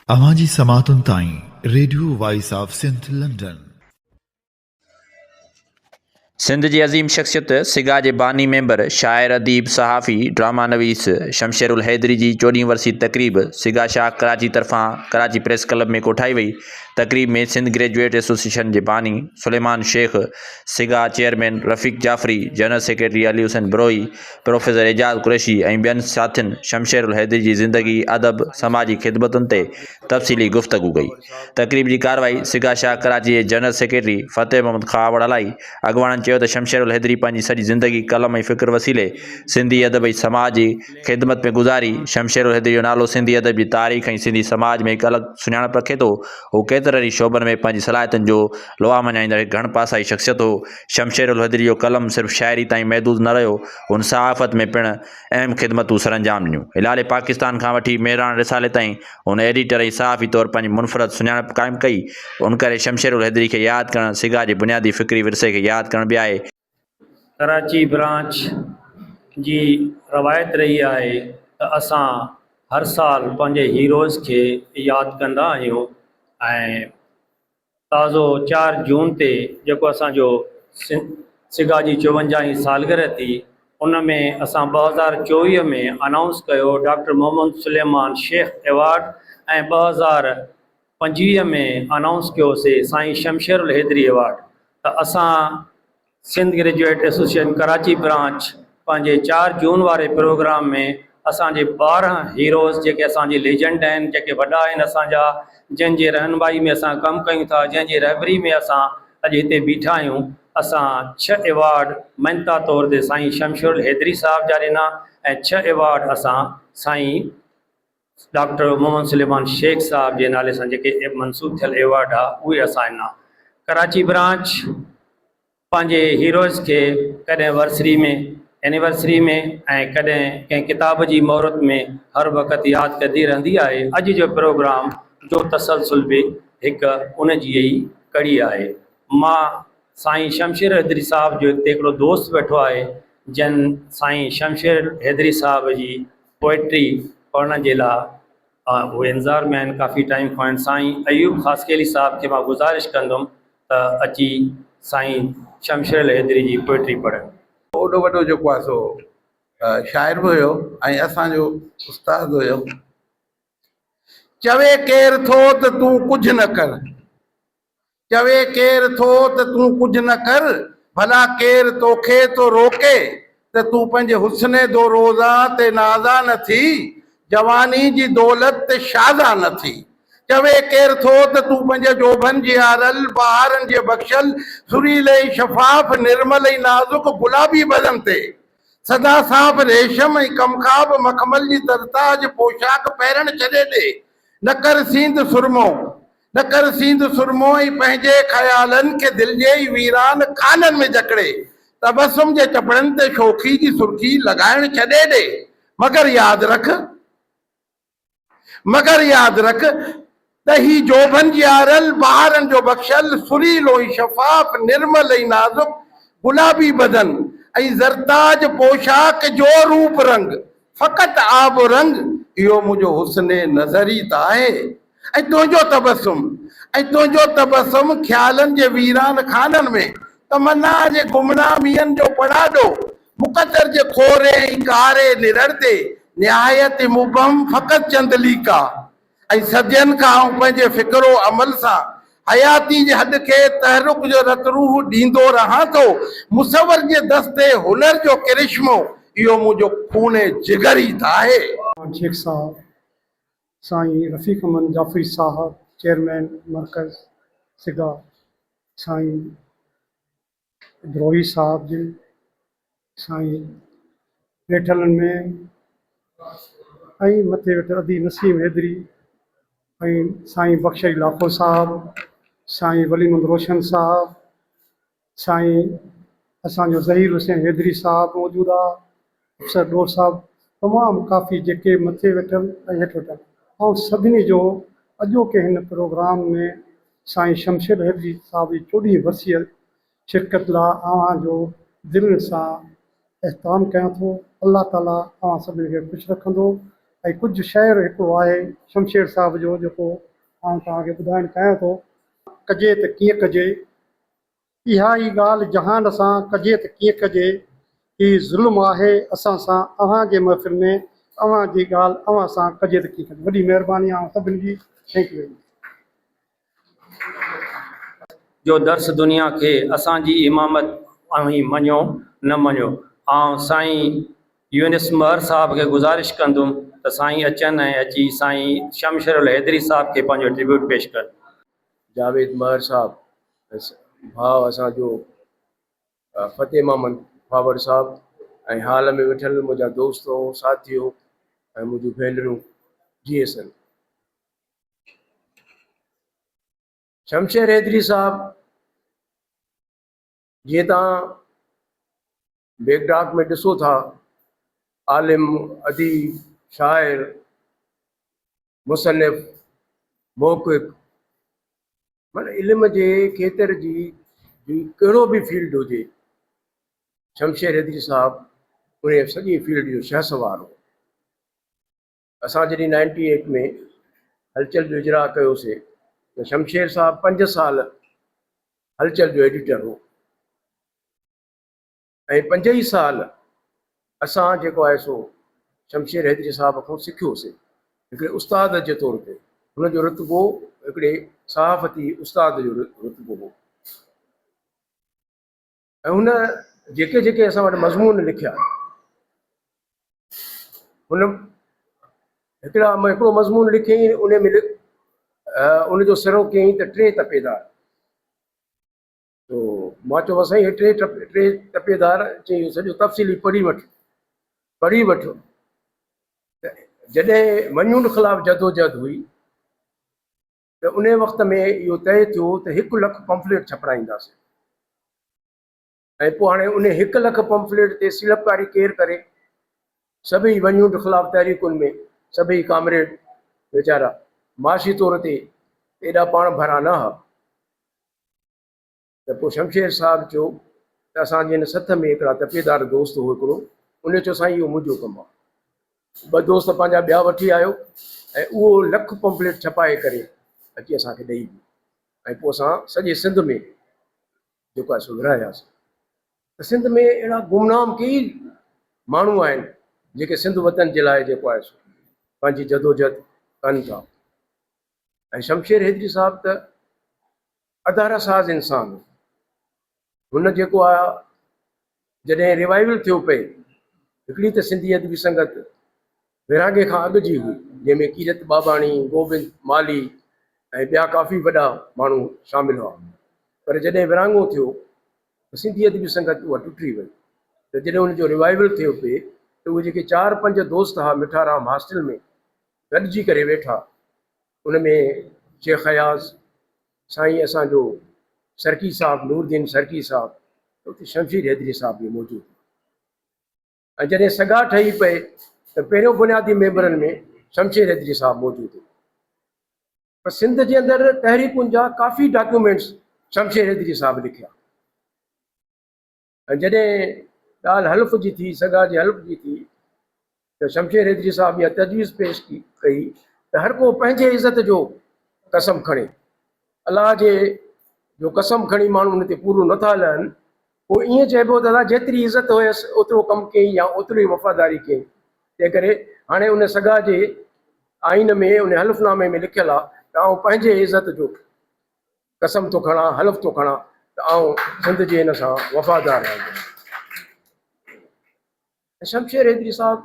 अवाजी समातुन ताईं radio voice of Sindh London. Sindh जी अज़ीम शख्सियत सिगा के बानी मेंबर शायर अदीब सहाफ़ी ड्रामा नवीस शमशेर उल हैदरी की 14वीं वर्सी तकरीब सिगा शाह कराची तरफां कराची प्रेस क्लब में कोठाई वई। तकरीब में सिंध ग्रेजुएट एसोसिएशन के बानी सुलेमान शेख, सिगा चेयरमैन रफ़ीक Jafri, general secretary Ali Hussain Baroi, professor Ejaz Qureshi और बियन साथियुनि शमशेर उल हैदरी की ज़िंदगी, अदब, समाजी खिदमतुन ते तफ़सीली गुफ्तगू कई। तकरीब की कार्रवाई सिगा शाह कराची के जनरल सेक्रेटरी फ़तेह मोहम्मद खावड़ अलाई अगवाणनि चयो त शमशेर उल हैदरी पंहिंजी सॼी ज़िंदगी कलम ऐं फ़िक्र वसीले सिंधी अदब ऐं समाज जी ख़िदमत में गुज़ारी। शमशेर उल हैदरी जो नालो सिंधी अदब जी तारीख़ ऐं सिंधी समाज में हिकु अलॻि सुञाणप रखे थो। हू केतिरनि ई शोबनि में पंहिंजी सलाहियतुनि जो लोहा मञाईंदड़ हिकु घण पासाई शख़्सियत हो। शमशेर उल हैदरी जो कलम सिर्फ़ शाइरी ताईं महदूद न रहियो, हुन सहाफ़त में पिणु अहम ख़िदमतूं सर अंजाम ॾिनियूं। हिलाल पाकिस्तान खां वठी मेहरान रिसाले ताईं हुन एडिटर ऐं सहाफ़ी तौरु पंहिंजी मुनफ़रद सुञाणप क़ाइमु कई। उन करे शमशेर उल हैदरी खे यादि करणु सिगा जे बुनियादी फ़िक्री विरसे खे यादि करणु बि आहे। कराची ब्रांच जी रवायत रही है त असां हर साल पंहिंजे हीरोज़ के याद कंदा आहियूं। ऐं ताज़ो 4 जून ते जेको असांजो सिगा जी 54वीं सालगिरह थी, उन में असां 2024 में अनाउंस कयो डॉक्टर मोहम्मद सुलेमान शेख अवार्ड, ऐं 2025 में अनाउंस कयोसीं साईं शमशेर उल हैदरी अवार्ड। त असां Sindh graduate association Karachi branch पंहिंजे 4 जून वारे प्रोग्राम में असांजे 12 हीरोज़ जेके असांजे लेजेंड आहिनि, जेके वॾा आहिनि असांजा, जंहिंजे रहनुमाई में असां कमु कयूं था, जंहिंजी रहबरी में असां अॼु हिते बीठा आहियूं, असां 6 अवार्ड महिनता तौर ते साईं शमशेर उल हैदरी साहब जा ॾिना ऐं 6 अवार्ड असां साईं डॉक्टर मोहम्मद सुलेमान शेख साहब जे नाले सां जेके मंसूब थियल अवार्ड आहे उहे असां ॾिना। कराची ब्रांच पंहिंजे हीरोज़ के कॾहिं वर्सरी में, एनिवर्सरी में ऐं कॾहिं कंहिं किताब जी महूरत में हर वक़्तु यादि कंदी रहंदी आहे। अॼु जो प्रोग्राम जो तसलसल बि हिकु उन जी ई कड़ी आहे। मां साईं शमशेर हैदरी साहब जो हिते हिकिड़ो दोस्त वेठो आहे, जन साईं शमशेर हैदरी साहब जी पोइट्री पढ़ण जे लाइ उहे इंतज़ार में आहिनि काफ़ी टाइम खां। साईं अयूब ख़ासकेली साहब खे मां गुज़ारिश कंदुमि त अची साईं शमशेर उल हैदरी जी पोइट्री पढ़नि। ओॾो वॾो जेको आहे सो शाइर बि हुयो ऐं असांजो उस्ताद हुयो। चवे केरु थो त तूं कुझु न कर, चवे केरु थो त तूं कुझु न कर, भला केरु तोखे थो रोके त तूं पंहिंजे हुस्ने दो रोज़ा ते नाज़ा न थी, जवानी जी दौलत ते शादा न थी। चवे केरु थो त तूं पंहिंजे जोभन जे आरल बहारनि जे बख़्शल सुरीले शफ़ाफ़ निर्मल ऐं नाज़ुक गुलाबी बदन ते सदा साफ़ रेशम ऐं कमखाब मखमल जी तरताज पोशाक पहिरण छॾे ॾे। न कर सींद सुरमो, न कर सींद सुरमो ऐं पंहिंजे ख़यालनि खे दिलि जे वीरान खाननि में जकड़े तबसुम जे चपड़नि ते शोखी जी सुर्खी लॻाइण छॾे ॾे। मगर यादि रख, मगर यादि रख त ही जोभन जी आरल बहारनि जो बख़्शल सुरीलो ऐं शफ़ाफ़ निर्मल ऐं नाज़ुक गुलाबी बदन ऐं ज़रताज पोशाक जो रूप रंग फ़क़ति आब रंग, इहो मुंहिंजो हुस्ने नज़री त आहे। ऐं तुंहिंजो तबसुम ख़्यालनि जे वीरान खाननि में तमन्ना जे गुमनामियनि जो पड़ाॾो मुक़दर जे खोरे ऐं कारे निरड़ ते निहायत मुबहम फ़क़ति चंद लीका ऐं सदियनि खां पंहिंजे फ़िक्रो अमल सां हयाती जे हद खे तहरुक जो रतरूह ॾींदो रहां थो। मुसवर जे दस्ते हुनर जो करिश्मो, इहो मुंहिंजो खूने जिगर ई त आहे। शेख साहब, साईं रफ़ीक अहमद जाफरी साहब चेयरमैन मरकज़ सिगा, साईं द्रोही साहब जिन, साईं वेठलनि में ऐं मथे वेठल अदी नसीम हैदरी ऐं साईं बख्शई लाखो साहब, साईं वलीमुहम्मद रोशन साहब, साईं असांजो ज़हीर हुसैन हैदरी साहब मौजूदु आहे, अफ़सर डोर साहब, तमामु काफ़ी जेके मथे वेठल ऐं हेठि वेठल, ऐं सभिनी जो अॼोके हिन प्रोग्राम में साईं शमशेर हैदरी साहब जी 14वीं वर्सीअ शिरकत लाइ अव्हांजो दिलि सां एहतराम कयां थो। अल्लाह ताला अव्हां सभिनी खे ख़ुशि रखंदो ऐं कुझु शहर हिकिड़ो आहे शमशेर साहिब जो जेको आउं तव्हांखे ॿुधाइणु चाहियां थो। कजे त कीअं कजे, इहा ई ॻाल्हि जहान सां कजे त कीअं कजे, ही ज़ुल्म आहे असां सां अव्हांजे महफ़िल में, अव्हांजी ॻाल्हि अव्हां सां कजे त कीअं कजे। वॾी महिरबानी आहे सभिनी जी। Thank U. जो दर्स दुनिया खे असांजी इमामत ऐं मञो न मञो। ऐं साईं यूनिस महर साहब खे गुज़ारिश कंदुमि त साईं अचनि ऐं अची साईं शमशेरुल हैदरी साहब खे पंहिंजो ट्रिब्यूट पेश कनि। जावेद महर साहब, भाउ असांजो फ़तेह मोहम्मद फावर साहब, ऐं हाल में वेठल मुंहिंजा दोस्तो साथियो ऐं मुंहिंजूं भेनरूं GSN। शमशेर हैदरी साहब जीअं तव्हां बैकड्रॉप में ॾिसो था, आलिम, अदीब, शाइर, मुसनिफ़, मौक़िफ़, माना इल्म जे खेत्र जी कहिड़ो बि फील्ड हुजे, शमशेर हैदरी साहब उन सॼी फील्ड जो शहसवार हो। असां जॾहिं 98 में हलचल जो इजरा कयोसीं त शमशेर साहब 5 साल हलचल जो एडिटर हो, ऐं 5 ई साल असां जेको आहे सो शमशेर हैदरी साहब खां सिखियोसीं हिकिड़े उस्ताद जे तौर ते। हुनजो रुतबो हिकिड़े सहाफ़ती उस्ताद जो रुतबो हो। ऐं हुन जेके जेके असां वटि मज़मून लिखिया, हुन हिकिड़ो मज़मून लिखियईं, उन में उनजो सिरो कयईं त 3 तपेदार। तो मां चयो साईं 3 तपेदार, चई सॼो तफ़सीली पढ़ी वठो। त जॾहिं मञुनि ख़िलाफ़ु जदोजहद हुई त उन वक़्त में इहो तइ थियो त 1 लख पंफलेट छपराईंदासीं। ऐं पोइ हाणे उन 1 लख पंफलेट ते सीड़पकारी केरु करे? सभई मञुनि ख़िलाफ़ु तहरीकुनि में सभई कामरेड वीचारा माशी तौर ते एॾा पाण भरा न हुआ। त पोइ शमशेर साहब चयो त असांजे हिन सथ में हिकिड़ा तपेदार दोस्त हो हिकिड़ो, उन चयो साईं इहो मुंहिंजो कमु आहे। 2 दोस्त पंहिंजा ॿिया वठी आयो ऐं उहो 1 लख पंफलेट छपाए करे अची असांखे ॾेई वियो। ऐं पोइ असां सॼे सिंध में जेको आहे सो विरायासीं। त सिंध में अहिड़ा गुमनाम कई माण्हू आहिनि जेके सिंध वतन जे लाइ जेको आहे सो पंहिंजी जदोजहद कनि था। ऐं शमशेर हैदरी साहब त अदारा साज़ इंसान हो। हुन जेको आहे जॾहिं रिवाइवल थियो पए, हिकिड़ी त सिंधी अदबी संगत विरांगे खां अॻु जी हुई, जंहिंमें कीरत बाबाणी, गोबिंद माली ऐं ॿिया काफ़ी वॾा माण्हू शामिल हुआ। पर जॾहिं विरांगो थियो त सिंधी अदबी संगत उहा टुटी वई। त जॾहिं हुनजो रिवाइवल थियो पिए त उहे जेके 4-5 दोस्त हुआ मिठाराम हॉस्टल में गॾिजी करे वेठा, उन में शेख हयाज़, साईं असांजो सरकी साहब, नूरदीन सरकी साहब, उते शमशेर हैदरी साहब बि मौजूदु। ऐं जॾहिं सॻा ठही पए त पहिरियों बुनियादी मेंबरनि में शमशेर हैदरी साहब मौजूदु हो। पर सिंध जे अंदरि तहरीकुनि जा काफ़ी डॉक्यूमेंट्स शमशेर हैदरी साहब लिखिया। ऐं जॾहिं ॻाल्हि हल्फ़ जी थी, सॻा जे हल्फ़ जी थी, त शमशेर हैदरी साहब इहा तजवीज़ पेश कई त हर को पंहिंजे इज़त जो कसम खणे। अलाह जो कसम खणी माण्हू हुन ते पूरो नथा हलनि, पोइ ईअं चइबो त दादा जेतिरी इज़त हुयसि ओतिरो कमु कयईं या ओतिरी वफ़ादारी कयईं। तंहिं करे हाणे उन सॻा जे आइन में, उन हल्फ़नामे में लिखियलु आहे त आउं पंहिंजे इज़त जो कसम थो खणा, हल्फ़ थो खणा त आउं सिंध जे हिन सां वफ़ादार रहंदुसि। शमशेर हैदरी साहब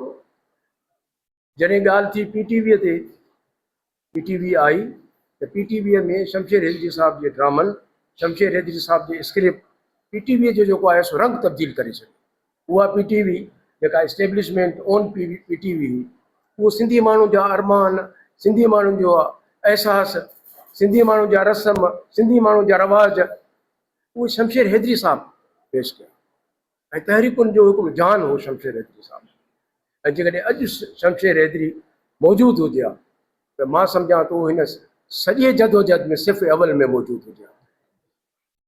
जॾहिं ॻाल्हि थी PTV ते, PTV आई त PTV में शमशेर हैदरी साहब जे ड्रामनि, शमशेर हैदरी साहब जे स्क्रिप्ट PTV जो जेको आहे सो रंग तब्दील करे छॾियो। उहा PTV जेका इस्टेब्लिशमेंट ओन PTV हुई, उहो सिंधी माण्हुनि जा अरमान, सिंधी माण्हुनि जो अहसास, सिंधी माण्हुनि जा रस्म, सिंधी माण्हुनि जा रवाज, उहे शमशेर हैदरी साहब पेश कया। ऐं तहरीकुनि जो हिकिड़ो जान हो शमशेर हैदरी साहब। ऐं जेकॾहिं अॼु शमशेर हैदरी मौजूदु हुजे हा त मां सम्झां थो हिन सॼे जदोजहद में सिर्फ़ु अवल में मौजूदु हुजे हा।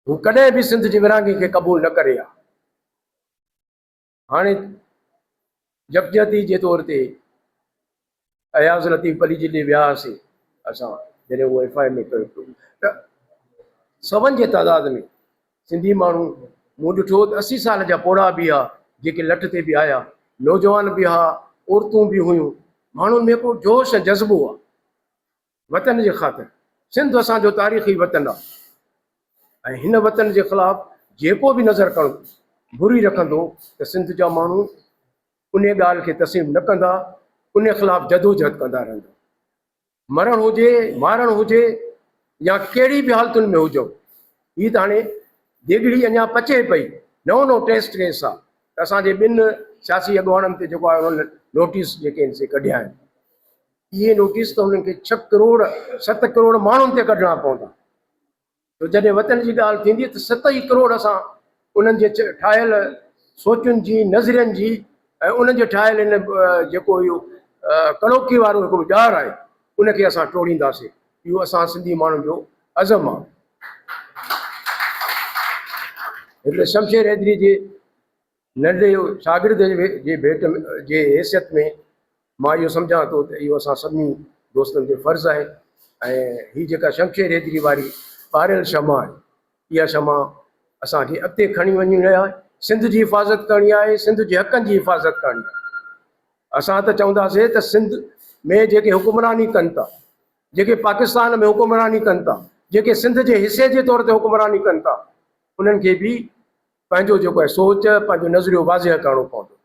हू कॾहिं बि सिंध जी विरांगी खे क़बूल न करे हा। हाणे जबजहती जे तौर ते अयाज़ लतीफ़ अली जे ॾे वियासीं असां, जॾहिं उहो FI में कयो पियो, त सभनि जे तादाद में सिंधी माण्हू मूं ॾिठो त 80 साल जा पोड़ा बि हुआ जेके लठ ते बि आया, नौजवान बि हुआ, औरतूं बि हुयूं। माण्हुनि में को जोश ऐं जज़्बो आहे वतन जे ख़ातिर। सिंध असांजो तारीख़ी वतन आहे ऐं हिन वतन जे ख़िलाफ़ जेको बि नज़र करणु बुरी रखंदो त सिंध जा माण्हू उन ॻाल्हि खे तस्लीम न कंदा, उन ख़िलाफ़ जदोजहद कंदा रहंदा। मरणु हुजे, मारणु हुजे या कहिड़ी बि हालतुनि में हुजो, हीअ त हाणे देगिड़ी अञा पचे पई, नओं टेस्ट केस आहे त असांजे 2 सियासी अॻुवाणनि ते जेको आहे उन्हनि नोटिस जेके आहिनि से कढिया आहिनि। इहे नोटिस त उन्हनि खे 6 करोड़ 7 करोड़ माण्हुनि ते कढणा पवंदा। तो जॾहिं वतन जी ॻाल्हि थींदी त 7 ई करोड़ असां उन्हनि जे ठाहियल सोचुनि जी, नज़रियनि जी ऐं उन्हनि जे ठाहियल इन जेको इहो कड़ोकी वारो हिकिड़ो ॼार आहे उनखे असां टोड़ींदासीं। इहो असां सिंधी माण्हुनि जो अज़म आहे। हिकिड़े शमशेर हैदरी जे नंढे शागिर्द जे भेट जे हैसियत में मां इहो सम्झां थो त इहो असां सभिनी दोस्तनि जो फ़र्ज़ु आहे। ऐं हीअ जेका शमशेर हैदरी वारी ॿारियल शमा आहे, इहा शमा असांखे अॻिते खणी वञणी आहे। सिंध जी हिफ़ाज़त करणी आहे, सिंध जे हक़नि जी हिफ़ाज़त करणी आहे। असां त चवंदासीं त सिंध में जेके हुकुमरानी कनि था, जेके पाकिस्तान में हुकुमरानी कनि था, जेके सिंध जे हिसे जे तौर ते हुकुमरानी कनि था, उन्हनि खे बि पंहिंजो जेको आहे सोच, पंहिंजो नज़रियो वाज़िह करणो पवंदो।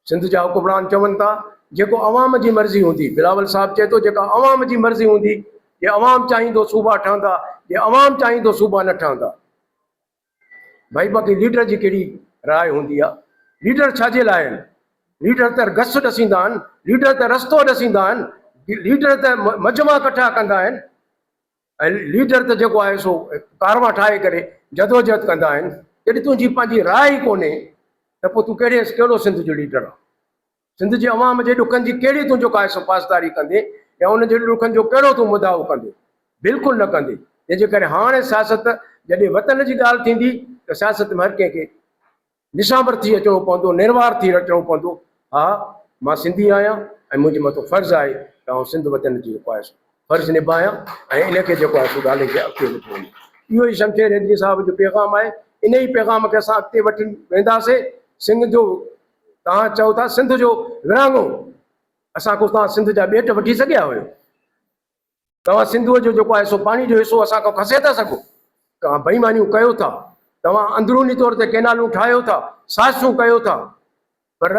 सिंध जा हुकुमरान चवनि था जेको अवाम जी मर्ज़ी हूंदी, बिलावल साहिबु चए थो जेका अवाम जी मर्ज़ी हूंदी, जे अवाम चाहींदो सूबा ठहंदा, जे अवाम चाहींदो सूबा न ठहंदा। भाई बाक़ी लीडर जी कहिड़ी राय हूंदी आहे? लीडर छाजे लाइ आहिनि? लीडर त गस ॾसींदा आहिनि, लीडर त रस्तो ॾसींदा आहिनि, लीडर त मजमा कठा कंदा आहिनि ऐं लीडर त जेको आहे सो कारवा ठाहे करे जदोजहद कंदा आहिनि। जॾहिं तुंहिंजी पंहिंजी राय ई कोन्हे त पोइ तूं कहिड़ो सिंध जो लीडर आहे? सिंध जे अवाम जे ॾुखनि जी कहिड़ी तुंहिंजो का पासदारी कंदे या उन जे ॾुखनि जो कहिड़ो तूं मुदाओ कंदे? बिल्कुलु न कंदे। जंहिंजे करे हाणे सियासत जॾहिं वतन जी ॻाल्हि थींदी त सियासत में हर कंहिंखे निशावर थी अचिणो पवंदो, निर्वार थी अचिणो पवंदो। हा, मां सिंधी आहियां ऐं मुंहिंजे मथां फ़र्ज़ु आहे त आउं सिंध वतन जी जेको आहे फ़र्ज़ु निभायां ऐं इनखे जेको आहे सो ॻाल्हि खे अॻिते वठी वञे। इहो ई शमशेर हैदरी साहिब जो पैगाम आहे। इन ई पैगाम खे असां अॻिते वठी वेंदासीं। सिंध जो तव्हां चओ था सिंध जो विरहाङो, असां को तव्हां सिंध जा ॿेट वठी सघिया हुयो? तव्हां सिंधूअ जो जेको आहे सो पाणी जो हिसो असां खां खसे था सघो? तव्हां बेईमानियूं कयो था, तव्हां अंदरूनी तौर ते केनालूं ठाहियो था, साज़िशूं कयो था, पर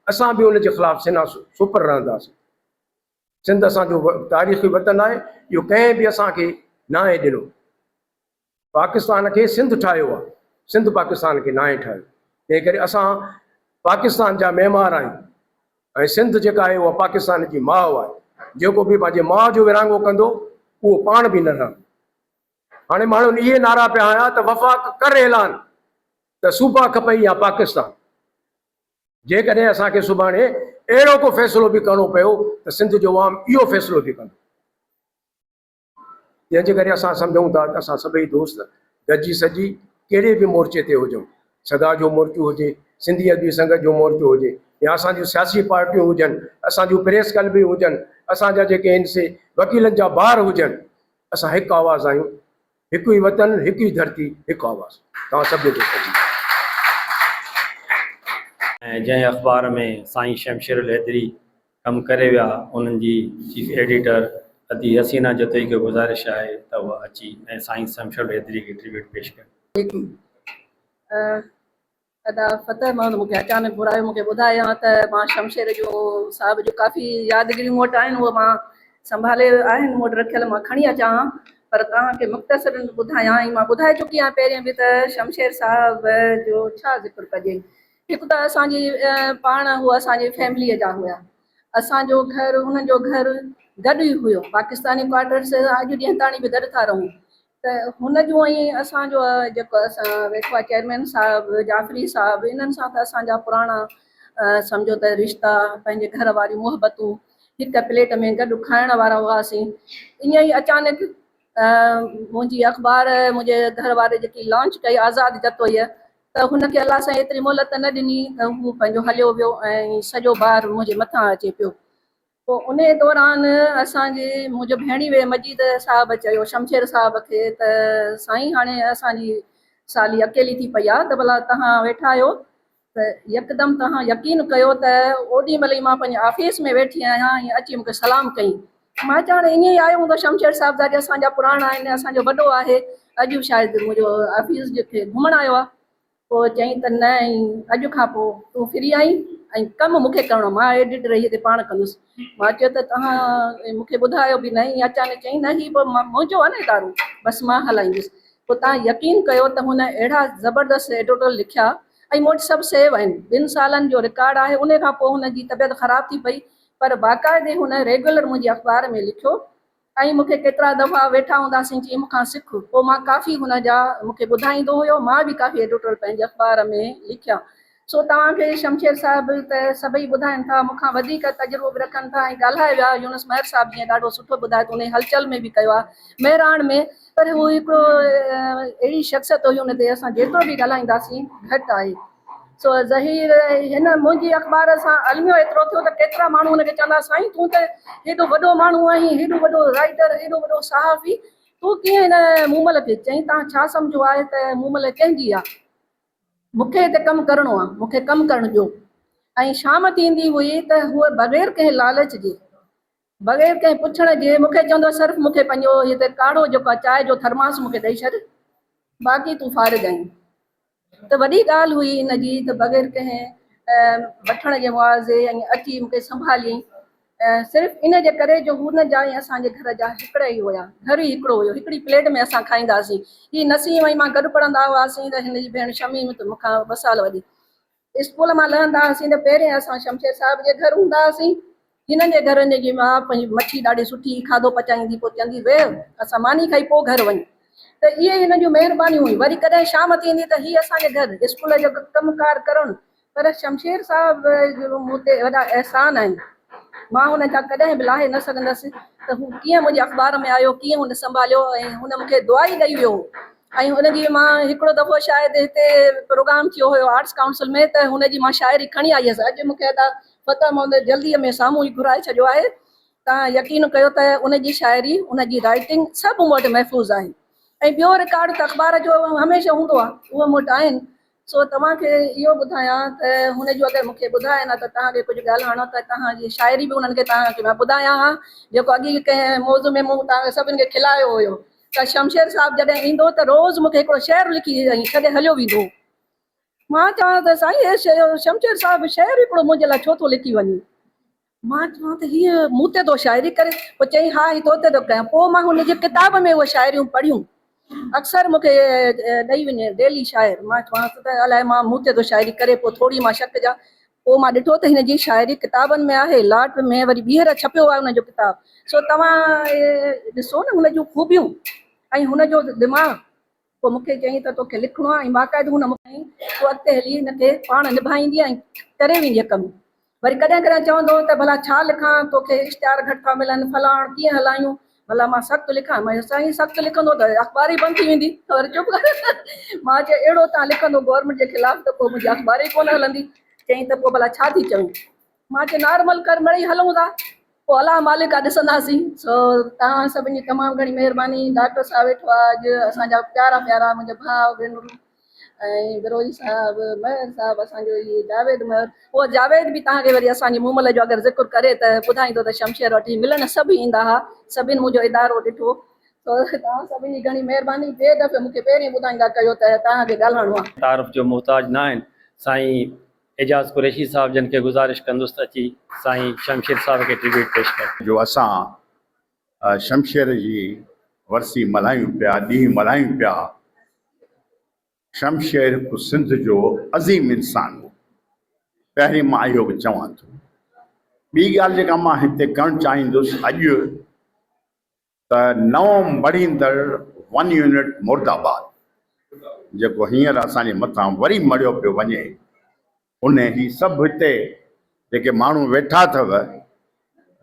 असां बि उन जे ख़िलाफ़ सेना सुपर रहंदासीं। सिंध असांजो तारीख़ी वतन आहे, इहो कंहिं बि असांखे न आहे ॾिनो। पाकिस्तान खे सिंध ठाहियो आहे, सिंध पाकिस्तान खे न आहे ठाहियो। तंहिं करे असां पाकिस्तान जा महिमान आहियूं ऐं सिंध जेका आहे उहा पाकिस्तान जी माउ आहे। जेको बि पंहिंजे माउ जो विरहाङो कंदो उहो पाण बि न रहंदो। हाणे माण्हुनि इहे नारा पिया हया त वफ़ाक़ कर ऐलान त सूबा खपई या पाकिस्तान। जेकॾहिं असांखे सुभाणे अहिड़ो को फ़ैसिलो बि करिणो पियो त सिंध जो अवाम इहो फ़ैसिलो बि कंदो। जंहिंजे करे असां सम्झूं था त असां सभई दोस्त गॾिजी सॼी कहिड़े बि मोर्चे ते हुजूं, सदा जो मोर्चो हुजे, सिंधी अदबी संगत जो मोर्चो हुजे, या असांजूं सियासी पार्टियूं हुजनि, असांजूं प्रेस क्लब बि हुजनि, असांजा जेके आहिनि से वकीलनि जा बार हुजनि, असां हिकु आवाज़ आहियूं। हिकु ई वतन, हिकु ई धरती, हिकु आवाज़। तव्हां सभु दोस्त ऐं जंहिं अख़बार में साईं शमशेर हैदरी कमु करे विया, उन्हनि जी चीफ एडिटर अदी हसीना जतोई खे गुज़ारिश आहे त उहा अची ऐं साईं शमशेर हैदरी खे ट्रिब्यूट पेश कनि। अदा फ़तह महमूद मूंखे अचानक घुरायो, मूंखे ॿुधायां त मां शमशेर जो साहिब जो काफ़ी यादगिरियूं मूं वटि आहिनि, उहे मां संभाले आहिनि मूं वटि रखियल, मां खणी अचां। पर तव्हांखे मुख़्तसर ॿुधायां ऐं मां ॿुधाए चुकी आहियां पहिरियों बि त शमशेर साहिब जो छा ज़िक्र कजे। हिकु त असांजी पाण हूअ असांजी फैमिलीअ जा हुआ। असांजो घरु हुननि जो घरु गॾु ई हुयो। पाकिस्तानी क्वार्टर्स अॼु ॾींहं ताणी बि गॾु था रहूं। त हुन जो ऐं असांजो जेको असां वेठो आहे चेयरमैन साहिबु जाफ़री साहिबु, इन्हनि सां त असांजा पुराणा सम्झो त रिश्ता, पंहिंजे घर वारियूं मोहबतूं, हिकु प्लेट में गॾु खाइण वारा हुआसीं। ईअं ई अचानक मुंहिंजी अख़बार मुंहिंजे घर वारे जेकी लॉन्च कई आज़ाद जतोईअ, त त हुनखे अलाह सां एतिरी मोहलत न ॾिनी त हू पंहिंजो हलियो वियो ऐं सॼो भार मुंहिंजे मथां अचे पियो। पोइ उन दौरान असांजे मुंहिंजो भेणी वे मजीद साहिब चयो शमशेर साहिब खे त साईं हाणे असांजी साली अकेली थी पई आहे त भला तव्हां वेठा आहियो त यकदमि तव्हां यकीन कयो त ओॾी महिल ई मां पंहिंजे ऑफिस में वेठी आहियां ईअं अची मूंखे सलाम कई। मां चवण ईअं ई आयो हूंदो शमशेर साहिब जा असांजा पुराणा आहिनि, असांजो वॾो आहे, अॼु शायदि मुंहिंजो ऑफिस जिथे घुमणु आयो आहे। पोइ चईं त न अॼु खां पोइ तूं फ्री आई ऐं कमु मूंखे करिणो, मां एडिट रही हिते पाण कंदुसि। मां चयो त तव्हां मूंखे ॿुधायो बि न, ईअं अचानक चईं न ही पोइ मुंहिंजो आहे न इदारो, बसि मां हलाईंदुसि। पोइ तव्हां यकीन कयो त हुन अहिड़ा ज़बरदस्त एडिटोरियल लिखिया ऐं मूं वटि सभु सेव आहिनि, 2 सालनि जो रिकॉर्ड आहे। उन खां पोइ हुनजी तबियत ख़राबु थी पई पर बाक़ाइदे हुन रेगुलर मुंहिंजे अख़बार में लिखियो ऐं मूंखे केतिरा दफ़ा वेठा हूंदासीं चई मूंखां सिख। पोइ मां काफ़ी हुन जा मूंखे ॿुधाईंदो हुयो, मां बि काफ़ी एडिटोरियल पंहिंजे अख़बार में लिखिया। सो तव्हांखे शमशेर साहिब त सभई ॿुधाइनि था, मूंखां वधीक तजुर्बो बि रखनि था ऐं ॻाल्हाए विया। यूनुस महर साहिब जीअं ॾाढो सुठो ॿुधाए त उन हलचल में बि कयो आहे महिराण में, पर हू हिकिड़ो अहिड़ी शख़्सियत हुई हुन ते असां जेतिरो बि ॻाल्हाईंदासीं घटि आहे। सो ज़हीर हिन मुंहिंजी अख़बार सां अलमियो एतिरो थियो त केतिरा माण्हू हुनखे चवंदा साईं तूं त हेॾो वॾो माण्हू आहीं, हेॾो वॾो राइटर, हेॾो वॾो सहाफ़ी, तूं कीअं हिन मूमल खे? चईं तव्हां छा सम्झो आहे त मूमल कंहिंजी आहे? मूंखे हिते कमु करिणो आहे, मूंखे कमु करणु ॾियो। ऐं शाम थींदी हुई त हूअ बग़ैर कंहिं लालच जे, बग़ैर कंहिं पुछण जे मूंखे चवंदो सिर्फ़ु मूंखे पंहिंजो हिते काढ़ो जेको आहे चांहि जो थर्मास मूंखे ॾेई छॾ, बाक़ी तूं फारिग आहीं। त वॾी ॻाल्हि हुई हिनजी त बग़ैर कंहिं वठण जे मुआवज़े ऐं अची मूंखे संभालियईं। सिर्फ़ु इन जे करे जो हुन जा ऐं असांजे घर जा हिकिड़ा ई हुया, घर ई हिकिड़ो हुयो, हिकिड़ी प्लेट में असां खाईंदासीं। ही नसीम ऐं मां गॾु पढ़ंदा हुआसीं त हिनजी भेण शमीम त मूंखां 2 साल वॾी। स्कूल मां लहंदा हुआसीं त पहिरें असां शमशेर साहिब जे घर हूंदा हुआसीं। हिननि जे घर जी मां पंहिंजी मच्छी ॾाढी सुठी खाधो पचाईंदी, पोइ चवंदी वेह असां मानी खाई पोइ घर वञ। त इहे हिन जूं महिरबानी हुई। वरी कॾहिं शाम थींदी त हीअ असांजे घर स्कूल जो कमुकार करणु, पर शमशेर साहिब मूं ते वॾा अहसान आहिनि, मां हुन जा कॾहिं बि लाहे न सघंदसि त हू कीअं मुंहिंजे अख़बार में आयो, कीअं हुन संभालियो ऐं हुन मूंखे दुआ ई ॾेई वियो। ऐं हुनजी मां हिकिड़ो दफ़ो शायदि हिते प्रोग्राम थियो हुयो आर्ट्स काउंसिल में, त हुनजी मां शाइरी खणी आई हुअसि। अॼु मूंखे अदा फ़तह मोहम्मद जल्दीअ में साम्हूं ई घुराए छॾियो आहे। तव्हां यकीन कयो त उनजी शाइरी, उनजी राइटिंग सभु मूं वटि महफ़ूज़ आहे। ऐं ॿियो रिकॉर्ड त अख़बार जो हमेशह हूंदो आहे, उहो मूं वटि आहिनि। सो तव्हांखे इहो ॿुधायां त हुन जो अगरि मूंखे ॿुधाए न त तव्हांखे कुझु ॻाल्हाइणो त तव्हांजी शाइरी बि उन्हनि खे तव्हांखे मां ॿुधायां हा, जेको अॻी कंहिं मौज़ू में मूं तव्हांखे सभिनि खे खिलायो हुयो त शमशेर साहिबु जॾहिं ईंदो त रोज़ु मूंखे हिकिड़ो शेर लिखी ऐं छॾे हलियो वेंदो। मां चवां त साईं हे शमशेर साहिबु शेर हिकिड़ो मुंहिंजे लाइ छो थो लिखी वञे? मां चवां त हीअ मूं ते थो शाइरी करे? पोइ चई हा ही तो ते थो कयां। पोइ मां हुनजे किताब में उहे शाइरियूं पढ़ियूं, अक्सर मूंखे ॾेई वञे डेली शाइर। मां चवांसि त अलाए मां मूं ते थो शाइरी करे, पोइ थोरी मां शक जा। पोइ मां ॾिठो त हिनजी शाइरी किताबनि में आहे, लाट में वरी ॿीहर छपियो आहे हुनजो किताब। सो तव्हां ॾिसो न हुनजूं ख़ूबियूं ऐं हुनजो दिमाग़। पोइ मूंखे चयईं त तोखे लिखिणो आहे ऐं बाक़ाइदो हुन मूंखे तूं अॻिते हली हिनखे पाण निभाईंदी ऐं करे वेंदीअ कमु। वरी कॾहिं कॾहिं चवंदो त भला छा लिखां, तोखे इश्तिहार घटि था मिलनि, फलाण कीअं हलायूं, भला मां सख़्तु लिखां? मां साईं सख़्तु लिखंदो त अख़बार ई बंदि थी वेंदी। वरी चुप कर। मां चयो अहिड़ो तव्हां लिखंदो गवर्नमेंट जे ख़िलाफ़ु त पोइ मुंहिंजी अख़बार ई कोन हलंदी। चईं त पोइ भला छा थी चवीं? मां चयो नॉर्मल कर, मिड़ई हलूं था, पोइ अलाह मालिक आहे ॾिसंदासीं। सो तव्हां सभिनी जी तमामु घणी महिरबानी। डॉक्टर साहिबु वेठो आहे अॼु, असांजा प्यारा प्यारा मुंहिंजा भाउ भेनरूं ऐं बिरोही साहिबु, महर साहिबु, असांजो इहे जावेद महर। उहो जावेद बि तव्हांखे वरी असांजी मूमल जो अगरि ज़िक्र करे त ॿुधाईंदो त शमशेर वटि मिलण सभु ईंदा हुआ, सभिनि मुंहिंजो इदारो ॾिठो। त तव्हां सभिनी जी घणी महिरबानी। ॿिए दफ़े मूंखे पहिरीं ॿुधाईंदा कयो त तव्हांखे ॻाल्हाइणो आहे। तारुफ़ जो मोहताज न आहिनि। साईं एजाज़ कुरैशी साहिब जन खे गुज़ारिश कंदुसि त अची साईं शमशेर साहिब खे ट्रिब्यूट पेश कनि। जो असां शमशेर जी वरसी मल्हायूं पिया, ॾींहुं मल्हायूं पिया। शमशेर हिकु सिंध जो अज़ीम इंसानु हो। पहिरीं मां इहो बि चवां थो। ॿी ॻाल्हि जेका मां हिते करणु चाहींदुसि, अॼु त नओं बढ़ींदड़ 1 यूनिट मुर्दाबाद जेको हींअर असांजे मथां वरी मड़ियो पियो वञे, उन ही सभु हिते जेके माण्हू वेठा अथव,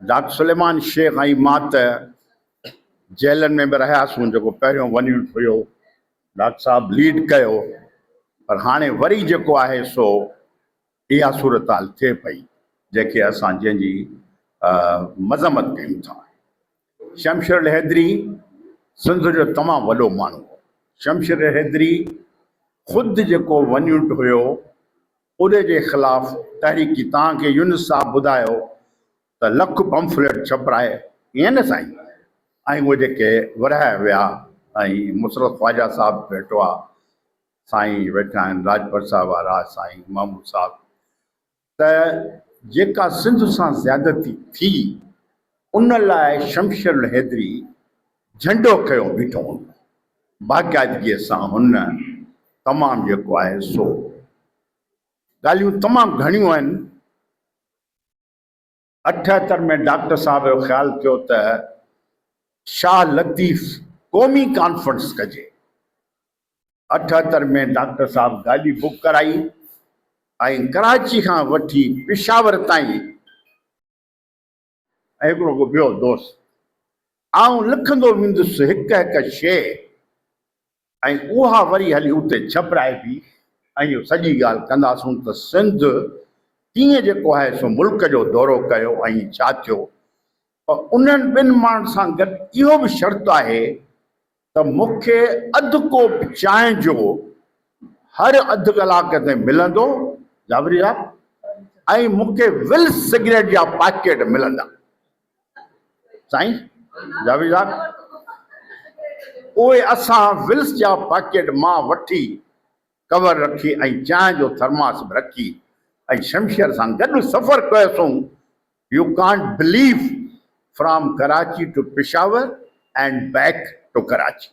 डॉक्टर सुलेमान शेख ऐं मां त जेलनि में बि रहियासीं। जेको पहिरियों 1 यूनिट हुयो, डॉक्टर साहब लीड कयो। पर हाणे वरी जेको आहे सो इहा सूरत हाल थिए पई जेके असां जंहिंजी मज़म्मत कयूं था। शमशेर हैदरी सिंध जो तमामु वॾो माण्हू हो। शमशेर हैदरी ख़ुदि जेको वञूट हुयो उन जे ख़िलाफ़ तहरीकी, तव्हांखे यूनुस साहब ॿुधायो त लख पंफलेट छपराए, ईअं न साईं, ऐं उहे जेके विरहाया विया, ऐं मुशरफ ख्वाजा साहब वेठो आहे, साईं वेठा आहिनि, लाजपत साहब वारा, साईं महमूद साहब, त जेका सिंध सां ज़्यादती थी उन लाइ शमशेर हैदरी झंडो खयो बीठो हो। बाक़ाइदगीअ सां हुन तमामु जेको आहे सो ॻाल्हियूं तमामु घणियूं आहिनि। 78 में डॉक्टर साहब जो ख़्यालु थियो त शाह लतीफ़ क़ौमी कॉन्फ्रेंस कजे। 78 में डॉक्टर साहब गाॾी बुक कराई ऐं कराची खां वठी पेशावर ताईं, ऐं हिकिड़ो को ॿियो दोस्त, आउं लिखंदो वेंदुसि हिकु हिकु शइ, ऐं उहा वरी हली उते छपराइबी, ऐं इहो सॼी ॻाल्हि कंदासूं त सिंध कीअं जेको आहे सो मुल्क जो दौरो कयो ऐं छा थियो। उन्हनि ॿिनि माण्हुनि सां गॾु इहो बि शर्त आहे त मूंखे अधु कोप चांहि जो हर अधु कलाक ते मिलंदो, जाबरी साहब, ऐं मूंखे विल्स सिगरेट जा पैकेट मिलंदा। साईं जाबरी साहब, उहे असां विल्स जा पैकेट मां वठी कवर रखी ऐं चांहि जो थर्मास बि रखी ऐं शमशेर सां गॾु सफ़र कयोसीं। You can't believe, from Karachi to Peshawar and back to Karachi.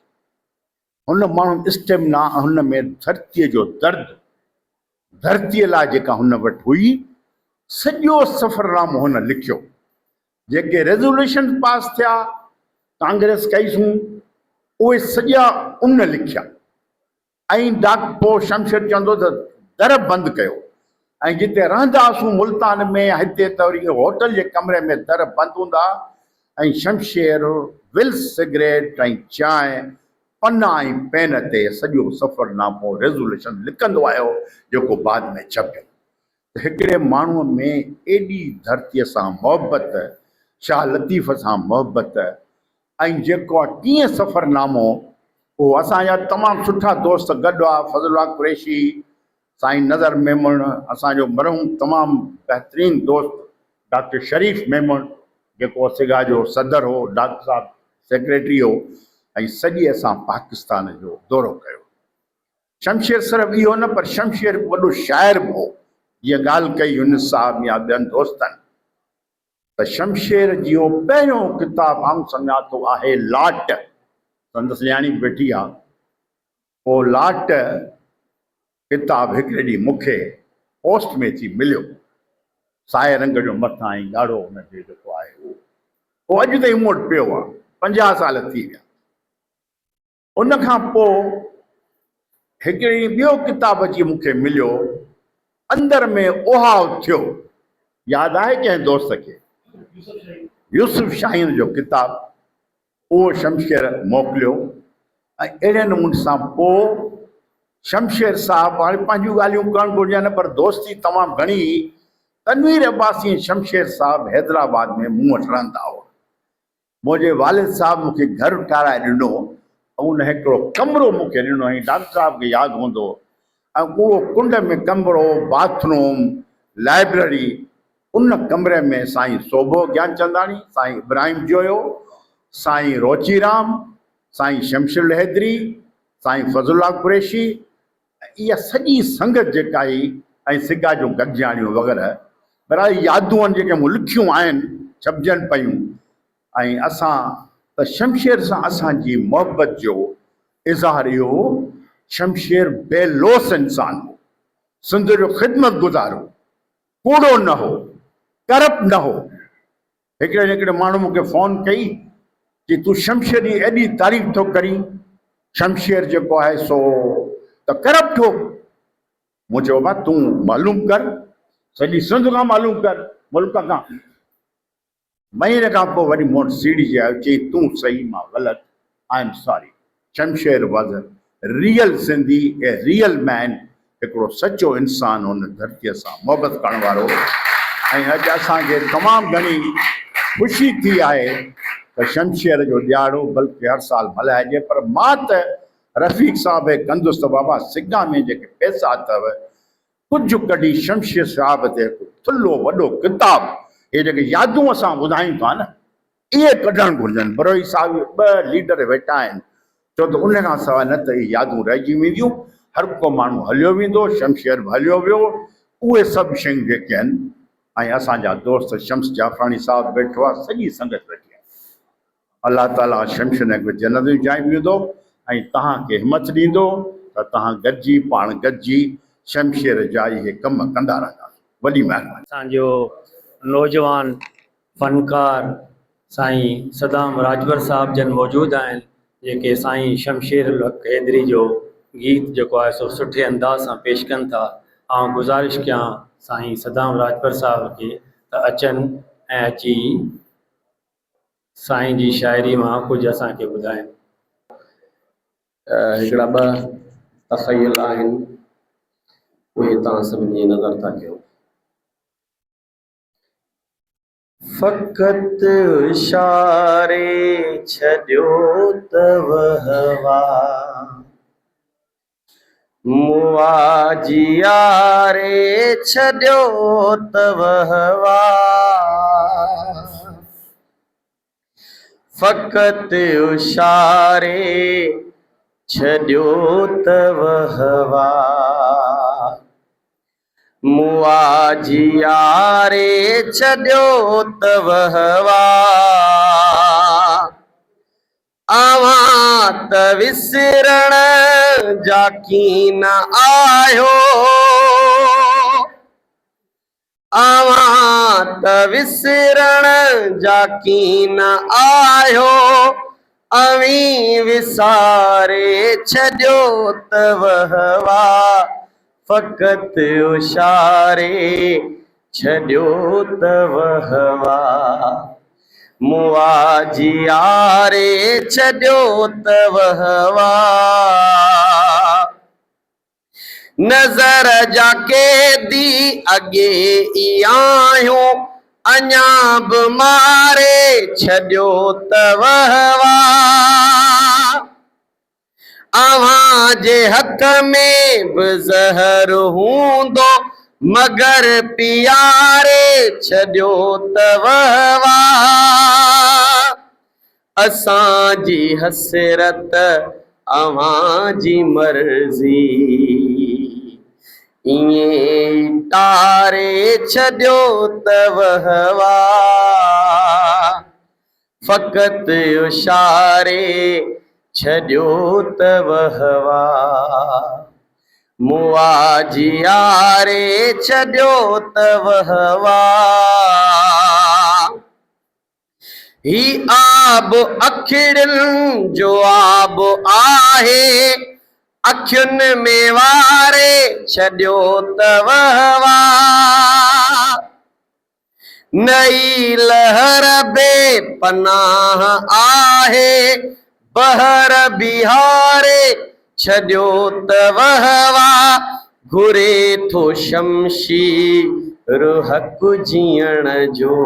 हुन माण्हू स्टेमिना, हुन में धरतीअ जो दर्द, धरतीअ लाइ जेका हुन वटि हुई, सॼो सफ़रनामो हुन लिखियो। जेके रेज़ोल्यूशन पास थिया, कांग्रेस कईसूं, उहे सॼा उन लिखिया। ऐं पोइ शमशेर चवंदो त दर बंदि कयो, ऐं जिते रहंदा हुआसीं मुल्तान में, हिते त वरी होटल जे कमरे में दर बंदि हूंदा, ऐं शमशेर विल्स सिगरेट ऐं चांहि पन ऐं पेन ते सॼो सफ़रनामो रेज़ोल्यूशन लिखंदो आयो, जेको बाद में छपियो। हिकिड़े माण्हूअ में एॾी धरतीअ सां मोहबत, शाह लतीफ़ सां मोहबत, ऐं जेको आहे कीअं सफ़रनामो, उहो असांजा तमामु सुठा दोस्त गॾु आहे, फज़लुल्लाह कुरैशी, साईं नज़र मेमण, असांजो मरहूम तमामु बहितरीनु दोस्त डॉक्टर शरीफ़ मेमण, जेको सिगा जो सदर हो, डॉक्टर साहब सेक्रेटरी हो, ऐं सॼे असां पाकिस्तान जो दौरो कयो। शमशेर सिर्फ़ु इहो न, पर शमशेर वॾो शाइर बि हो। जीअं ॻाल्हि कई यूनुस साहब या ॿियनि दोस्तनि, त शमशेर जो पहिरियों किताबु आउं सम्झां थो आहे लाट। संदसि न्याणी वेठी आहे, पोइ लाट किताबु हिकिड़े ॾींहुं मूंखे पोस्ट में अची मिलियो, साए रंग जो मथां ऐं ॻाढ़ो हुनजो जेको आहे उहो अॼु ताईं मूं वटि पियो आहे, 50 साल थी विया। उन खां पोइ हिकिड़ी ॿियो किताबु अची मूंखे मिलियो, अंदर में उहाव थियो, यादि आहे कंहिं दोस्त खे, यूसुफ शाहीन जो किताबु, उहो शमशेर मोकिलियो। ऐं अहिड़े नमूने सां पोइ शमशेर साहब, हाणे पंहिंजूं ॻाल्हियूं करणु घुरिजनि, पर दोस्ती तमामु घणी। तनवीर अब्बासी ऐं शमशेर साहब हैदराबाद में मूं वटि रहंदा हुआ। मुंहिंजे वालिद साहब मूंखे घरु ठाराए ॾिनो, ऐं उन हिकिड़ो कमिरो मूंखे ॾिनो, ऐं डॉक्टर साहब खे यादि हूंदो, ऐं उहो कुंड में कमिरो, बाथरूम, लाइब्रेरी। उन कमरे में साईं सोभो ज्ञानचंदाणी, साईं इब्राहिम जोयो, साईं रोचीराम, साईं शमशेर हैदरी, साईं फज़लुल्लाह कुरैशी, इहा सॼी संगत जेका आई, ऐं सिगा जो गॾिजाणियूं वग़ैरह, बराबर यादूं आहिनि जेके मूं लिखियूं आहिनि, छपजनि पियूं। ऐं असां त शमशेर सां असांजी मोहबत जो इज़हार इहो, शमशेर बेलोस इंसान हो, सिंध जो ख़िदमत गुज़ार हो, कूड़ो न हो, करप्ट न हो। हिकिड़े माण्हू मूंखे फ़ोन कई कि तूं शमशेर जी एॾी तारीफ़ थो करीं, शमशेर जेको आहे सो त करप्ट हो। मूं चयो भाउ तूं मालूम कर, सॼी सिंध खां मालूम कर, मुल्क खां। महीने खां पोइ वरी मूं वटि सीढ़ी जे आयो, चई तूं सही मां ग़लति, I am sorry. Shamsher was a real Sindhi, a real man, हिकिड़ो सचो इंसानु हुन धरतीअ सां मोहबत करण वारो। ऐं अॼु असांखे तमामु घणी ख़ुशी थी आहे त शमशेर जो ॾियारो बल्कि हर साल मल्हाइजे। पर मां त रफ़ीक साहब खे कंदुसि त बाबा सिगा में जेके पैसा अथव कुझु कढी शमशेर साहब ते हिकु थुल्हो वॾो किताबु, इहे जेके यादूं असां ॿुधायूं था न, इहे कढणु घुरिजनि। बरोई साहिब ॿ लीडर वेठा आहिनि, छो त उन खां सवाइ न त इहे यादूं रहिजी वेंदियूं, हर को माण्हू हलियो वेंदो, शमशेर बि हलियो वियो। उहे सभु शयूं जेके आहिनि, ऐं असांजा दोस्त शम्स जाफ़रानी साहब वेठो आहे, सॼी संगत वेठी आहे। अलाह ताला शमशेर खे जन्नत में जाए ॾींदो ऐं तव्हांखे हिमत ॾींदो त तव्हां गॾिजी पाण गॾिजी शमशेर जा इहे कम कंदा रहंदा। वॾी महिरबानी। असांजो नौजवान फ़नकार साईं सदाम राजवर साहब जन मौजूदु आहिनि, जेके साईं शमशेर उल-हक हैदरी जो गीत जेको आहे सो सुठे अंदाज़ सां पेश कनि था। ऐं गुज़ारिश कयां साईं सदाम राजवर साहब खे त अचनि ऐं अची साईं जी शाइरी मां कुझु असांखे ॿुधाइनि। हिकिड़ा ॿ तख़यल आहिनि, उहे तव्हां सभिनी जी नज़र था कयो। फ़क़त इशारे छॾियो त वहवा मुआजी यारे छॾियो त वहवा फ़क़त इशारे छॾियो त वहवा मुआजी यारे छॾियो त वहवा अवां त विसरण जा कीन आयो अवां त विसरण जा कीन आयो अवी विसारे छॾियो त वहवा फ़क़त इशारे छॾियो त वहवा मुआजी यारे छॾियो त वहवा नज़र जा कैदी अॻे ई आहियूं अञा बि मारे छॾियो त वहवा अव्हां जे हथ में बि ज़हर हूंदो मगर पियारे छॾियो त वहवा असांजी हसरत अव्हां जी मर्ज़ी ईअं तारे छॾियो त वहवा फ़क़त इशारे छॾियो त वहवा मुआजी यारे छॾियो त वहवा ही आब अखियुनि जो आब आहे अखियुनि में वारे छॾियो त वहवा नई लहर बेपनाह आहे बहर बिहारे छॾियो त वहवा घुरे थो शमशीर हक जीअण जो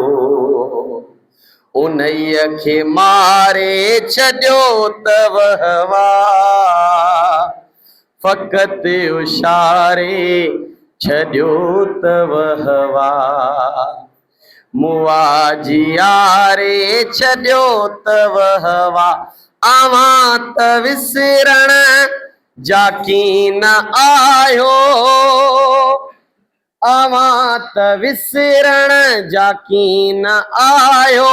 उन्हीअ खे मारे छॾियो त वहवा फ़क़त इशारे छॾियो त वहवा मुआजी यारे छॾियो त वहवा अव्हां त विसरण जा कीन आहियो अव्हां त विसरण जा कीन आहियो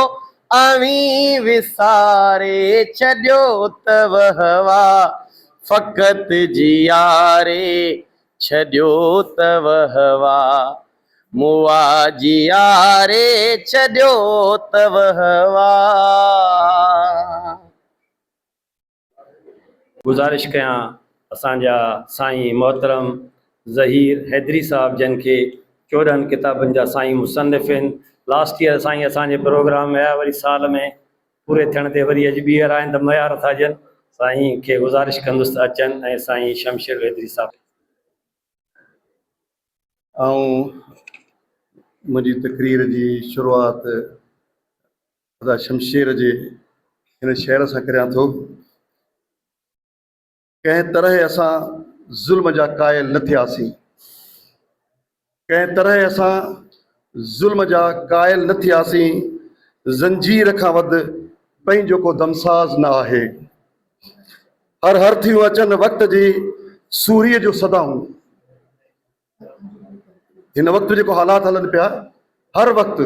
अवी विसारे छॾियो त वहवा फ़क़त जी यारे छॾियो त वहवा मुआजी यारे छॾियो त वहवा। गुज़ारिश कयां असांजा साईं मोहतरम ज़हीर हैदरी साहब जन खे 14 किताबनि जा साईं मुसन्निफ़ आहिनि। लास्ट ईयर साईं असांजे प्रोग्राम में आया, वरी साल में पूरे थियण ते वरी अॼु ॿीहर आहिनि त मयार था ॾियनि। साईं खे गुज़ारिश कंदुसि त अचनि ऐं साईं शमशेर हैदरी साहब मुंहिंजी तकरीर जी शुरूआत ख़ुदा शमशेर जे हिन शहर सां करियां थो। कंहिं तरह असां ज़ुल्म जा क़ाइल न थियासीं, कंहिं तरह असां ज़ुल्म जा क़ाइल न थियासीं। ज़ंजीर खां वधि पंहिंजो को दमसाज़ न आहे। हर थियूं अचनि वक़्त जी सूरीअ जो सदाऊं। हिन वक़्तु जेको हालात हलनि पिया, हर वक़्तु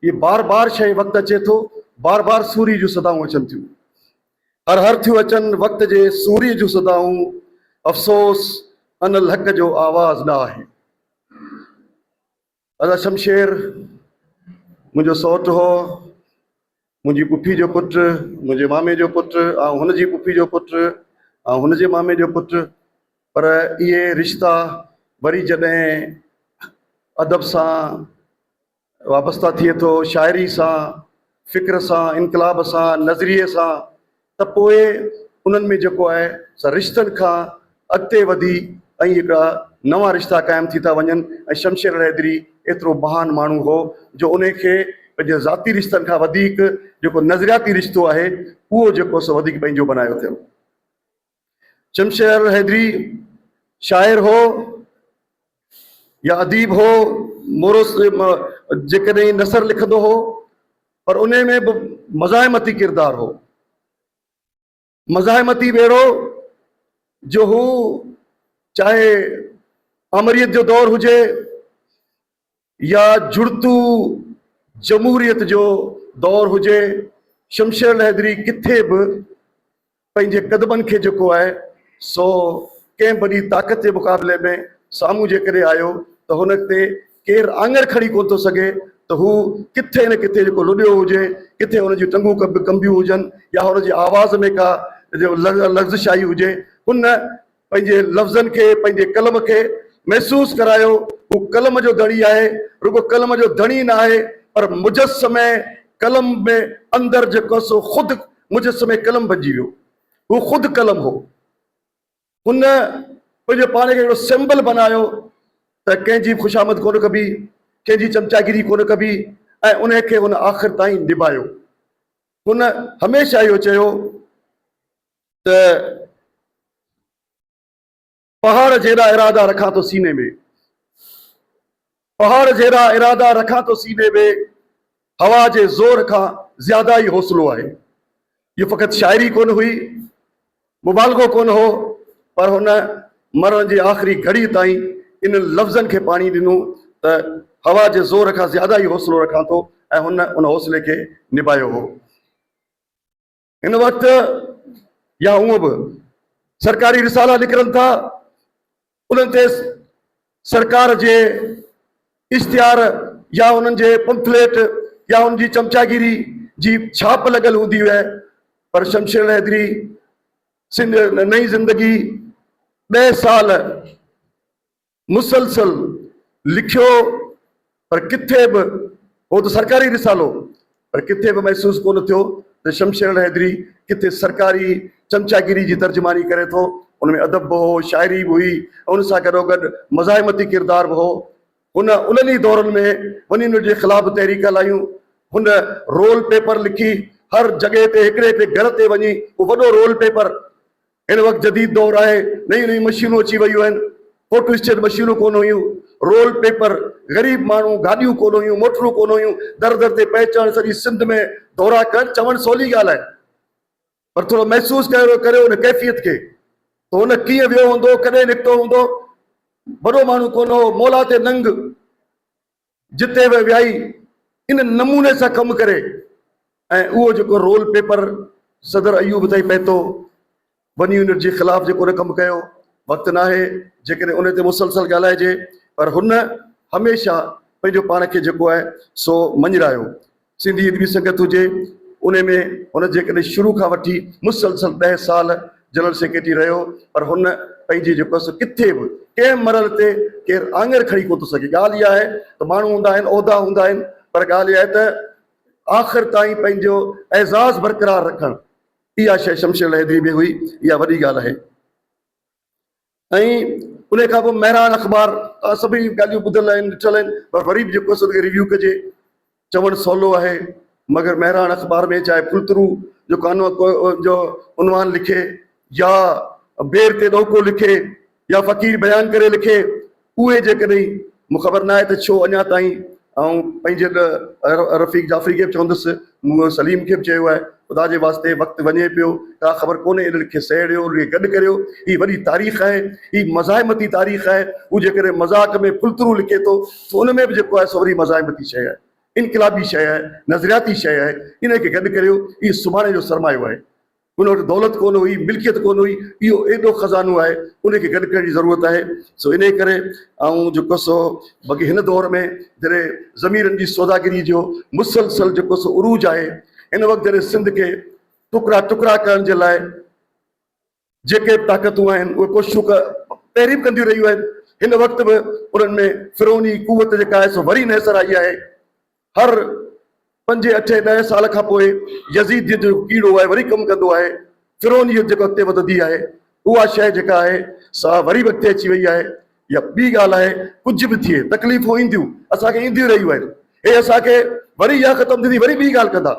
ये बार बार शइ वक़्तु अचे थो, बार बार सूरी जूं सदाऊं अचनि थियूं। हर थियूं अचनि वक़्त जे सूरी जूं सदाऊं। अफ़सोस अनल हक़ जो आवाज़ न आहे। अदा शमशेर मुंहिंजो सौटु हो, मुंहिंजी पुफी जो पुटु, मुंहिंजे मामे जो पुटु, ऐं हुनजी पुफी जो पुटु, ऐं हुनजे मामे जो पुटु। पर इहे रिश्ता वरी जॾहिं अदब सां वाबस्ता थिए थो, शाइरी सां, फ़िक्र सां, इनकलाब सां, नज़रिए सां, त पोइ उन्हनि में जेको आहे सा रिश्तनि खां अॻिते वधी ऐं हिकिड़ा नवां रिश्ता क़ाइमु थी था वञनि। ऐं शमशेर हैदरी एतिरो महान माण्हू हो जो उन खे पंहिंजे ज़ाती रिश्तनि खां वधीक जेको नज़रियाती रिश्तो आहे उहो जेको सो वधीक पंहिंजो बनायो थियो। शमशेर हैदरी शाइर हो या अदीब हो, मोरोस जेकॾहिं नसर लिखंदो हो, पर उन में बि मज़ाहिमती किरदार हो। मज़ाहिमती बेड़ो जो हू चाहे अमरियत जो दौर हुजे या जुड़तू जमहूरियत जो दौर हुजे, शमशेर हैदरी किथे बि पंहिंजे कदमनि खे जेको आहे सो कंहिं वॾी ताक़त जे मुक़ाबले में साम्हूं जे करे आयो त हुन ते केरु आङर खणी कोन थो सघे त हू किथे न किथे जेको लुॾियो हुजे, किथे हुन जूं टंगूं कंबियूं हुजनि या हुनजी आवाज़ में का जो लफ़्ज़शाही हुजे, हुन पंहिंजे लफ़्ज़नि खे, पंहिंजे कलम खे महसूस करायो। हू कलम जो धणी आहे, रुगो कलम जो धणी न आहे पर मुजस्समे कलम में अंदर जेको सो ख़ुदि मुजस्समे कलम बणिजी वियो। हू ख़ुदि कलम हो। हुन पंहिंजे पाण खे हिकिड़ो सिंबल बनायो त कंहिंजी ख़ुशामद कोन कबी, कंहिंजी चमचागिरी कोन कबी, ऐं उन खे हुन आख़िर ताईं निभायो। हुन हमेशह इहो चयो त पहाड़ जहिड़ा इरादा रखां थो सीने में, पहाड़ जहिड़ा इरादा रखां थो सीने में, हवा जे ज़ोर खां ज़्यादा ई हौसलो आहे। इहो फ़क़ति शाइरी कोन हुई, मुबालगो कोन हो, पर हुन मरण जी आख़िरी घड़ी ताईं इन लफ़्ज़नि खे पाणी ॾिनो त हवा जे ज़ोर खां ज़्यादा ई हौसलो रखां थो, ऐं हुन उन हौसले खे निभायो हो। हिन वक़्तु या हूअं बि सरकारी रिसाला निकिरनि था, उन्हनि ते सरकार जे इश्तिहार या उन्हनि जे पंफलेट या उनजी चमचागिरी जी छाप लॻल हूंदी आहे। पर शमशेर हैदरी सिंध नई ज़िंदगी 2 साल मुसलसल लिखियो, पर किथे बि हो त सरकारी रिसालो, पर किथे बि महसूस कोन थियो त शमशेर हैदरी किथे सरकारी चमचागिरी जी तर्जुमानी करे थो। उनमें अदब बि हो, शाइरी बि हुई, उन सां गॾोगॾु मज़ाहिमती किरदार बि हो। हुन उन्हनि दौरनि में वञी उन जे ख़िलाफ़ तहरीक हलायूं। हुन रोल पेपर लिखी, हर जॻह ते हिकिड़े हिकिड़े घर ते वञी उहो वॾो रोल पेपर। हिन वक़्तु जदीद दौर आहे, नयूं नयूं मशीनूं अची वियूं आहिनि, फोटो स्टेट मशीनूं कोन हुयूं, रोल पेपर, ग़रीब माण्हू, गाॾियूं कोन हुयूं, मोटरूं कोन हुयूं, दर दर ते पहुचणु, सॼी सिंध में दौरा करणु चवणु सवली ॻाल्हि आहे, पर थोरो महसूस करियो उन कैफ़ियत खे त हुन कीअं वियो हूंदो, कॾहिं निकितो हूंदो। वॾो माण्हू कोन हो, मौला ते नंग, जिते बि वियाई इन नमूने सां कमु करे, ऐं उहो जेको रोल पेपर सदर अयूब ताईं पहुतो, वञी उन जे ख़िलाफ़ जेको उन कमु कयो। वक़्तु न आहे जेकॾहिं उन ते मुसलसल ॻाल्हाइजे, पर हुन हमेशह पंहिंजो पाण खे जेको आहे सो मञरायो। सिंधी अदबी संगत हुजे, उन में हुन जेकॾहिं शुरू खां वठी मुसलसल 10 साल जनरल सेक्रेटरी रहियो, पर हुन पंहिंजी जेको आहे किथे बि कंहिं मरल ते केरु आङर खणी कोन थो सघे। ॻाल्हि इहा आहे त माण्हू हूंदा आहिनि, उहिदा हूंदा आहिनि, पर ॻाल्हि इहा आहे त आख़िर ताईं पंहिंजो एज़ाज़ बरक़रार रखणु, इहा शइ शमशेर हैदरी में हुई। इहा वॾी ॻाल्हि आहे। ऐं उन खां पोइ महिरान अख़बार सभई ॻाल्हियूं ॿुधल आहिनि ॾिठल आहिनि, पर वरी बि जेको आहे रिव्यू कजे, चवणु सवलो आहे, मगर महिरान अख़बार में चाहे फुलतरू जो कानो जो उनवान लिखे या बेर ते ॾोको लिखे या फ़क़ीर बयान करे लिखे, उहे जेकॾहिं मूंखे ख़बर न आहे त छो अञा ताईं, ऐं पंहिंजे रफ़ीक जाफ़री खे बि चवंदुसि, सलीम खे बि चयो आहे, ख़ुदा जे वास्ते वक़्तु वञे पियो, का ख़बर कोन्हे, इनखे सहेड़ियो, इनखे गॾु करियो। हीअ वॾी तारीख़ आहे, हीअ मज़ाहिमती तारीख़ आहे। हू जेकॾहिं मज़ाक में फुलतरू लिखे थो त उन में बि जेको आहे सो वरी मज़ाहिमती शइ आहे, इनक़िलाबी शइ आहे, नज़रियाती शइ आहे। इनखे गॾु करियो, इहो सुभाणे जो सरमायो आहे। उन वटि दौलत कोन हुई, मिल्कियत कोन हुई, इहो एॾो ख़ज़ानो आहे, उनखे गॾु करण जी ज़रूरत आहे। सो इन करे ऐं जेको सो बाक़ी हिन दौर में जॾहिं ज़मीरनि जी सौदागिरी जो मुसलसल जेको सो उरूज आहे, इन वक़्तु जॾहिं सिंध खे टुकड़ा टुकड़ा करण जे लाइ जेके ताक़तूं आहिनि उहे कोशिशूं पहिरीं बि कंदियूं रहियूं आहिनि, हिन वक़्तु बि उन्हनि में फिरौनी कुवत जेका आहे सो वरी नज़र आई आहे। हर 5, 8, 10 साल खां पोइ यज़ीद जो कीड़ो आहे वरी कमु कंदो आहे, फिरौनीयत जेको अॻिते वधंदी आहे, उहा शइ जेका आहे सा वरी बि अॻिते अची वई आहे। या ॿी ॻाल्हि आहे, कुझु बि थिए तकलीफ़ूं ईंदियूं, असांखे ईंदियूं रहियूं आहिनि, हे असांखे वरी इहा ख़तमु थींदी, वरी ॿी ॻाल्हि कंदा,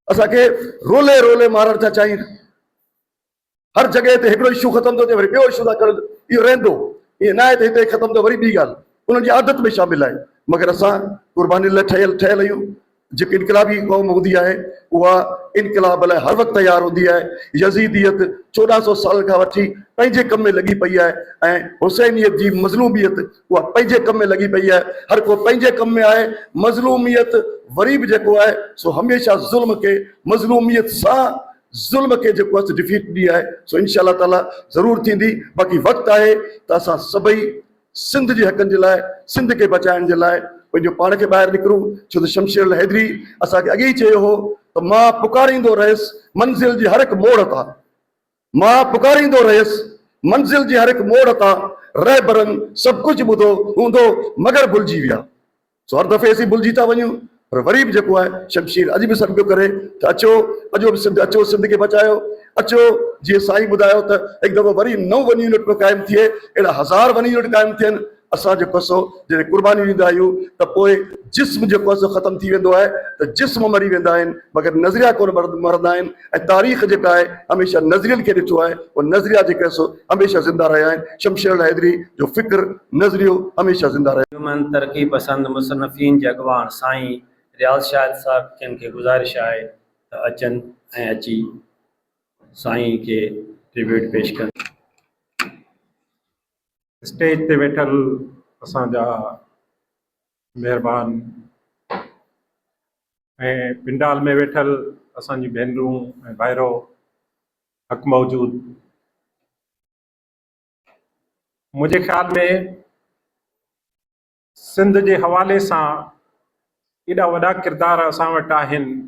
असांखे रोले रोले मारणु था चाहिनि। हर जॻह ते हिकिड़ो इशू ख़तमु थो थिए, वरी ॿियो इशू था करनि, इहो रहंदो, ईअं न आहे त हिते ख़तमु थियो वरी ॿी ॻाल्हि, उन्हनि जी आदत में शामिल आहे। मगर असां क़ुर्बानी लाइ ठहियल आहियूं। जेकी इनक़िलाबी क़ौम हूंदी आहे उहा इनक़िलाब लाइ हर वक़्तु तयारु हूंदी आहे। यज़ीदियत 1400 साल खां वठी पंहिंजे कम में लॻी पई आहे, ऐं हुसैनियत जी मज़लूमियत उहा पंहिंजे कम में लॻी पई आहे। हर को पंहिंजे कम में आहे। मज़लूमियत वरी बि जेको आहे सो हमेशह ज़ुल्म खे, मज़लूमियत सां ज़ुल्म खे जेको आहे डिफीट ॾी आहे। सो इंशा ताला ज़रूरु थींदी। बाक़ी वक़्तु आहे त असां सभई सिंध जे हक़नि जे लाइ, सिंध खे बचाइण जे लाइ पंहिंजो पाण खे ॿाहिरि निकिरूं। छो त शमशेर हैदरी असांखे अॻे ई चयो हो त मां पुकारींदो रहियुसि मंज़िल जी हर हिकु मोड़ तां, मां पुकारींदो रहियुसि मंज़िल जी हर हिकु मोड़ तां, रहबरनि सभु कुझु ॿुधो हूंदो मगर भुलिजी विया। सो हर दफ़े असीं भुलिजी था वञूं, पर वरी बि जेको आहे शमशेर अॼु बि सॾु पियो करे त अचो, अॼो बि सिंध, अचो सिंध खे बचायो, अचो। जीअं साईं ॿुधायो त हिकु दफ़ो वरी 9 वनी यूनिट पियो क़ाइमु थिए, अहिड़ा 1000 वनी यूनिट क़ाइमु थियनि। असां जेको सो जॾहिं क़ुर्बानी ॾींदा आहियूं त पोइ जिस्म जेको आहे सो ख़तमु थी वेंदो आहे, त जिस्म मरी वेंदा आहिनि मगर नज़रिया कोन मरंदा आहिनि। ऐं तारीख़ जेका आहे हमेशह नज़रियनि खे ॾिठो आहे, उहे नज़रिया जेके सो हमेशह ज़िंदा रहिया आहिनि। शमशेर हैदरी जो फ़िक्र, नज़रियो हमेशह ज़िंदा रहियो। ह्यूमन तरक़ी पसंद मुसन्नफ़ीन जे अॻवान साईं रियाज़ शाहिद साहब जन खे गुज़ारिश आहे त अचनि ऐं अची साईं खे ट्रिब्यूट पेश कनि। स्टेज ते वेठल असांजा महिरबान ऐं पिंडाल में वेठल असांजी भेनरूं ऐं भाइरो हक़ मौजूद, मुंहिंजे ख़्याल में सिंध जे हवाले सां एॾा वॾा किरदार असां वटि आहिनि।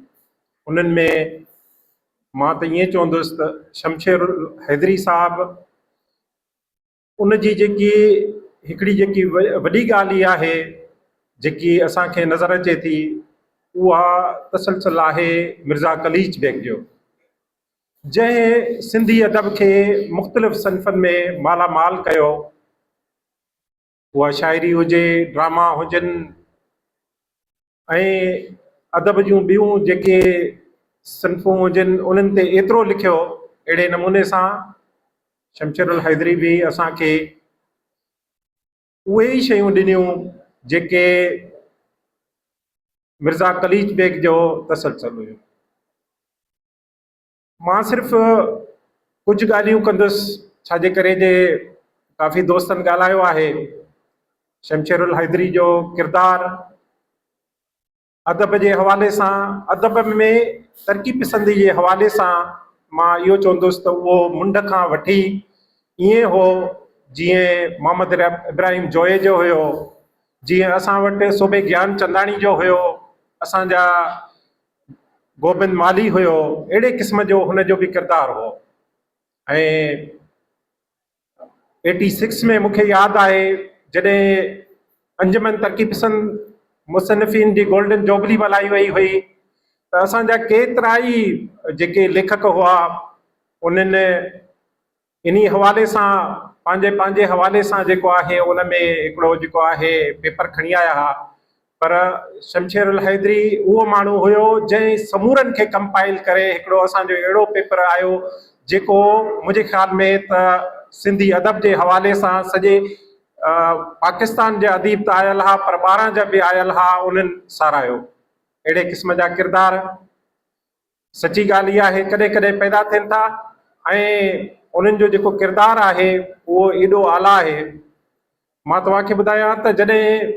उन्हनि में मां त ईअं चवंदुसि त शमशेर हैदरी साहब, उन जी जेकी हिकिड़ी जेकी वॾी ॻाल्हि इहा आहे जेकी असांखे नज़र अचे थी, उहा तसलसल आहे मिर्ज़ा कलीच बेग जो, जंहिं सिंधी अदब खे मुख़्तलिफ़ सन्फ़नि में मालामाल कयो। उहा शाइरी हुजे, ड्रामा हुजनि ऐं अदब जूं ॿियूं जेके सन्फ़ूं हुजनि, उन्हनि ते एतिरो लिखियो। अहिड़े नमूने सां शमशेर हैदरी बि असांखे उहे ई शयूं ॾिनियूं जेके मिर्ज़ा कलीच बेग जो तसलसल हुयो। मां सिर्फ़ु कुझु ॻाल्हियूं कंदुसि, छाजे करे जे काफ़ी दोस्तनि ॻाल्हायो आहे। शमशेर हैदरी जो किरदारु अदब जे हवाले सां, अदब में तरक़ी पसंदी जे हवाले सां मां इहो चवंदुसि त उहो मुंड खां वठी ईअं हो जीअं मोहम्मद इब्राहिम जोए जो हुयो, जीअं असां वटि सूबे ज्ञान चंदाणी जो हुयो, असांजा गोबिंद माली हुयो। अहिड़े क़िस्म जो हुन जो बि किरदारु हो। ऐं 86 में मूंखे यादि आहे जॾहिं अंजुमन तरक़ी पसंद मुसन्निफ़ीन जी गोल्डन जोबली मल्हाई वई हुई, त असांजा केतिरा ई जेके लेखक हुआ उन्हनि इन्ही हवाले सां पंहिंजे हवाले सां जेको आहे उन में हिकिड़ो जेको आहे पेपर खणी आया हुआ। पर शमशेरुल हैदरी उहो माण्हू हुयो जंहिं समूरनि खे कंपाइल करे हिकिड़ो असांजो अहिड़ो पेपर आयो जेको मुंहिंजे ख़्याल में त सिंधी अदब जे हवाले सां सॼे पाकिस्तान जा अदीब त आयल हुआ पर ॿाहिरां जा बि आयल हुआ, उन्हनि सारायो। अहिड़े क़िस्म जा किरदार सची ॻाल्हि इहा आहे कॾहिं कॾहिं पैदा थियनि था ऐं उन्हनि जो जेको किरदारु आहे उहो एॾो आला आहे। मां तव्हांखे ॿुधायां त जॾहिं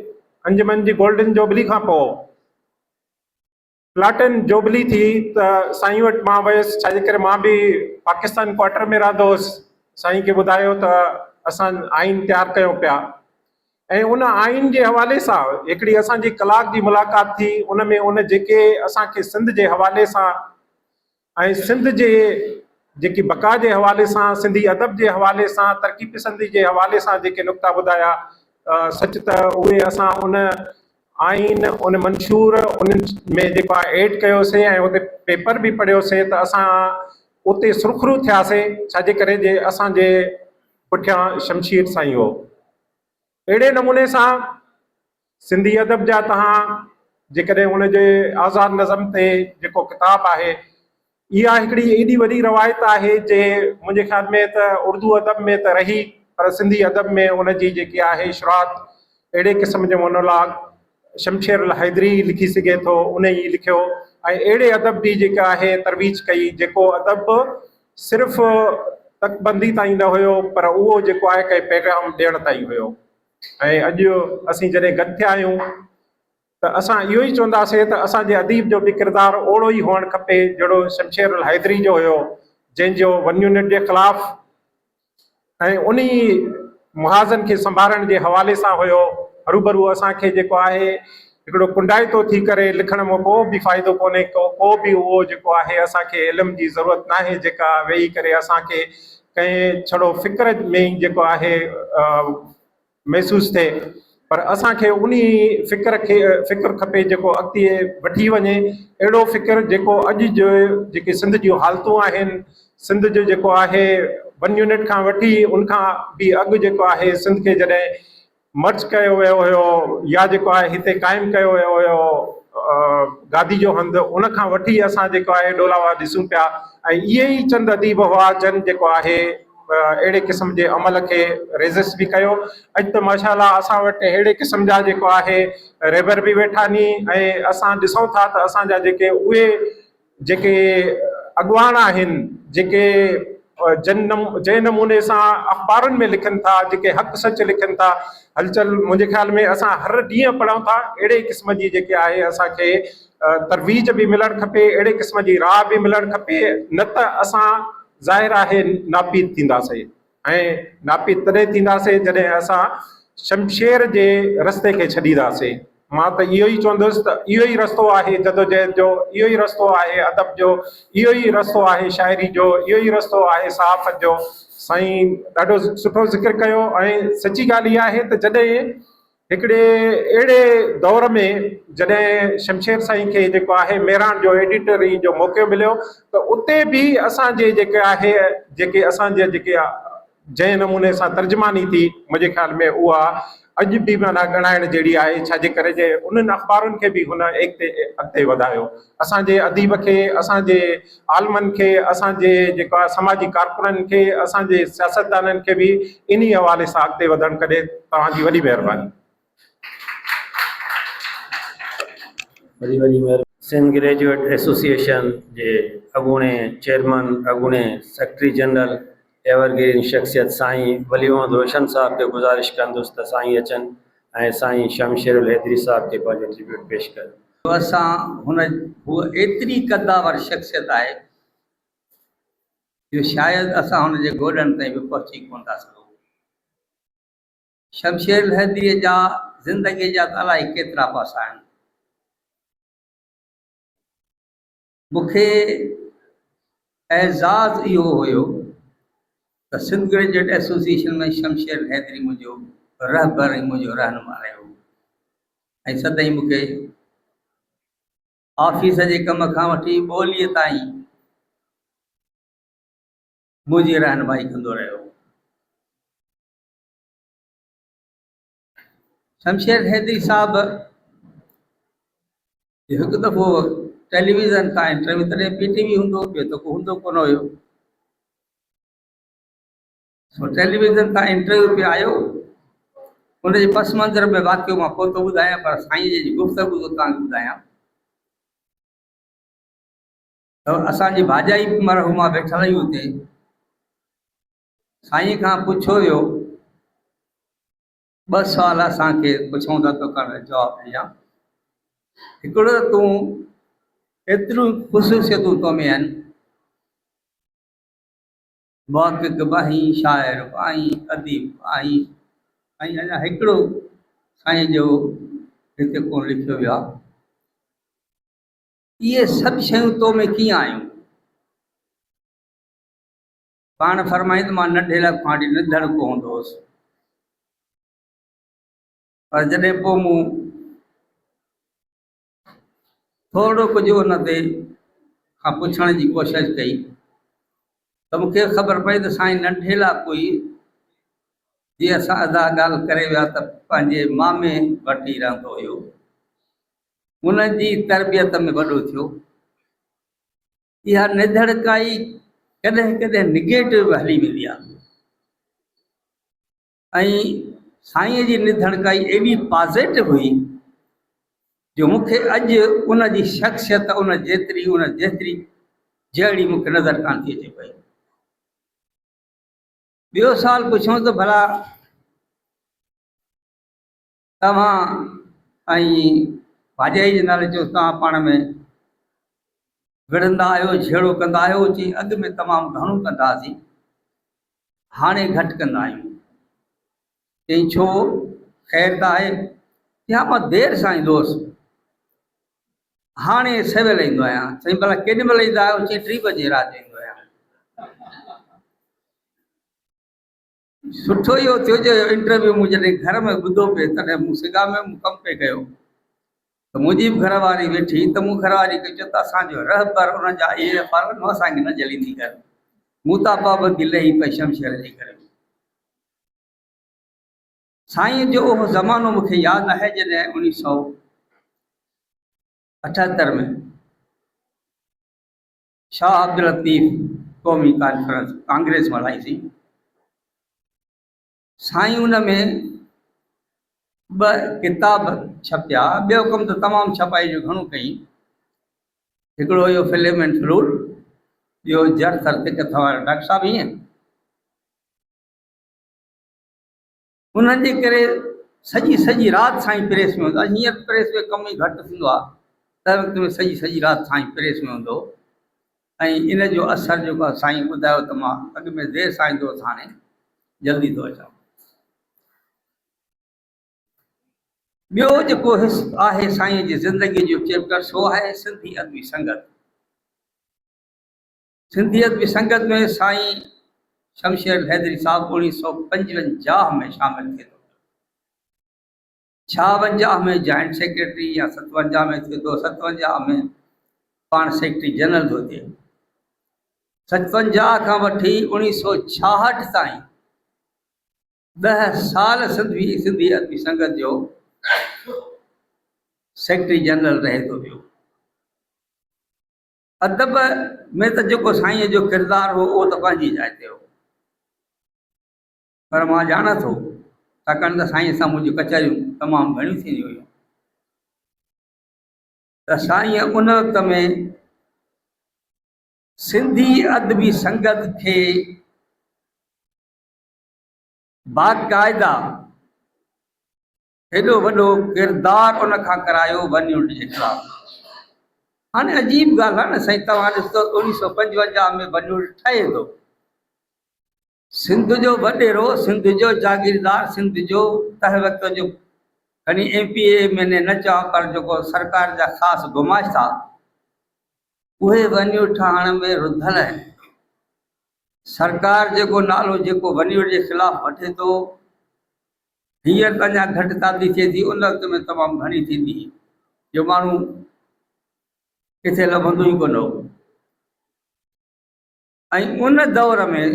अंजुमन जी गोल्डन जुबली खां पोइ प्लाटिन जुबली थी त साईं वटि मां वियुसि, छाजे करे मां बि पाकिस्तान क्वार्टर में रहंदो हुउसि। साईं खे ॿुधायो त असां आइन तयारु कयूं पिया ऐं उन आइन जे हवाले सां हिकिड़ी असांजी कलाक जी मुलाक़ात थी। उन में उन जेके असांखे सिंध जे हवाले सां ऐं सिंध जे जेकी बका जे हवाले सां, सिंधी अदब जे हवाले सां, तरक़ी पसंदी जे हवाले सां जेके नुक़्ता ॿुधाया, सच त उहे असां उन आइन उन मंशूर उन्हनि में जेको आहे एड कयोसीं ऐं उते पेपर बि पढ़ियोसीं त असां उते सुरखरू थियासीं, छाजे करे जे असांजे पुठियां शमशीर साईं हो। अहिड़े नमूने सां सिंधी अदब जा तव्हां जेकॾहिं उनजे आज़ाद नज़म ते जेको किताबु आहे, इहा हिकिड़ी एॾी वॾी रवायत आहे जे मुंहिंजे ख़्याल में त उर्दू अदब में त रही पर सिंधी अदब में उनजी जेकी आहे शुरात अहिड़े क़िस्म जो मोनोलॉग शमशेरुल हैदरी लिखी सघे थो, उन ई लिखियो ऐं अहिड़े अदब जी जेका आहे तरवीज कई जेको अदब सिर्फ़ तकबंदी ताईं न हुयो पर उहो जेको आहे कंहिं पैगाम ॾियण ताईं हुयो। ऐं अॼु असीं जॾहिं गॾु थिया आहियूं त असां इहो ई चवंदासीं त असांजे अदीब जो बि किरदारु ओड़ो ई हुअणु खपे जहिड़ो शमशेरुल हैदरी जो हुयो, जंहिंजो वन यूनिट जे ख़िलाफ़ ऐं उन मुहाज़न खे संभालण जे हवाले सां हुयो। हरूभरू असांखे जेको आहे हिकिड़ो कुंडाइतो थी करे लिखण में को बि फ़ाइदो कोन्हे, को बि उहो जेको आहे असांखे इल्म जी ज़रूरत न आहे जेका वेही करे असांखे कंहिं छड़ो फ़िक्र में ई जेको आहे महसूसु थिए, पर असांखे उन फ़िक्र खपे जेको अॻिते वठी वञे। अहिड़ो फ़िक्र जेको अॼु जो जेके सिंध जूं हालतूं आहिनि, सिंध जो जेको आहे वन यूनिट खां वठी उनखां बि अॻु जेको आहे सिंध खे जॾहिं मर्ज कयो वियो हुयो या जेको आहे हिते क़ाइमु कयो वियो हुयो गादी जो हंधि, उन खां वठी असां जेको आहे डोलावा ॾिसूं पिया ऐं इहे ई चंद अदीब हुआ जन जेको आहे अहिड़े क़िस्म जे अमल खे रेज़िस्ट बि कयो। अॼु त माशाअल्लाह असां वटि अहिड़े क़िस्म जा जेको आहे रेबर बि वेठा नी ऐं असां ॾिसूं था त असांजा जेके उहे जेके अॻुवान आहिनि जेके जंहिं नमूने सां अख़बारुनि में लिखनि था, जेके हक़ सच लिखनि था, हलचल मुंहिंजे ख़्याल में असां हर ॾींहुं पढ़ूं था। अहिड़े क़िस्म जी जेके आहे असांखे तरवीज बि मिलणु खपे, अहिड़े क़िस्म जी राह बि मिलणु खपे, न त असां ज़ाहिर आहे नापीद थींदासीं ऐं नापीद तॾहिं थींदासीं जॾहिं असां शमशेर जे रस्ते खे छॾींदासीं। मां त इहो ई चवंदुसि त इहो ई रस्तो आहे जदोजहद जो, इहो ई रस्तो आहे अदब जो, इहो ई रस्तो आहे शाइरी जो, इहो ई रस्तो आहे सहाफ़त जो। साईं ॾाढो सुठो ज़िक्र कयो ऐं सची ॻाल्हि इहा आहे त जॾहिं हिकिड़े अहिड़े दौर में जॾहिं शमशेर साईं खे जेको आहे मेरान जो एडिटरी जो मौक़ो मिलियो त उते बि असांजे जेके आहे जेके असांजे जेके जंहिं नमूने सां तर्जुमानी थी, मुंहिंजे ख़्याल में उहा अॼु बि माना ॻणाइण जहिड़ी आहे, छाजे करे जे उन्हनि अख़बारुनि खे बि हुन अॻिते वधायो। असांजे अदीब खे, असांजे आलमनि खे, असांजे जेको आहे समाजी कारकुननि खे, असांजे सियासतदाननि खे बि इन हवाले सां अॻिते वधणु करे तव्हांजी वॾी महिरबानी। वॾी महिरबानी। सिंध ग्रेजुएट एसोसिएशन जे अॻूणे चेयरमैन, अॻूणे सेक्रेटरी जनरल एवरग्रीन शख्सियत साईं वली मोहम्मद रोशन साहब खे गुज़ारिश कंदुसि त साईं अचनि ऐं साईं शमशेरुल हैदरी साहब खे पंहिंजो ट्रिब्यूट पेश कनि। असां हूअ एतिरी कद्दावर शख्सियत आहे जो शायदि असां हुनजे गोॾनि ताईं बि पहुची कोन था सघूं। शमशेरुल हैदरीअ जा ज़िंदगीअ जा त अलाए केतिरा पासा आहिनि। मूंखे एज़ाज़ इहो हुयो त सिंध ग्रेजुएट एसोसिएशन में शमशेरुल हैदरी मुंहिंजो रहबर ऐं मुंहिंजो रहनुमा रहियो ऐं सदाईं मूंखे ऑफिस जे कम खां वठी ॿोलीअ ताईं मुंहिंजी रहनुमाई कंदो रहियो। शमशेर हैदरी साहब हिकु दफ़ो टेलीविज़न खां इंटरव्यू, तॾहिं PTV हूंदो, ॿियो त को हूंदो कोन हुयो। टेलीविज़न खां इंटरव्यू पे आयो, उनजे पस मंज़र में वाक़ियो मां पोइ थो ॿुधायां, पर साईं जी गुफ़्तगू थो तव्हांखे ॿुधायां। त असांजी भाॼाई मरहुमा वेठल हुई हुते। साईं खां पुछो वियो, 2 सुवाल असांखे पुछूं था, तोखे जवाबु ॾियां। हिकिड़ो त तूं एतिरियूं ख़ुशूसियतूं तो में आहिनि, मुहक़िक़ बि आहीं, शाइर बि आहीं, अदीब आहीं, ऐं अञा हिकिड़ो साईं जो हिते को लिखियो वियो आहे, इहे सभु शयूं तो में कीअं आहियूं? पाण फरमाईंदो, मां नंढे लाइ निधड़ को हूंदो हुउसि, पर जॾहिं पोइ मूं थोरो कुझु उन ते खां पुछण जी कोशिशि कई, त मूंखे ख़बर पई त साईं नंढे लाइ कोई, जीअं असां अदा ॻाल्हि करे विया त पंहिंजे मामे वटि रहंदो हुयो, उनजी तरबियत में वॾो थियो। इहा निधड़काई कॾहिं कॾहिं निगेटिव हली वेंदी आहे, ऐं साईं जी निधड़काई एॾी पॉज़िटिव हुई जो मूंखे अॼु उनजी शख़्सियत उन जेतिरी जहिड़ी मूंखे नज़र कान थी अचे पई। ॿियो सुवाल पुछूं त भला तव्हां ऐं भाॼाई जे नाले जो तव्हां पाण में विढ़ंदा आहियो, छेड़ो कंदा आहियो? चई अॻु में तमामु घणो कंदा हुआसीं, हाणे घटि कंदा आहियूं। चई छो, ख़ैर त आहे? या मां देरि सां ईंदो हुउसि, हाणे सवेल ईंदो आहियां। चई भला केॾी महिल ईंदा आहियो? चई 3 बजे राति ईंदो आहियां। सुठो इहो थियो जो इंटरव्यू मूं जॾहिं घर में ॿुधो पिए, तॾहिं मूं सिगा में कमु पे कयो, त मुंहिंजी बि घरवारी वेठी, त मूं घरवारी खे चयो त असांजो रहबर उन्हनि जा इहे अफ़ार असांखे न जलींदी कर, मूं त पाबंदी लही पई शमशेर जे करे। साईं जो उहो ज़मानो मूंखे यादि आहे जॾहिं 1978 में शाह अब्दुल लतीफ़ क़ौमी कॉन्फ्रेंस कांग्रेस मल्हाईसीं। साईं उन में 2 किताब छपिया, ॿियो कमु त तमामु छपाई जो घणो कई। हिकिड़ो हुयो फिल्म एंड फ्लूट, ॿियो जड़ तिक अथव डॉक्टर साहब। ईअं उन्हनि जे करे सॼी राति साईं प्रेस में हूंदो आहे। हींअर प्रेस में कमु ई घटि थींदो आहे, तंहिं वक़्त में सॼी राति साईं प्रेस में हूंदो। ऐं इन जो असरु जेको आहे साईं ॿुधायो त मां अॻु में देरि सां ईंदो हुउसि, हाणे जल्दी थो अचां। ॿियो जेको हिस्सो आहे साईं जी ज़िंदगी जो चैप्टर, सो आहे सिंधी अदबी संगत। सिंधी अदबी संगत में साईं शमशेर हैदरी साहब 1955 में शामिल थिए थो। 56 में जॉइंट सेक्रेटरी या 57 में थिए थो, 57 में पाण सेक्रेटरी जनरल थो थिए। 57 खां वठी 1966 ताईं 10 साल सिंधी अदबी संगत जो सेक्रेटरी जनरल रहे थो पियो। अदब में त जेको साईं जो किरदारु हो उहो त पंहिंजी जाइ ते हो, पर मां ॼाणां थो, छाकाणि त साईं सां मुंहिंजूं कचहरियूं तमामु घणियूं थींदियूं हुयूं, त साईं उन वक़्त में सिंधी अदबी संगत खे बाक़ाइदा हेॾो वॾो किरदारु उन खां करायो बॉलीवुड जे ख़िलाफ़। हाणे अजीब ॻाल्हि आहे न साईं, तव्हां ॾिसो 1955 में बॉलीवुड ठहे थो, सिंध जो वॾेरो, सिंध जो जागीरदार, सिंध जो तंहिं वक़्त जो खणी MPA में न चवां, पर जेको सरकार जा ख़ासि गुमाश्ता उहे बॉलीवुड ठहण में रुधल आहिनि। सरकार जेको नालो जेको बॉलीवुड जे ख़िलाफ़ वठे थो, हींअर त अञा घटि तादी थिए थी, उन वक़्त में तमामु घणी थींदी जो माण्हू किथे लभंदो ई कोन हो। ऐं उन दौर में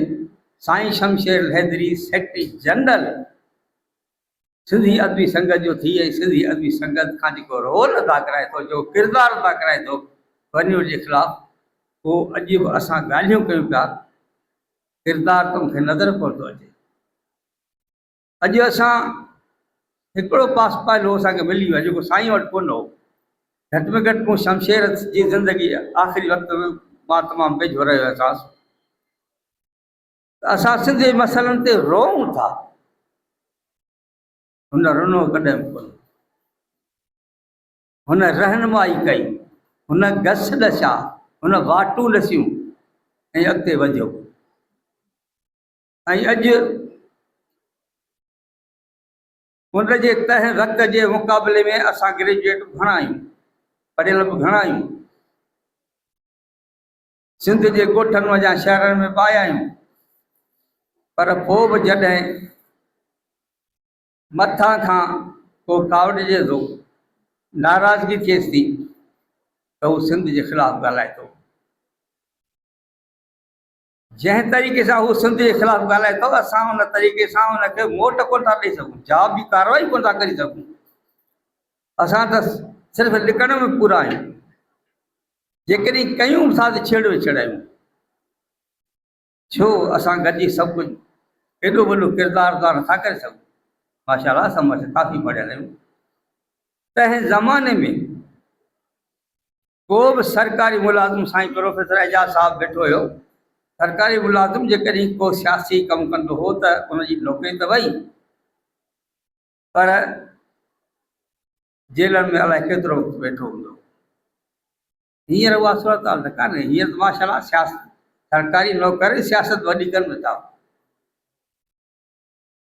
साईं शमशेर हैदरी सेक्रेटरी जनरल सिंधी अदबी संगत जो थी ऐं सिंधी अदबी संगत खां जेको रोल अदा कराए थो, जो किरदारु अदा कराए थो वञो जे ख़िलाफ़, उहो अॼु बि असां ॻाल्हियूं कयूं पिया, किरदारु त मूंखे नज़र कोन थो अचे। अॼु असां हिकिड़ो पास पाइलो असांखे मिली वियो आहे जेको साईं वटि कोन हो। घटि में घटि मूं शमशेर जी ज़िंदगी आख़िरी वक़्त में मां तमामु वेझो रहियो अहसासु। असां सिंधी मसइलनि ते रोऊं था, हुन रुनो कॾहिं बि कोन। हुन रहनुमाई कई, हुन घस ॾसिया, हुन वाटूं ॾसियूं ऐं अॻिते वधियो। ऐं अॼु हुन जे तह वक़्त जे मुक़ाबले में असां ग्रेजुएट घणा आहियूं, पढ़ियल बि घणा आहियूं, सिंध जे ॻोठनि में या शहरनि में पाया आहियूं, पर पोइ बि जॾहिं मथां खां को कावड़िजे थो, नाराज़गी थिएसि थी, त उहो सिंध जे ख़िलाफ़ु ॻाल्हाए थो। जंहिं तरीक़े सां उहो सिंध जे ख़िलाफ़ु ॻाल्हाए थो, असां उन तरीक़े सां उनखे मोट कोन था ॾेई सघूं, जवाब जी कार्रवाई कोन था करे सघूं। असां त सिर्फ़ु लिकण में पूरा आहियूं, जेकॾहिं कयूं था त छेड़ो छेड़ायूं। छो असां गॾिजी सभु कुझु एॾो वॾो किरदारु अदा नथा करे सघूं। माशाअल्लाह समझ काफ़ी पढ़ियल आहियूं। तंहिं ज़माने में को बि सरकारी मुलाज़िम, साईं प्रोफेसर एजाज साहब वेठो हुयो, सरकारी मुलाज़िम जेकॾहिं को सियासी कमु कंदो हो त उनजी नौकिरी त वई, पर जेलनि में अलाए केतिरो वक़्तु वेठो हूंदो। हींअर उहा सूरत हाल त कान्हे। हींअर त माशाअल्लाह सियासत, सरकारी नौकरी सियासत वॾी कनि था,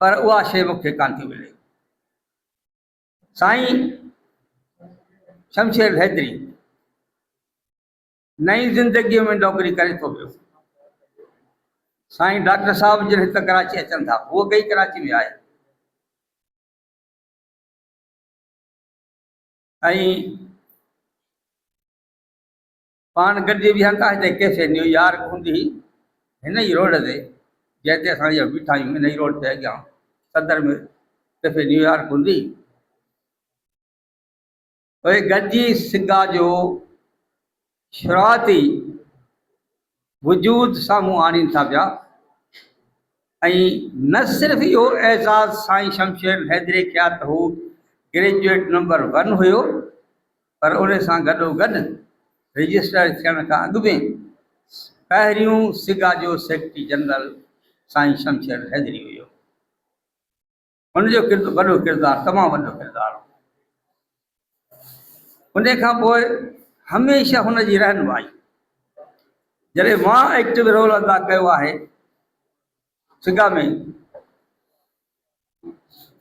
पर उहा शइ मूंखे कान थी मिले। साईं शमशेर हैदरी नई ज़िंदगीअ में नौकरी करे थो पियो। साईं डॉक्टर साहब जॾहिं त कराची अचनि था, उहो गई कराची में आहे। ऐं पाण गॾिजी बीहनि था, हिते कैफे न्यूयॉर्क हूंदी हिन ई रोड ते, जंहिं ते असां हीअ बीठा आहियूं, हिन ई रोड ते अॻियां सदर में कैफे न्यूयॉर्क हूंदी। उहे गॾिजी सिगा जो शुरूआती वजूद साम्हूं आणीनि था पिया। ऐं न सिर्फ़ु इहो एज़ाज़ साईं शमशेर हैदरी खे आहे त हू ग्रेजुएट नंबर 1 हुयो, पर उन सां गॾोगॾु रजिस्टर थियण खां अॻु में पहिरियों सिगा जो सेक्रेटरी जनरल साईं शमशेर हैदरी हुयो। हुनजो वॾो किरदारु, तमामु वॾो किरदारु। उन खां पोइ हमेशह हुनजी रहनुमाई, जॾहिं मां एक्टिव रोल अदा कयो आहे सिगा में,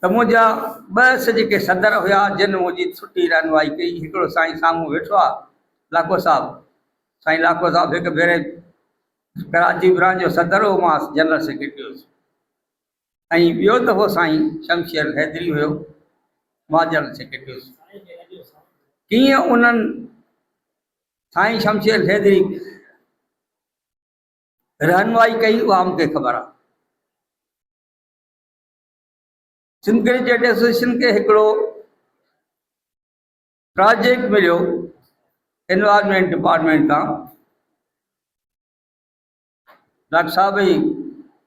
त मुंहिंजा 2 जेके सदर हुया जिन मुंहिंजी सुठी रहनुमाई कई। हिकिड़ो साईं साम्हूं वेठो आहे, लाखो साहिबु। साईं लाखो साहिबु हिकु भेरे कराची ब्रांच जो सदर हो, मां जनरल सेक्रेटरी हुयुसि। ऐं ॿियो दफ़ो साईं शमशेर हैदरी हुयो, मां जनरल सेक्रेटरी हुयुसि। कीअं उन्हनि साईं शमशेर हैदरी रहनुमाई कई, उहा मूंखे ख़बर आहे। सिंध ग्रेजुएट एसोसिएशन खे हिकिड़ो प्रोजेक्ट मिलियो एनवायरमेंट डिपार्टमेंट खां। डॉक्टर साहब ई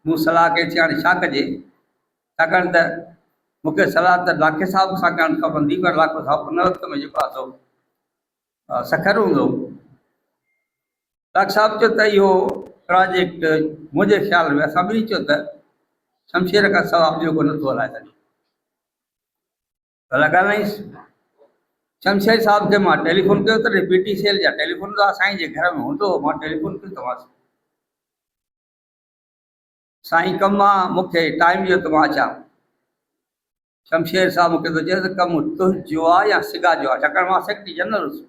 मूं सलाह कई थी हाणे छा कजे, छाकाणि त मूंखे सलाह त लाखे साहब सां करणु खपंदी, पर लाखो साहब उन वक़्त में जेको आहे सो सखर हूंदो। डॉक्टर साहब चयो त इहो प्रोजेक्ट मुंहिंजे ख़्याल में, असां ॿिनी चयो त शमशेर खां सवाइ ॿियो को नथो हलाए सघे। भला ॻाल्हाईंसि। शमशेर साहब खे मां टेलीफोन कयो त PTCL जा टेलीफोन त साईं जे घर में हूंदो, मां टेलीफोन कयो तव्हांसां। साईं कमु आहे, मूंखे टाइम ॾियो त मां अचां। शमशेर साहब मूंखे थो चए त कमु तुंहिंजो आहे या सिगा जो आहे, छाकाणि मां सेक्रेटरी जनरल हुयुसि।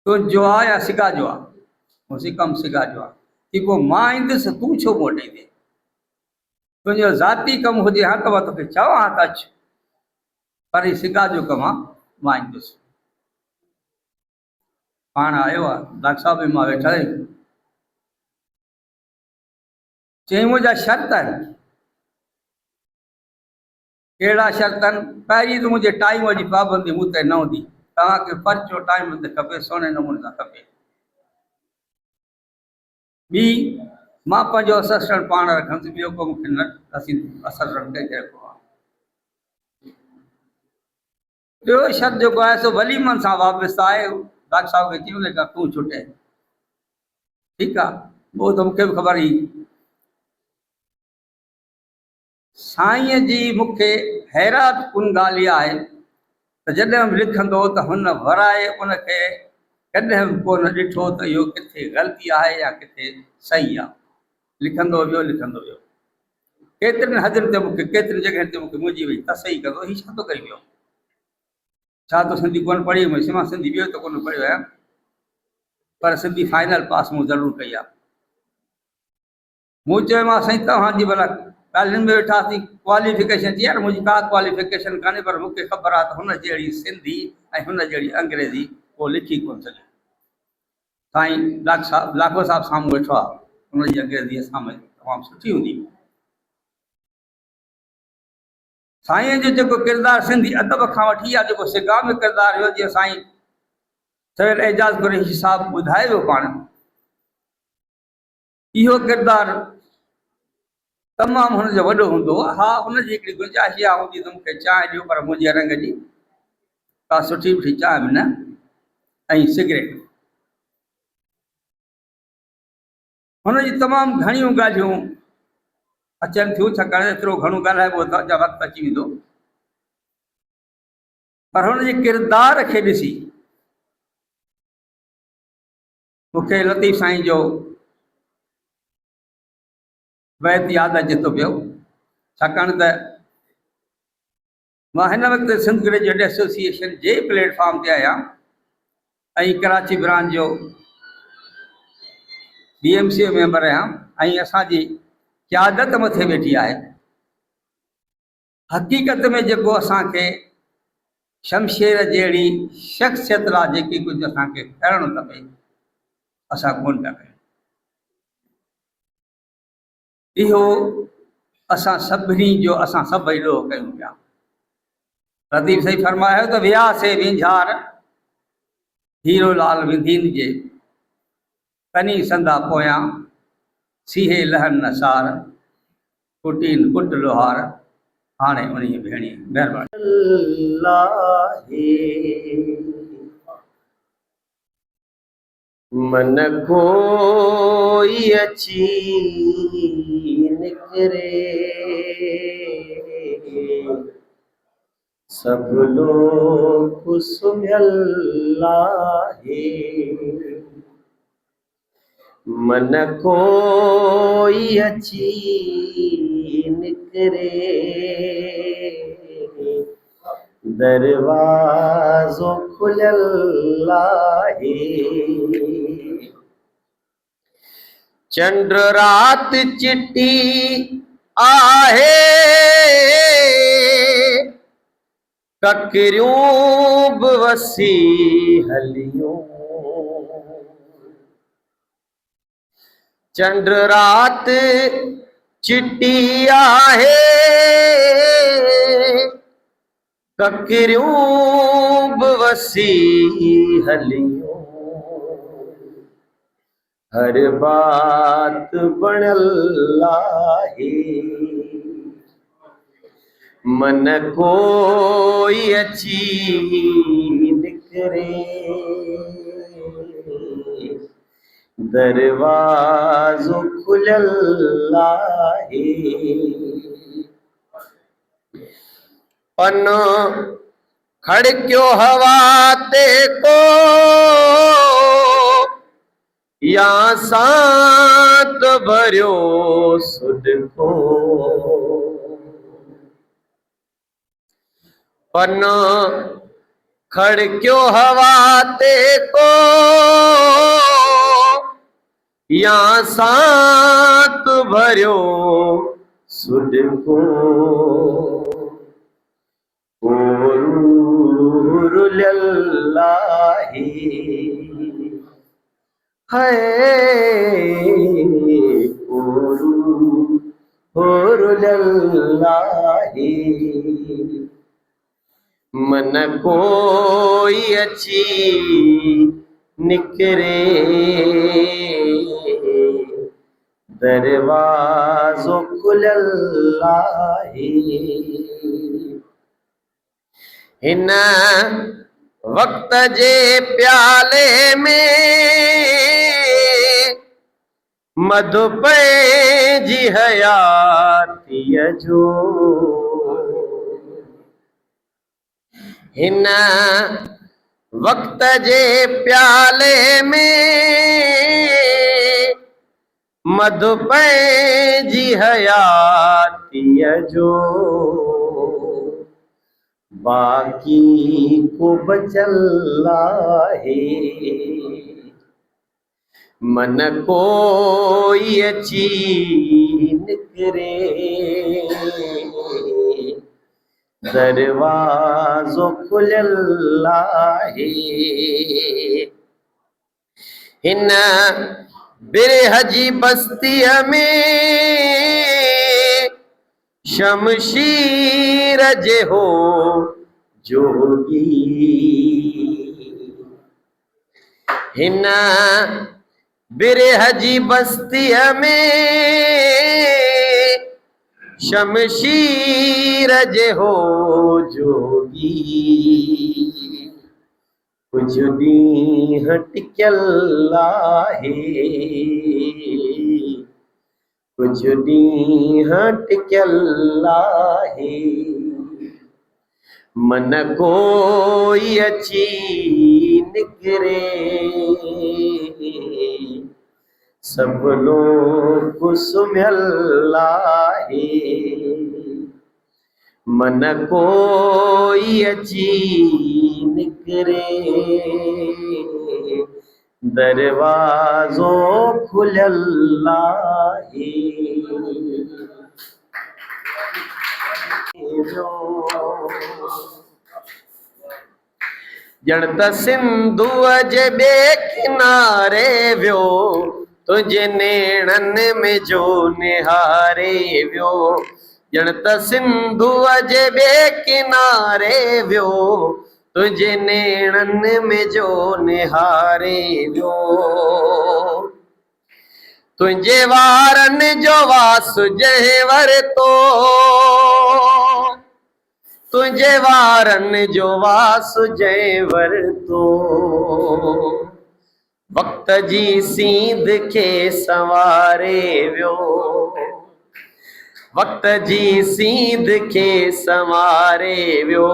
तुंहिंजो आहे या सिगा जो आहे? मुंहिंजी कमु सिगा जो आहे। की पोइ मां ईंदुसि, तूं छो मोटाईंदे? तुंहिंजो ज़ाती कमु हुजे हा त मां तोखे चवां हा त अचु, पर ही सिगा जो कमु आहे, मां ईंदुसि। पाण आयो आहे, डॉक्टर साहब बि मां वेठा आहियूं। चई मुंहिंजा शर्त आहिनि। कहिड़ा शर्त आहिनि? पहिरीं त मुंहिंजे टाइम जी पाबंदी मूं ते न हूंदी। तव्हांखे पर्चो टाइम ते खपे, सुहिणे नमूने सां खपे। ॿी, मां पंहिंजो असिस्टेंट पाण रखंदुसि, ॿियो को मूंखे न असिस्टेंट कंहिंखे रखिणो आहे। ॿियो शर्त जेको आहे सो वलीमनि सां वापसि आहे। डॉक्टर साहिब खे चयूं लेखा तूं छुटे, ठीकु आहे, उहो त मूंखे बि ख़बर हुई। साईंअ जी मूंखे हैरात कुन ॻाल्हि इहा आहे त जॾहिं बि लिखंदो त हुन वराए उनखे कॾहिं बि कोन ॾिठो त इहो किथे ग़लती आहे या किथे सही आहे। लिखंदो वियो लिखंदो वियो। केतिरनि हदनि ते मूंखे, केतिरनि जॻहियुनि ते मूंखे मुंहिंजी वई त सही कंदो, हीउ छा थो करे वियो, छा तो सिंधी कोन पढ़ी हुई? मां सिंधी ॿियो त कोन पढ़ियो आहियां, पर सिंधी फाइनल पास मूं ज़रूरु कई आहे। मूं चयोमांसि साईं तव्हांजी भला ॻाल्हियुनि में वेठासीं, क्वालिफिकेशन जी, यार मुंहिंजी का क्वालिफिकेशन कान्हे, पर मूंखे ख़बर आहे त हुन जहिड़ी सिंधी ऐं हुन जहिड़ी अंग्रेज़ी को लिखी कोन सघे। साईं लाखो साहिब साम्हूं वेठो आहे, हुनजी अंग्रेज़ी साम्हूं तमामु सुठी हूंदी। साईं जो जेको किरदारु सिंधी अदब खां वठी आहे, जेको सिगा में किरदारु हुयो, जीअं साईं सवेल एजाज़ कुरैशी साहिबु ॿुधाए वियो पाण, इहो किरदारु तमामु हुनजो वॾो हूंदो। हा, हुनजी हिकिड़ी गुंजाइश इहा हूंदी त मूंखे चांहि ॾियो, पर मुंहिंजे रंग जी का सुठी सुठी चांहि बि न, ऐं सिगरेट। हुनजी तमामु घणियूं ॻाल्हियूं अचनि थियूं, छाकाणि एतिरो घणो ॻाल्हाइबो त अञा वक़्तु अची वेंदो, पर हुनजे किरदार खे ॾिसी मूंखे लतीफ़ साईं जो बैत यादि अचे थो पियो, छाकाणि त मां हिन वक़्तु सिंध ग्रेजुएट एसोसिएशन जे प्लेटफॉर्म ते आहियां ऐं कराची ब्रांच जो BMC मेंबर आहियां, ऐं असांजी क़यादत मथे वेठी आहे। हक़ीक़त में जेको असांखे शमशेर जहिड़ी शख़्सियत लाइ जेकी कुझु असांखे करणु खपे, असां कोन था कयूं। इहो असां सभिनी जो, असां सभई ॾोह कयूं पिया। लतीफ़ साईं फरमायो त वियासे विंझार हीरो लाल विंधीन जे, कनी संदा पोयां सीहे लहन नसार, कुटीन कुट लोहार, हाणे उन्हीं भेणी। महिरबानी। मन कोई अची निकरे, सब लोग सुम्हल लाहे। मन कोई अची निकरे, दरवाज़ो खुलल लाहे। चंड रात चिट्टी आहे, ककरियूं बि वसी हलियूं। चंड रात चिट्टी आहे, ककरियूं बि वसी हलियूं। हर बात बनल आहे, मन कोई अची निकरे, दरवाज़ो खुलल आहे। पन खड़क्यो हवा ते को, या सांत भरियो सुडको। पन खड़क्यो हवा ते को, या सांत भरियो सुडको। रुलियल आहे, हाय होरुलल्लाही मन कोई अची निकरे दरवाज़ो खुलल्लाही हिन वक्त जे प्याले में मधु पंहिंजी हयातीअ जो हिन वक्त जे प्याले में मधु पंहिंजी हयातीअ जो बाकी को बचल आहे मन कोई अची निकरे दरवाज़ो खुलल आहे हिन बिरह जी बस्तीअ में शमशीर जे हो जोगी हिन बिरह जी बस्तीअ में शमशीर जे हो जोगी कुछ ॾींहं टिकियल आहे कुछ ॾींहं टिकियल आहे मन कोई अची निकरे सब लोग सुम्हियल आहे मन कोई अची निकरे दरवाज़ो खुलल आहे ॼण त सिंधुअ जे ॿिए किनारे वियो तुझे नेणनि में जो निहारे वियो ॼण त सिंधुअ जे ॿिए किनारे वियो तुझे नेणनि में जो निहारे वियो तुझे वारनि जो वास जंहिं वरितो तुझे वारनि जो वास जंहिं वरितो वक्त जी सींध खे संवारे वियो वक्त जी सींध खे संवारे वियो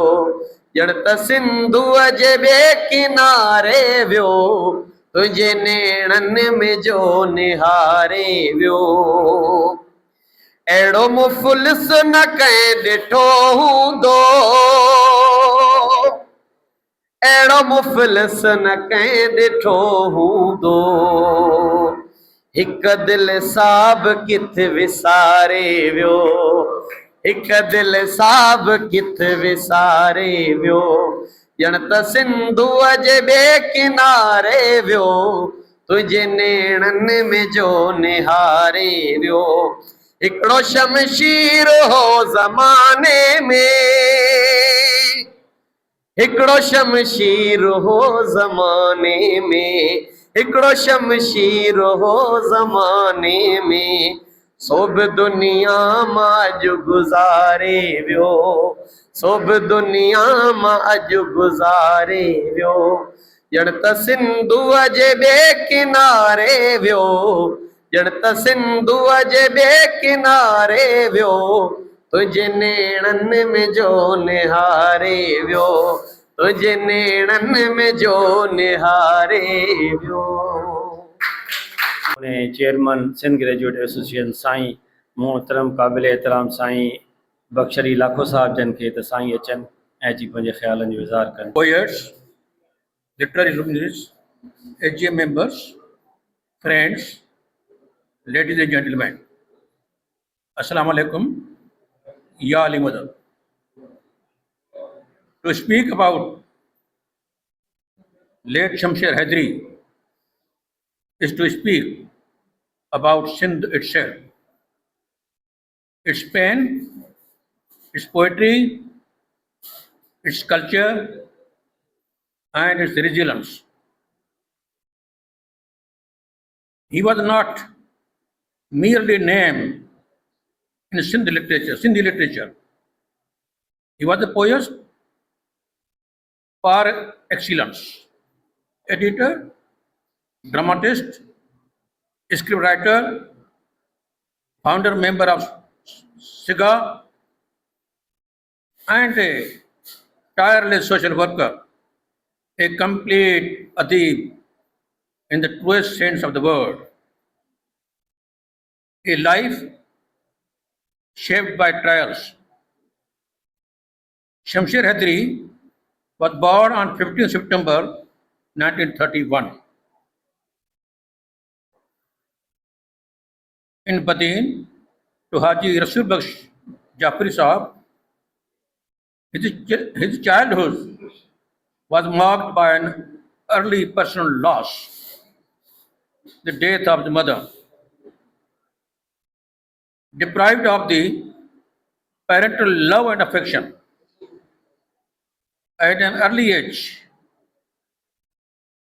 ॼण त सिंधुअ जे ॿिए किनारे वियो तुझे नेणनि में जो निहारे वियो अहिड़ो मुफ़लिस न कंहिं ॾिठो हूंदो अहिड़ो मुफ़लिस न कंहिं ॾिठो हूंदो हिक दिलि साब किथ विसारे वियो हिक दिलि साब किथ विसारे वियो ॼण त सिंधुअ जे ॿिए किनारे वियो तुझे नेणनि में जो निहारे वियो हिकिड़ो शमशीर हो ज़माने में हिकिड़ो शमशीर हो ज़माने में हिकिड़ो शमशीर हो ज़माने में सो बि दुनिया मां अॼु गुज़ारे वियो सो बि दुनिया मां अॼु गुज़ारे वियो ॼण त सिंधुअ जे ॿिए किनारे वियो ॼण त सिंधुअ जे ॿिए किनारे वियो तुझे नेणनि में जो निहारे वियो तुझे नेणनि में जो निहारे वियो चेयरमैन सिंध ग्रेजुएट एसोसिएशन साईं मोहतरम क़ाबिल एहतराम साईं बख्शरी लाखो साहब जन खे त साईं अचनि ऐं अची पंहिंजे ख़्यालनि जो इज़हार कनि poets, literary luminaries, AGM members, friends, ladies and gentlemen. Assalamu alaikum. Ya Ali Mother. To speak about late Shamsher Haidari is to speak about Sindh itself. its pen, its poetry, its culture, and its resilience. He was not merely named in Sindhi literature. He was a poet par excellence, editor, dramatist, scriptwriter, founder member of SIGA, and a tireless social worker, a complete adib in the truest sense of the word. A life shaped by trials. Shamsher Hedri was born on 15 September 1931 in Badin to Haji Rasul Baksh Jafri Sahab. His childhood was marked by an early personal loss, the death of the mother. Deprived of the parental love and affection at an early age,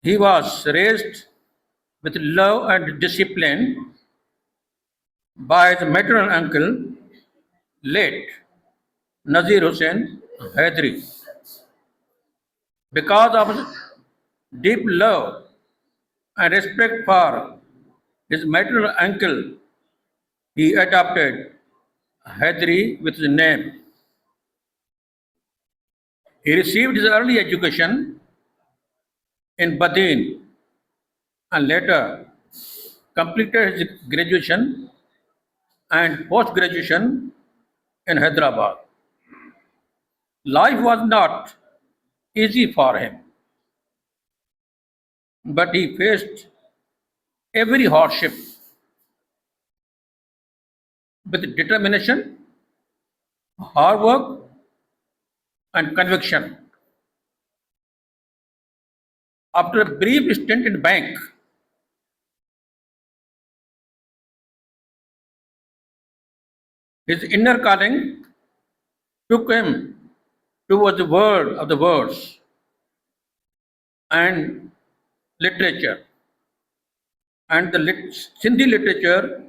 he was raised with love and discipline by his maternal uncle, late Nazir Hussain Hedri. Because of his deep love and respect for his maternal uncle, he adopted Hedri with his name. He received his early education in Badin and later completed his graduation and post-graduation in Hyderabad. Life was not easy for him, but he faced every hardship with determination, hard work, and conviction. After a brief stint in bank, his inner calling took him towards the world of the words and literature. And the Sindhi literature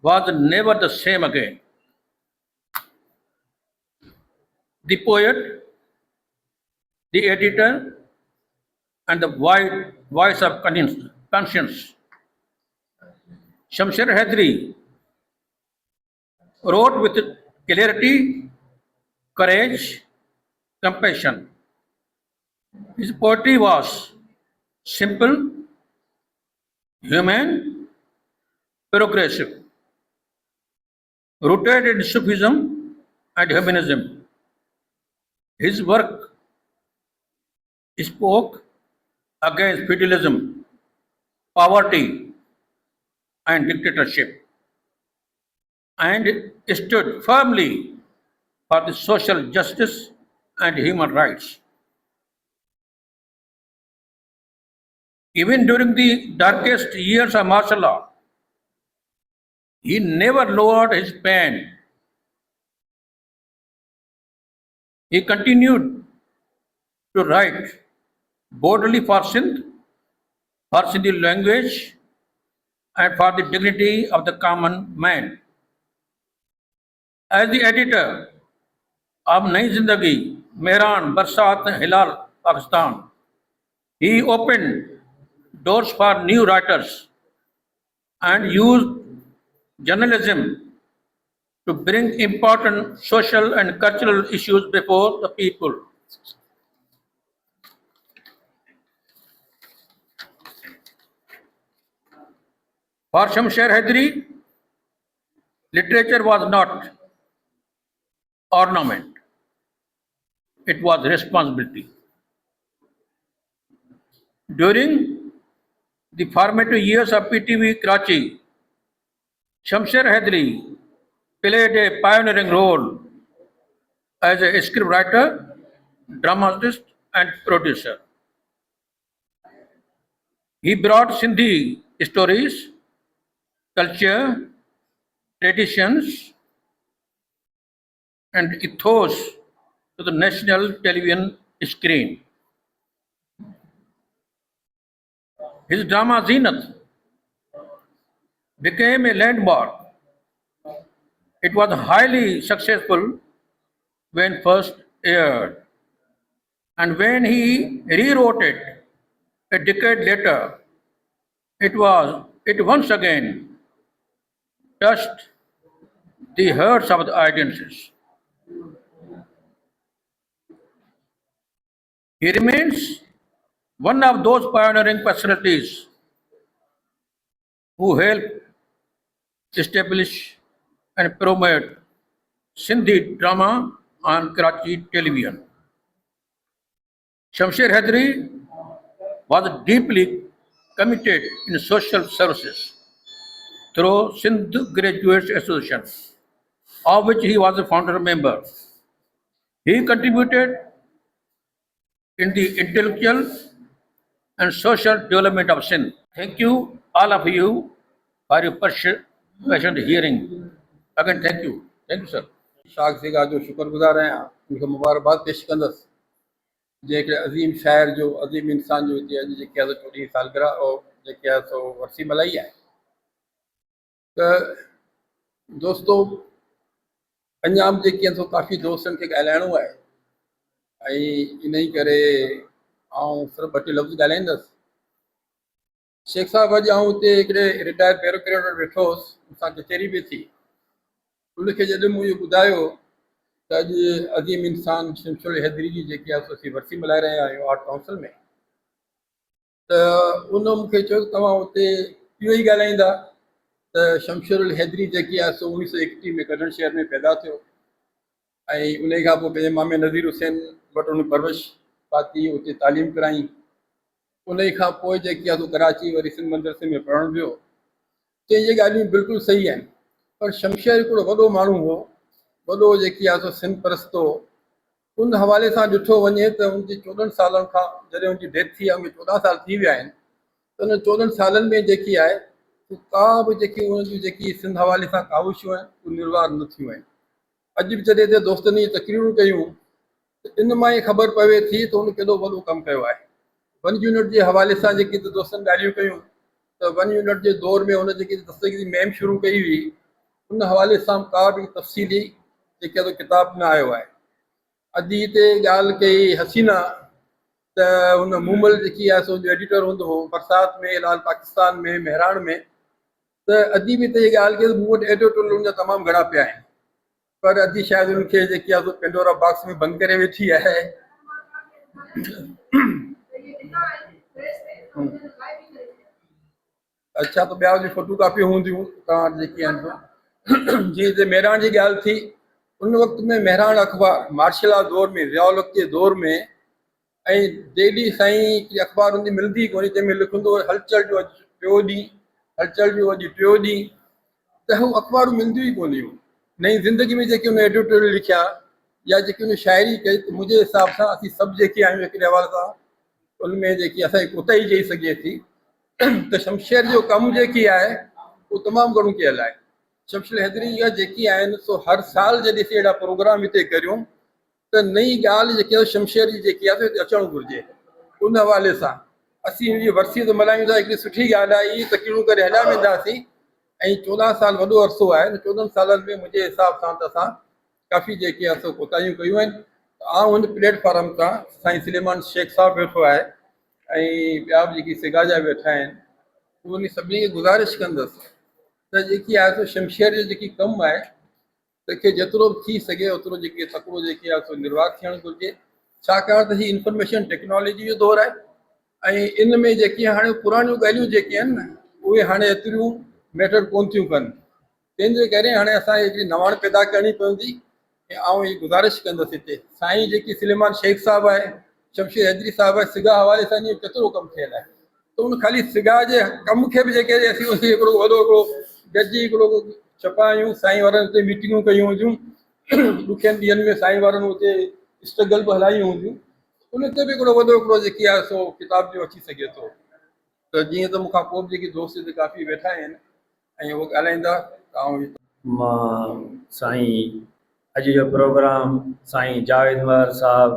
was never the same again. The poet, the editor, and the wide voice of conscience. Shamsher Hedri wrote with clarity, courage, compassion. His poetry was simple, humane, progressive, rooted in Sufism and humanism. His work spoke against feudalism, poverty, and dictatorship, and stood firmly for the social justice and human rights. Even during the darkest years of martial law, he never lowered his pen. He continued to write boldly for Sindh, for Sindhi language, and for the dignity of the common man. As the editor of Nai Zindagi, Mehran, Barsat, Hilal, Pakistan, he opened doors for new writers and used journalism to bring important social and cultural issues before the people. For Shamsher Hedri, literature was not ornament, it was responsibility. During the formative years of PTV Karachi, Shamsher Hedri played a pioneering role as a scriptwriter, dramatist, and producer. He brought Sindhi stories, culture, traditions, and ethos to the national television screen. His drama Zenith became a landmark. It was highly successful when first aired, and when he rewrote it a decade later, it once again touched the hearts of the audiences. He remains one of those pioneering personalities who helped establish and promote Sindhi drama on Karachi television. Shamsher Haidari was deeply committed in social services through Sindh Graduates Association, of which he was a founder member. He contributed in the intellectual and social development of Sindh. Thank you, all of you, for your patient hearing. Again, thank you. Thank you, sir. शाख सिगा जो शुक्रगुज़ार आहियां, उनखे मुबारकबाद पेश कंदुसि जेके अज़ीम शाइर जो अज़ीम इंसान जो हिते अॼु जेके आहे 14 सालगिरह और जेके आहे सो वरसी मल्हाई आहे। त दोस्तो अञा बि जेके आहिनि सो काफ़ी दोस्तनि खे ॻाल्हाइणो आहे ऐं इन ई करे आउं सिर्फ़ु 2 टे लफ़्ज़ ॻाल्हाईंदुसि। शेख साहब अॼु आउं हिते हिकिड़े रिटायर ब्यूरोक्रेट वेठो हुउसि, मूंसां कचहरी बि थी। उनखे जॾहिं मूं इहो ॿुधायो त अॼु अज़ीम इंसान शमशेर हैदरी जी जेकी आहे सो असीं वरसी मल्हाए रहिया आहियूं आर्ट काउंसिल में, त उन मूंखे चयो तव्हां हुते इहो ई ॻाल्हाईंदा त शमशेर हैदरी जेकी आहे सो 1931 में कॾण शहर में पैदा थियो ऐं उन खां पोइ पंहिंजे मामे नज़ीर हुसैन वटि उन परवरिश पाती, उते तालीम कराई। उन खां पोइ जेकी आहे सो कराची वरी सिंध मदरसे में पढ़णु वियो। त इहे ॻाल्हियूं बिल्कुलु सही आहिनि, पर शमशेर हिकिड़ो वॾो माण्हू हो, वॾो जेकी आहे सो सिंध परस्त हो। उन हवाले सां ॾिठो वञे त उनजी 14 सालनि खां जॾहिं उनजी डेथ थी आहे, उनखे 14 साल थी विया आहिनि, त उन 14 सालनि में जेकी आहे का बि जेकी उनजी जेकी सिंध हवाले सां काविशूं आहिनि उहे निर्वाह न थियूं आहिनि। अॼु बि जॾहिं हिते दोस्तनि जी तकरीरूं कयूं त इन मां ई ख़बर पवे थी त उन केॾो वॾो कमु कयो आहे। 1 यूनिट जे हवाले सां जेकी त दोस्तनि ॻाल्हियूं कयूं त 1 यूनिट जे दौर में हुन जेकी दस्तगीरी मुहिम शुरू कई हुई, उन हवाले सां का बि तफ़सीली जेके आहे किताब न आयो आहे। अॼु हिते ॻाल्हि कई हसीना त हुन मूमल जेकी आहे सो जो एडिटर हूंदो हो बरसात में, लाल पाकिस्तान में, मेहराण में, त अॼु बि त इहा ॻाल्हि कई मूं वटि एडिटोरियल हुनजा तमामु घणा पिया आहिनि, पर अॼु शायदि उनखे जेकी आहे सो पेंडोरा बॉक्स में बंदि करे वेठी आहे। अच्छा, त ॿिया जी फोटो कापियूं हूंदियूं तव्हां वटि जेकी आहिनि सो। जीअं हिते मेहराण जी ॻाल्हि थी, उन वक़्त में मेहराण अख़बार मार्शल आर्ट दौर में, ज़िया उल हक़ जे दौर में, ऐं डेली साईं हिकिड़ी अख़बार हूंदी मिलंदी कोन्हे, जंहिंमें लिखंदो हलचल जो अॼु टियों ॾींहुं, हलचल जो अॼु टियों ॾींहुं, त हू अख़बारूं मिलंदियूं ई कोन हुयूं। नई ज़िंदगी में जेके उन एडिटोरियल लिखिया या जेकी उन शाइरी कई, त मुंहिंजे हिसाब सां असीं सभु जेके आहियूं हिकिड़े हवाले सां उनमें जेकी असांजी कोताही चई सघे थी त शमशेर जो कमु जेकी आहे उहो तमामु घणो कयल आहे। शमशेर हैदरी जा जेकी आहिनि सो हर साल जॾहिं असीं अहिड़ा प्रोग्राम हिते करियूं त नई ॻाल्हि जेकी आहे शमशेर जी जेकी आहे हिते अचणु घुरिजे। उन हवाले सां असीं हुनजी वरसी त मल्हायूं था, हिकिड़ी सुठी ॻाल्हि आहे, इहा तकरीरूं करे हलिया वेंदासीं। ऐं 14 साल वॾो अरसो आहे, 14 सालनि में मुंहिंजे हिसाब सां त असां काफ़ी जेके आहे सो कोताहियूं कयूं आहिनि। आउं हुन प्लेटफॉर्म तां साईं सुलेमान शेख साहिबु वेठो आहे ऐं ॿिया बि जेकी सिगा जा वेठा आहिनि, उन सभिनी खे गुज़ारिश कंदुसि त जेकी आहे सो शमशेर जो जेकी कमु आहे तंहिंखे जेतिरो बि थी सघे ओतिरो जेके तकिड़ो जेकी आहे सो निर्वाह थियणु घुरिजे, छाकाणि त हीअ इंफॉर्मेशन टेक्नोलॉजी जो दौरु आहे ऐं इन में जेकी हाणे पुराणियूं ॻाल्हियूं जेके आहिनि न उहे हाणे एतिरियूं मैटर कोन थियूं कनि। तंहिंजे करे हाणे असांखे हिकिड़ी नवाण पैदा करणी पवंदी। ऐं आउं इहा गुज़ारिश कंदुसि हिते साईं जेकी सुलेमान शेख साहिबु आहे, शमशेर हैदरी साहिबु आहे, सिगा हवाले सां इहो केतिरो कमु थियल आहे, त उन ख़ाली सिगा जे कम खे बि जेके असीं हिकिड़ो वॾो हिकिड़ो गॾिजी हिकिड़ो छपायूं, साईं वारनि हुते मीटिंगूं कयूं हूंदियूं, ॾुखियनि ॾींहंनि में साईं वारनि हुते स्ट्रगल बि हलायूं हूंदियूं, उन ते बि हिकिड़ो वॾो हिकिड़ो जेकी आहे सो किताब जो अची सघे थो। त जीअं त मूंखां पोइ बि जेके दोस्त हिते काफ़ी वेठा आहिनि ऐं उहो ॻाल्हाईंदा। मां साईं अॼु जो प्रोग्राम साईं जावेद महर साहब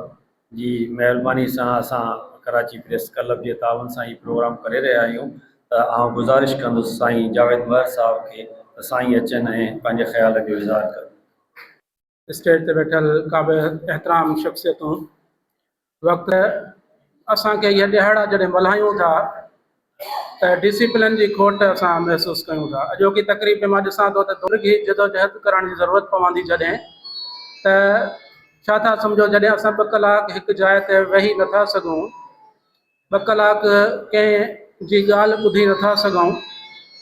जी महिरबानी सां असां कराची प्रेस क्लब जे तावन सां ही प्रोग्राम करे रहिया आहियूं। त आउं गुज़ारिश कंदुसि साईं जावेद महर साहब खे त साईं अचनि ऐं पंहिंजे ख़्याल जो इज़हार कनि। स्टेज ते वेठल क़ाबिल एहतराम शख़्सियतूं, वक़्तु असांखे इहे ॾिहाड़ा जॾहिं मल्हायूं था त डिसिप्लिन जी खोट असां महसूसु कयूं था। अॼोकी तक़रीब में मां ॾिसां थो त दुर्ग जी जदोजहद करण जी ज़रूरत पवंदी जॾहिं त छा था सम्झो, जॾहिं असां 2 कलाक हिकु जाइ ते वेही नथा सघूं, 2 कलाक कंहिं जी ॻाल्हि ॿुधी नथा सघूं,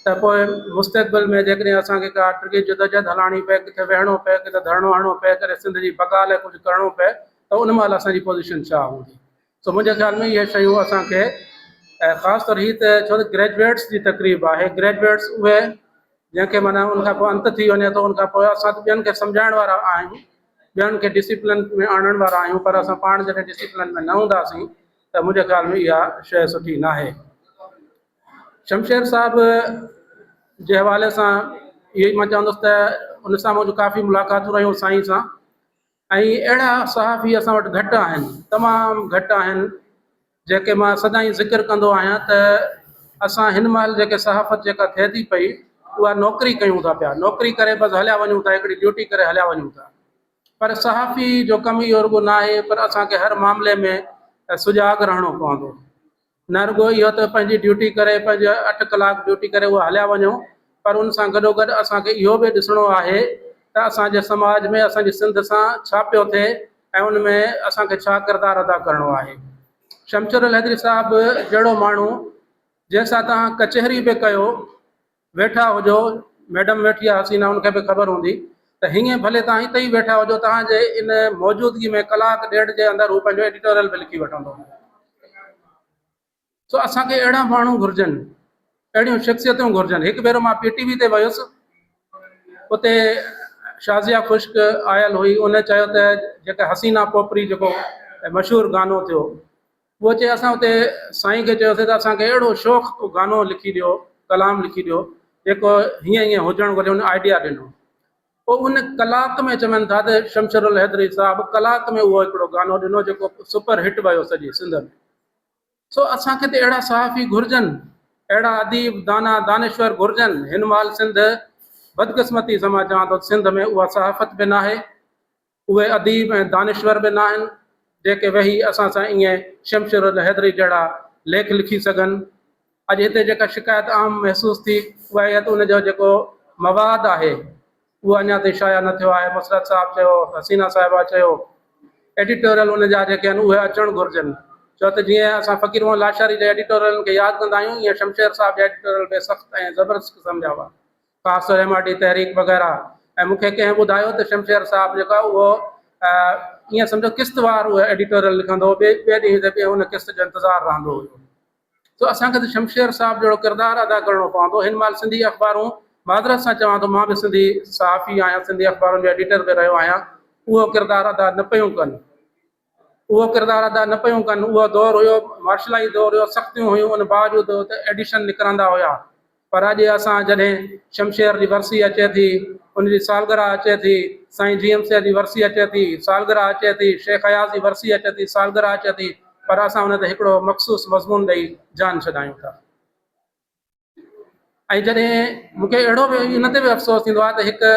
त पोइ मुस्तक़बिल में जेकॾहिं असांखे का टिकी जदोजहद हलाइणी पए, किथे वेहणो पए, किथे धरणो हणणो पए, करे सिंध जी बका लाइ कुझु करिणो पए, त उन महिल असांजी पोज़ीशन छा हूंदी। सो मुंहिंजे ख़्याल में इहे शयूं असांखे ख़ासि तौर ही त छो त ग्रेजुएट्स जी तक़रीब आहे, ग्रेजुएट्स उहे जंहिंखे माना उनखां पोइ अंत थी वञे थो, उनखां पोइ असां ॿियनि खे सम्झाइण वारा आहियूं, ॿियनि खे डिसिप्लिन में आणण वारा आहियूं, पर असां पाण जॾहिं डिसिप्लिन में न हूंदासीं त मुंहिंजे ख़्याल में इहा शइ सुठी न आहे। शमशेर साहब जे हवाले सां इहो ई मां चवंदुसि त उन सां मुंहिंजूं काफ़ी मुलाक़ातूं रहियूं साईं सां, ऐं अहिड़ा सहाफ़ी असां वटि घटि आहिनि, तमामु घटि आहिनि, जेके मां सदाईं ज़िक्र कंदो आहियां त असां हिन महिल जेके सहाफ़त जेका थिए थी पई उहा नौकिरी कयूं था पिया, नौकिरी करे बसि हलिया वञूं था, हिकिड़ी ड्यूटी करे हलिया वञूं था, पर सहाफ़ी जो कमु इहो रुॻो न आहे, पर असांखे हर मामले में सुजाॻ रहणो पवंदो। न रुॻो इहो त पंहिंजी ड्यूटी करे, पंहिंजे 8 कलाक ड्यूटी करे उहा हलिया वञूं, पर उन सां गॾोगॾु असांखे इहो बि ॾिसणो आहे त असांजे समाज में असांजी सिंध सां छा पियो थिए ऐं उन में असांखे छा किरदारु अदा करिणो आहे। शमशेर हैदरी साहब जहिड़ो माण्हू जंहिंसां तव्हां कचहरी बि कयो, वेठा हुजो, मैडम वेठी आहे हसीना, उनखे बि ख़बर हूंदी त हीअं भले तव्हां हिते ई वेठा हुजो, तव्हांजे इन मौजूदगी में 1 ॾेढ जे अंदरि हू पंहिंजो एडिटोरियल बि लिखी वठंदो। सो असांखे अहिड़ा माण्हू घुरिजनि, अहिड़ियूं शख़्सियतूं घुरिजनि। हिकु भेरो मां PTV ते वियुसि, उते शाज़िया ख़ुश्क आयल हुई, उन चयो त जेका हसीना पोपरी जेको मशहूरु गानो थियो, उहो चए असां उते साईं खे चयोसीं त असांखे अहिड़ो शौक़ु गानो लिखी ॾियो, कलाम लिखी ॾियो जेको हीअं हुजणु घुरिजे, हुन आइडिया ॾिनो। पोइ उन कलाक में चवनि था त शमशेर हैदरी साहब कलाक में उहो हिकिड़ो गानो ॾिनो जेको सुपर हिट वियो सॼी सिंध में। सो असांखे त अहिड़ा सहाफ़ी घुरिजनि, अहिड़ा अदीब दाना दानेश्वर घुरिजनि। हिन महिल सिंध बदकिस्मती सां मां चवां थो, सिंध में उहा सहाफ़त बि न आहे, उहे अदीब ऐं दानेश्वर बि न आहिनि जेके वेही असां सां ईअं शमशेर हैदरी जहिड़ा लेख लिखी सघनि। अॼु हिते जेका शिकायत आम महसूसु थी उहा इहा त उनजो जेको मवाद आहे उहो अञा ताईं शाया न थियो आहे। मुसरत साहब चयो, हसीना साहिबा चयो, एडिटोरियल उनजा जेके आहिनि उहे अचणु घुरिजनि। छो त जीअं असां फ़क़ीर मोहम्मद लाशारी जे एडिटोरियल खे यादि कंदा आहियूं, ईअं शमशेर साहब जे एडिटोरियल बि सख़्तु ऐं ज़बरदस्त क़िस्म जा हुआ, ख़ासि तौर MRD तहरीक वग़ैरह। ऐं मूंखे कंहिं ॿुधायो त शमशेर साहब जेको आहे उहो ईअं सम्झो क़िस्तवार उहो एडिटोरियल लिखंदो हो, ॿिए ॾींहं ते उन क़िस्त जो इंतज़ारु रहंदो हुयो। सो असांखे त शमशेर साहब जहिड़ो किरदारु अदा करिणो पवंदो। हिन महिल सिंधी अख़बारूं, मादरत सां चवां थो, मां बि सिंधी सहाफ़ी आहियां, सिंधी अख़बारुनि जो एडिटर बि रहियो आहियां, उहो किरदारु अदा न पियूं कनि, उहो किरदारु अदा न पियूं कनि। उहो दौरु हुयो, मार्शलाई दौरु हुयो, सख़्तियूं हुयूं, उन बावजूदि त एडिशन निकिरंदा हुया। पर अॼु असां जॾहिं शमशेर जी वरसी अचे थी, उनजी सालगिरह अचे थी, साईं GMC जी वरसी अचे थी, सालगिरह अचे थी, शेख अयाज़ जी वरसी अचे थी, सालगिरह अचे थी, पर असां हुन ते हिकिड़ो मख़सूस मज़मून ॾेई जान छॾायूं था। ऐं जॾहिं मूंखे अहिड़ो बि इन ते बि अफ़सोस थींदो आहे त हिकु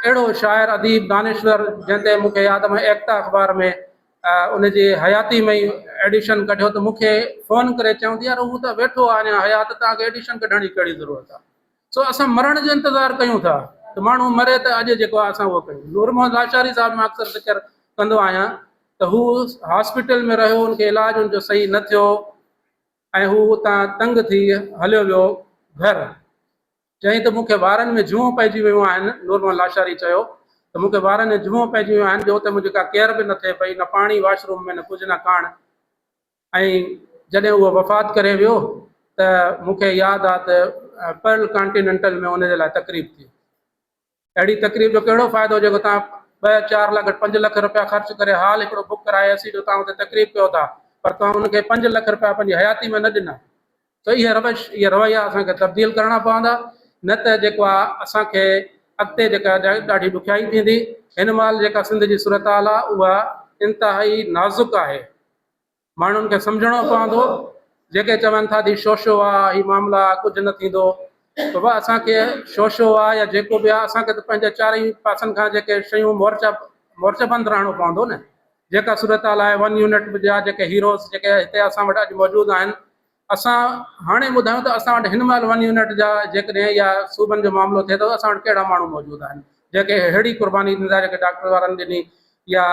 अहिड़ो शाइर अदीब दानेश्वर जंहिं ते मूंखे यादि में एकता अख़बार में उनजी हयाती में ई एडिशन कढियो, त मूंखे फ़ोन करे चवंदी यार हू त वेठो आहे अञा हयात, तव्हांखे एडिशन कढण जी कहिड़ी ज़रूरत आहे। सो असां मरण जो इंतज़ारु कयूं था त माण्हू मरे त अॼु जेको आहे असां उहो कयूं। नूर मोहम्मद लाशारी साहब मां अक्सर ज़िक्र कंदो आहियां त हू हॉस्पिटल में रहियो, उनखे इलाजु उनजो सही न थियो ऐं हू उतां तंग थी हलियो वियो घर। चई त मूंखे वारनि में जूं पइजी वियूं आहिनि, नूर मोहम्मद लाशारी चयो त मूंखे वारनि में जूं पइजी वियूं आहिनि जो हुते मुंहिंजी का केयर बि न थिए पई, न पाणी वॉशरूम में, न कुझु न काण। ऐं जॾहिं उहो वफ़ात करे वियो त मूंखे यादि आहे त पर्ल कॉन्टिनेंटल में उनजे लाइ तकरीब थी। अहिड़ी तकरीब जो कहिड़ो फ़ाइदो जेको तव्हां 2-4 लख 5 लख रुपया ख़र्च करे हाल हिकिड़ो बुक कराए AC जो तव्हां हुते तकरीब कयो था, पर तव्हां उनखे 5 लख रुपया पंहिंजी हयाती में न ॾिना। त इहे रवैया असांखे तब्दील करणा पवंदा, न त जेको आहे असांखे अॻिते जेका ॾाढी ॾुखियाई थींदी। हिन महिल जेका सिंध जी सूरत हाल आहे उहा इंतिहाई नाज़ुक आहे। माण्हुनि खे सम्झणो पवंदो। जेके चवनि था थी शोशो आहे, हीउ मामला कुझु न थींदो, त उहा असांखे शोशो आहे या जेको बि आहे, असांखे त पंहिंजे चारई पासनि खां जेके शयूं मोर्चाबंदि रहणो पवंदो न। जेका सूरत हाल आहे 1 यूनिट जा जेके हीरोज़ जेके हिते असां वटि अॼु मौजूदु आहिनि, असां हाणे ॿुधायूं त असां वटि हिन महिल 1 यूनिट जा जेकॾहिं या सूबनि जो मामिलो थिए थो, असां वटि कहिड़ा माण्हू मौजूदु आहिनि जेके अहिड़ी क़ुर्बानी ॾींदा, जेके डॉक्टर वारनि ॾिनी या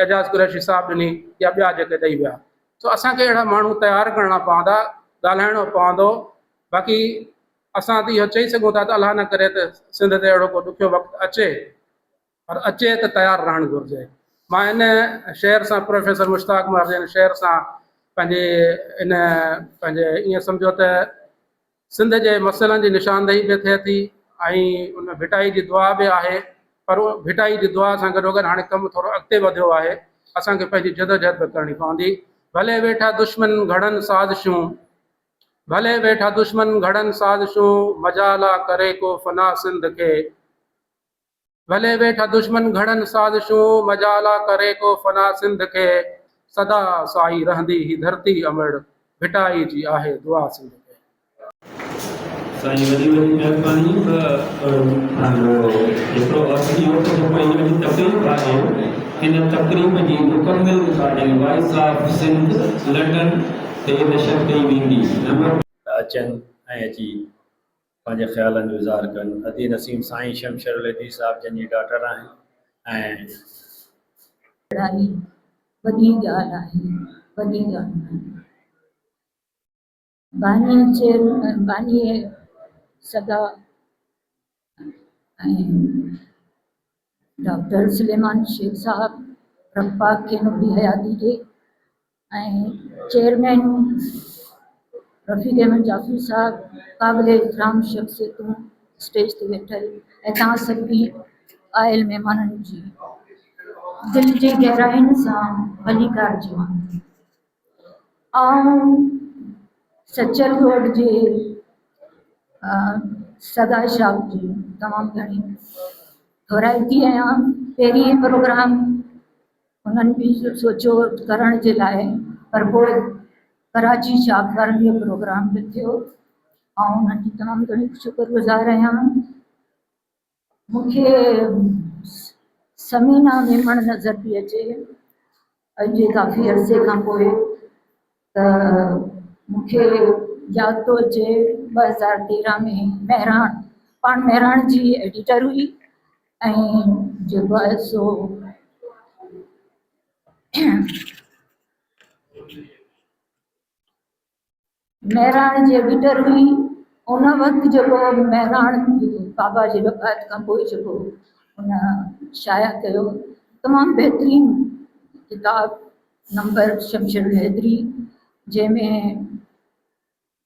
एजाज़ कुरैशी साहब ॾिनी या ॿिया जेके ॾेई विया। सो असांखे अहिड़ा माण्हू तयारु करणा पवंदा, ॻाल्हाइणो पवंदो। बाक़ी असां त इहो चई सघूं था त अलाह न करे त सिंध ते अहिड़ो को ॾुखियो वक़्तु अचे, पर अचे त तयारु रहणु घुरिजे। मां इन शहर सां प्रोफेसर मुश्ताक उमर जे शहर सां पंहिंजे ईअं सम्झो त सिंध जे मसइलनि जी निशानदेही बि थिए थी ऐं उन भिटाई जी दुआ बि आहे। पर उहो भिटाई जी दुआ सां गॾोगॾु हाणे कमु थोरो अॻिते वधियो आहे। असांखे पंहिंजी जदोजहद बि करणी पवंदी। भले वेठा दुश्मन घड़नि साज़िशूं, भले वेठा दुश्मन घड़नि साज़िशूं, मजाला करे को फना सिंध खे। भले वेठा दुश्मन घड़नि साज़िशूं, मजाला करे को फना सिंध खे। सदा साई रहंदी ही धरती अमड़, भिटाई जी आहे दुआ सिंध खे। साईं वॾी वॾी महिरबानी। हिकिड़ो असली तकरीब आहे, हिन तकरीब जी मुकमिल recording voice of Sindh London ते नशर कई वेंदी। अचनि ऐं अची पंहिंजे ख़्यालनि जो इज़हार कनि। अदी नसीम साईं शमशेरुल हदीर साहब जन जी डॉटर आहिनि ऐं वॾी ॻाल्हि आहे, वॾी ॻाल्हि आहे। बानी सदा ऐं डॉक्टर सुलेमान शेख साहब रफ़ाक खे नूरी हयाती ॾे ऐं चेयरमैन रफ़ीक अहमद जाफ़री साहब, क़ाबिल एहतराम शख़्सियतूं स्टेज ते वेठल ऐं तव्हां सभी आयल महिमाननि जी दिलि जी गहराइनि सां भलीकार जो। सचल रोड जे सदा शाह जी तमामु घणी घुराईंदी आहियां। पहिरीं प्रोग्राम उन्हनि बि सोचियो करण जे लाइ, पर पोइ कराची शाहकार जो प्रोग्राम बि थियो ऐं उन्हनि जी तमामु घणी शुक्रगुज़ार आहियां। मूंखे समीना मेमण नज़र पई अचे अॼु काफ़ी अरसे खां पोइ, त मूंखे यादि थो अचे 2013 में मेहराण जी एडिटर हुई ऐं जेको आहे सो मेहराण जी एडिटर हुई। उन वक़्तु जेको मेहराण बाबा जी वफ़ात खां पोइ जेको उन शाया कयो, तमामु बहितरीनु किताब नंबर शमशेरुल हैदरी, जंहिंमें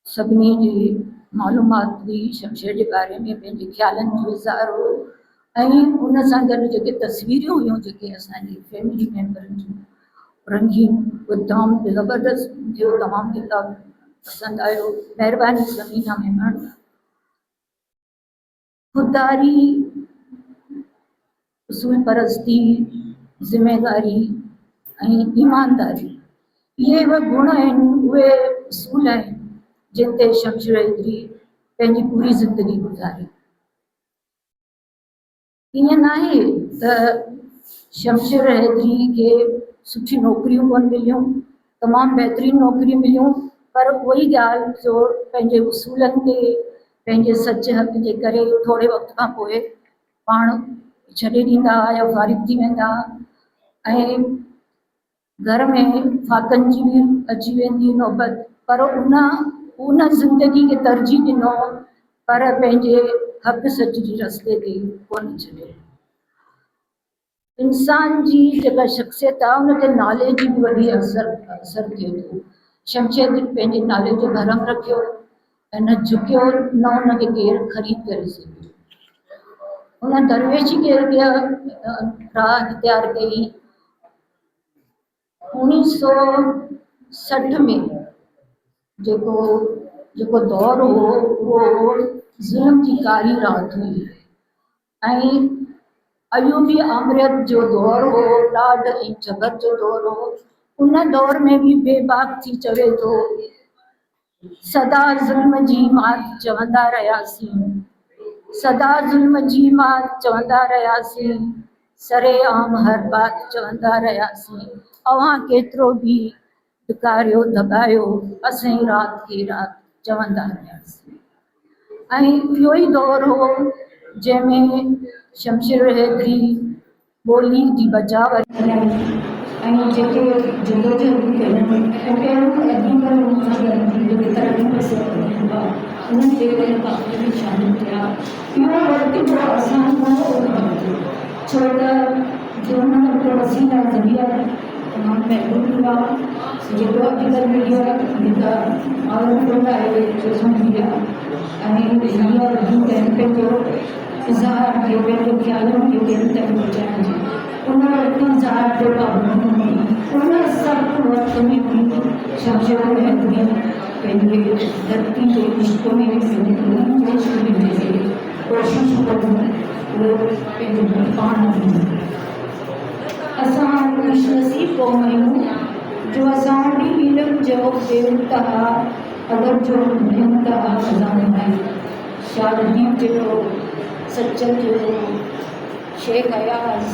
सभिनी जी मालूमात हुई शमशेर जे बारे में, पंहिंजे ख़्यालनि जो इज़हार हो ऐं उन सां गॾु जेके तस्वीरूं हुयूं जेके असांजी फैमिली मेंबरनि जूं रंगीन, उहे तमामु ज़बरदस्त थियो। तमामु किताब पसंदि आयो। महिरबानी समीना मेमण। ख़ुददारी, उसूल परस्ती, ज़िम्मेदारी ऐं ईमानदारी, इहे उहे गुण आहिनि, उहे उसूल आहिनि जिन ते शमशेर हैदरी पंहिंजी पूरी ज़िंदगी गुज़ारी। ईअं न आहे त शमशेर हैदरी खे सुठी नौकरियूं कोन मिलियूं, तमामु बहितरीनु नौकरियूं मिलियूं, पर उहा ई ॻाल्हि जो पंहिंजे उसूलनि ते, पंहिंजे सच हक़ जे करे थोरे वक़्त खां पोइ पाण छॾे ॾींदा या फ़ारिग थी वेंदा ऐं घर में फाकनि जी बि अची वेंदी नौबत। पर उन ज़िंदगी खे तरजीह ॾिनो, पर पंहिंजे हक़ सच जी रस्ते ते कोन छॾे। इंसान जी जेका शख़्सियत आहे उन ते नाले जी बि वॾी असर थिए थो। शमशेर पंहिंजे नाले जो भरम रखियो ऐं न झुकियो, न उनखे केरु ख़रीद करे सघियो। उन दरवेशी खे राह इख्तियार कई। 1960 में जेको दौर हो उहो ज़ुल्म जी कारी रात हुई। ऐं अयूबी अमृत जो दौर हो, लाड ऐं जगत जो दौर हो, उन दौर में भी बेबाक थी चवे थो सदा ज़ुल्म जी मात चवंदा रहियासीं, सदा ज़ुल्म जी मात चवंदा रहियासीं, सरे आम हर बात चवंदा रहियासीं। अव्हां केतिरो बि धिकारियो दॿायो, असीं राति की राति चवंदा रहियासीं। ऐं इहो ई दौर हो जंहिंमें शमशेर हैदरी ॿोली जी बचावट ऐं जेके जदोजहद कयूं पहिरियों अदीब जेके तरक़ी पसंदि हुआ उन्हनि जे करे काफ़ी बि शामिल थिया। इहो वक़्तु जो आसान न हो, छो त जो हुन वक़्तु वसीला ज़रिया तमामु महदूद हुआ, जेको अॼुकल्ह मीडिया जेका आउटपुट आहे सोशल मीडिया ऐं मीडिया वधी पंहिंजो इज़हार खे पंहिंजो ख़्यालनि खे ॿियनि ताईं पहुचाइण जी उन वक़्तु इज़हार जो पाबंदी हुई। उन सभु वक़्त में बि शमशेर हैदरी पंहिंजे धरती जे इश्क में पंहिंजे इश्क में जेके कोशिश कई उहो पंहिंजो पाण असां ख़ुशनसीब क़ौम आहियूं जो असां वटि इल्म जो बेइंतहा अदब जो बेइंतहा ख़ज़ानो आहे। शाह रहीम जेको सचल जो शेख अयाज़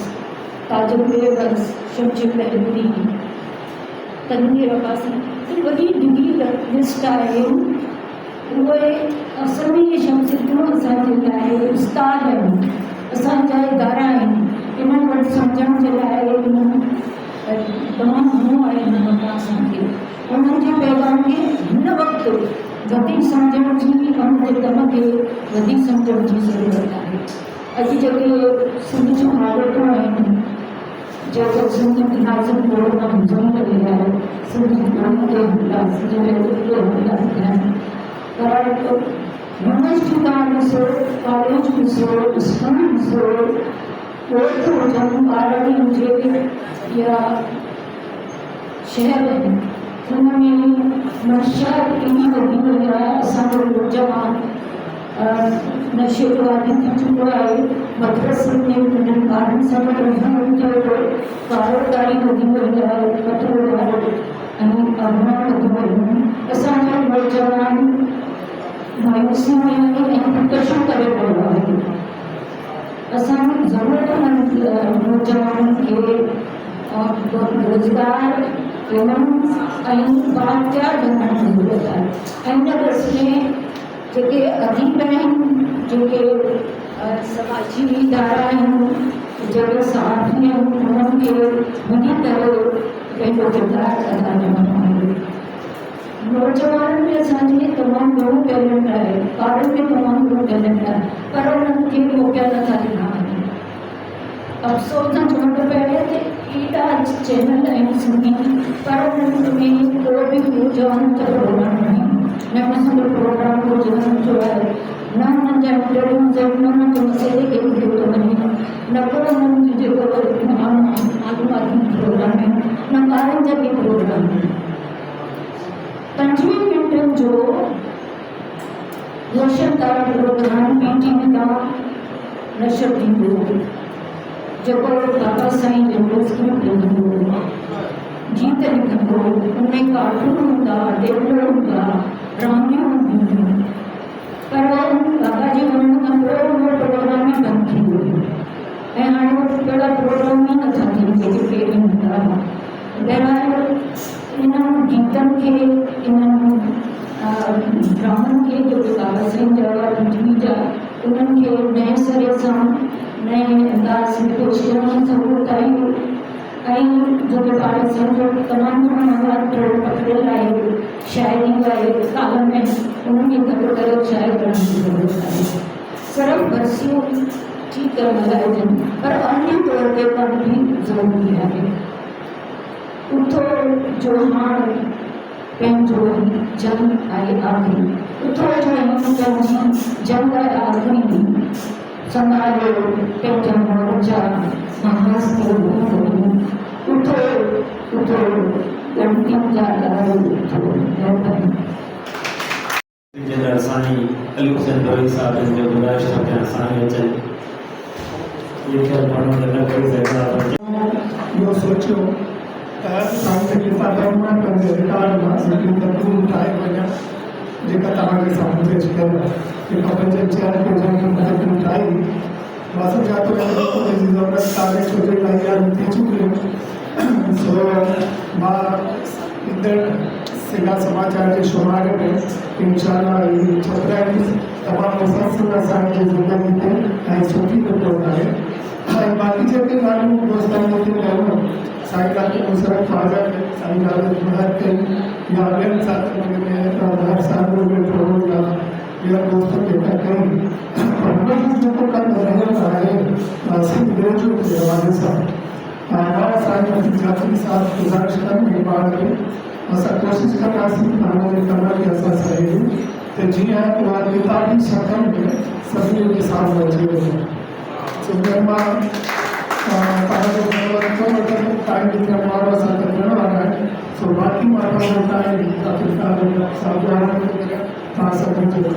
ताजुल बेबस शमशेर हैदरी तनवीर अब्बासी ये वॾी डिघी लिस्ट आहे। उहे असल में इहे शमसिद्धियूं असांजे लाइ उस्ताद आहिनि, असांजा इदारा आहिनि। इन्हनि वटि सम्झण जे लाइ तमामु घणो आहे हिन वटां असांखे। उन्हनि जे पैगाम खे हिन वक़्तु वधीक सम्झण जी, उन्हनि जे कम खे वधीक सम्झण जी ज़रूरत आहे। अॼु जेके सिंध जूं हालतूं आहिनि, जेको सिंध नाज़िम प्रोग्राम जंग लॻी आहे, सिंध जी ॿोली ते हमला, सिंध में ते हमला थिया आहिनि, पर यूनिवर्सिटी तव्हां ॾिसो, कॉलेज ॾिसो, स्कूल ॾिसो, कोर्ट हुजनि, ॿारणी हुजे या शहर आहिनि, हुन में नशा एॾी वधी वई आहे। असांजो नौजवान नशे जो आदी थी चुको आहे। मदरसनि में उन्हनि ॿारनि सां गॾु रहण जो कारोबारी वधी वई आहे, पटवारी ऐं अभ्यान वधी वियूं आहिनि। असांजा नौजवान मायूसी में आहिनि ऐं ख़ुदकशियूं करे रहियो आहे। असांजी ज़रूरतमंद नौजवाननि खे रोज़गार इल्मु ऐं बाख्तियार बणाइण जी ज़रूरत आहे। ऐं हिन बस में जेके अदीब आहिनि, जेके समाजी इदारा आहिनि, जेके सहाफ़ी आहिनि, उन्हनि खे वञी करे पंहिंजो किरदारु अदा करणो आहे। नौजवाननि में असांजे तमामु घणो टैलेंट आहे, ॿारनि में तमामु घणो टैलेंट आहे, पर उन्हनि खे मौक़ा नथा ॾिना वञनि। अफ़सोस न चवण खां पहिरियों त एॾा चैनल आहिनि सिंधी, पर उन्हनि में को बि नौजवान जो प्रोग्राम न आहे, न असांजो प्रोग्राम नौजवान जो आहे, न उन्हनि जा इंटरव्यूज़ आहिनि, न उन्हनि जे मसइले खे ॿुधियो थो वञे, न को उन्हनि जो जेको मालूमाती प्रोग्राम आहिनि, न ॿारनि जा बि प्रोग्राम आहिनि। 25 मिंटनि जो नशरदार प्रोग्राम PTV तां नशर थींदो, जेको बाबा साईं जो स्क्रिप्ट लिखंदो, गीत लिखंदो, उनमें कार्टून हूंदा, टेबल हूंदा, रांदियूं हूंदियूं, पर बाबा जी वञण खां पोइ उहो प्रोग्राम ई बंदि थी वियो ऐं हाणे उहे कहिड़ा प्रोग्राम ई नथा थियनि जेके पहिरीं हूंदा हुआ। बहरहाल इन्हनि गीतनि खे, इन्हनि ड्रामनि खे जेके बाबा साईं जा PTV जा, उन्हनि खे नए सिरे सां नए अंदाज़ में पेश करण जी ज़रूरत आहे। ऐं जेके पाण सम्झो तमामु घणा पकड़ियल आहे, शाइरी आहे, कालम में उन्हनि खे गॾु करे शाइर करण जी ज़रूरत आहे। सिर्फ़ु बरसियूं ठीकु करे हलाइजनि, पर अन्य तौर ते कम बि ज़रूरी आहे। उथो जो हाण पंहिंजो जंग आहे आख़िरी, उथो जो पंहिंजी जंग आहे आख़िरी, संभालियो पंहिंजा मोर्चा महास्ती उथो उथो गणतियुनि जा ॻाल्हि उथो। साईं अली हुसैन डोई साहिब जो गुज़ारिश था कयां, साईं अचनि लिखियल पढ़ण न करे सघंदा इहो सोचियो त साईं किताब में पंहिंजे रिकॉर्ड मां सॼी तकलीफ़ ठाहे वञा जेका तव्हांखे साम्हूं पेश कयो जेका पंहिंजे चेहरे ते जेकी तकलीफ़ ठाही मां सम्झा थो हुनजी ज़रूरत कान्हे छो जो तयार थी चुकी सो मां ईंदड़ सिंधा समाचार के शुमारे में इंशाल्लाह छपराईंदुसि तमामु मुफ़स्सिल असांजी ज़िंदगी ते ऐं सुठी रिपोर्ट आहे ऐं बाक़ी जेके ॻाल्हियूं दोस्तनि खे कयूं साईं डॉक्टर मुशर्रफ ख्वाजा साईं दादा जुनाद कई या ॿियनि साथियुनि में हर साल में प्रोग्राम या दोस्तनि जेका कई हुननि जेको कमु रहियल आहे सिंध ग्रेजुएट जे हवाले सां मां साईं जाफ़री साहब गुज़ारिश कंदुमि ॿार खे असां कोशिशि कंदासीं तव्हांजे कम खे असां सहेलियूं त जीअं उहा किताबी शक्ल में सभिनी जे साम्हूं अची वञे सो मां तव्हांजो टाइम ॾियण वारो असां त ॾियण वारा आहियूं सो बाक़ी मां तव्हांजो टाइम तव्हां सभिनी जो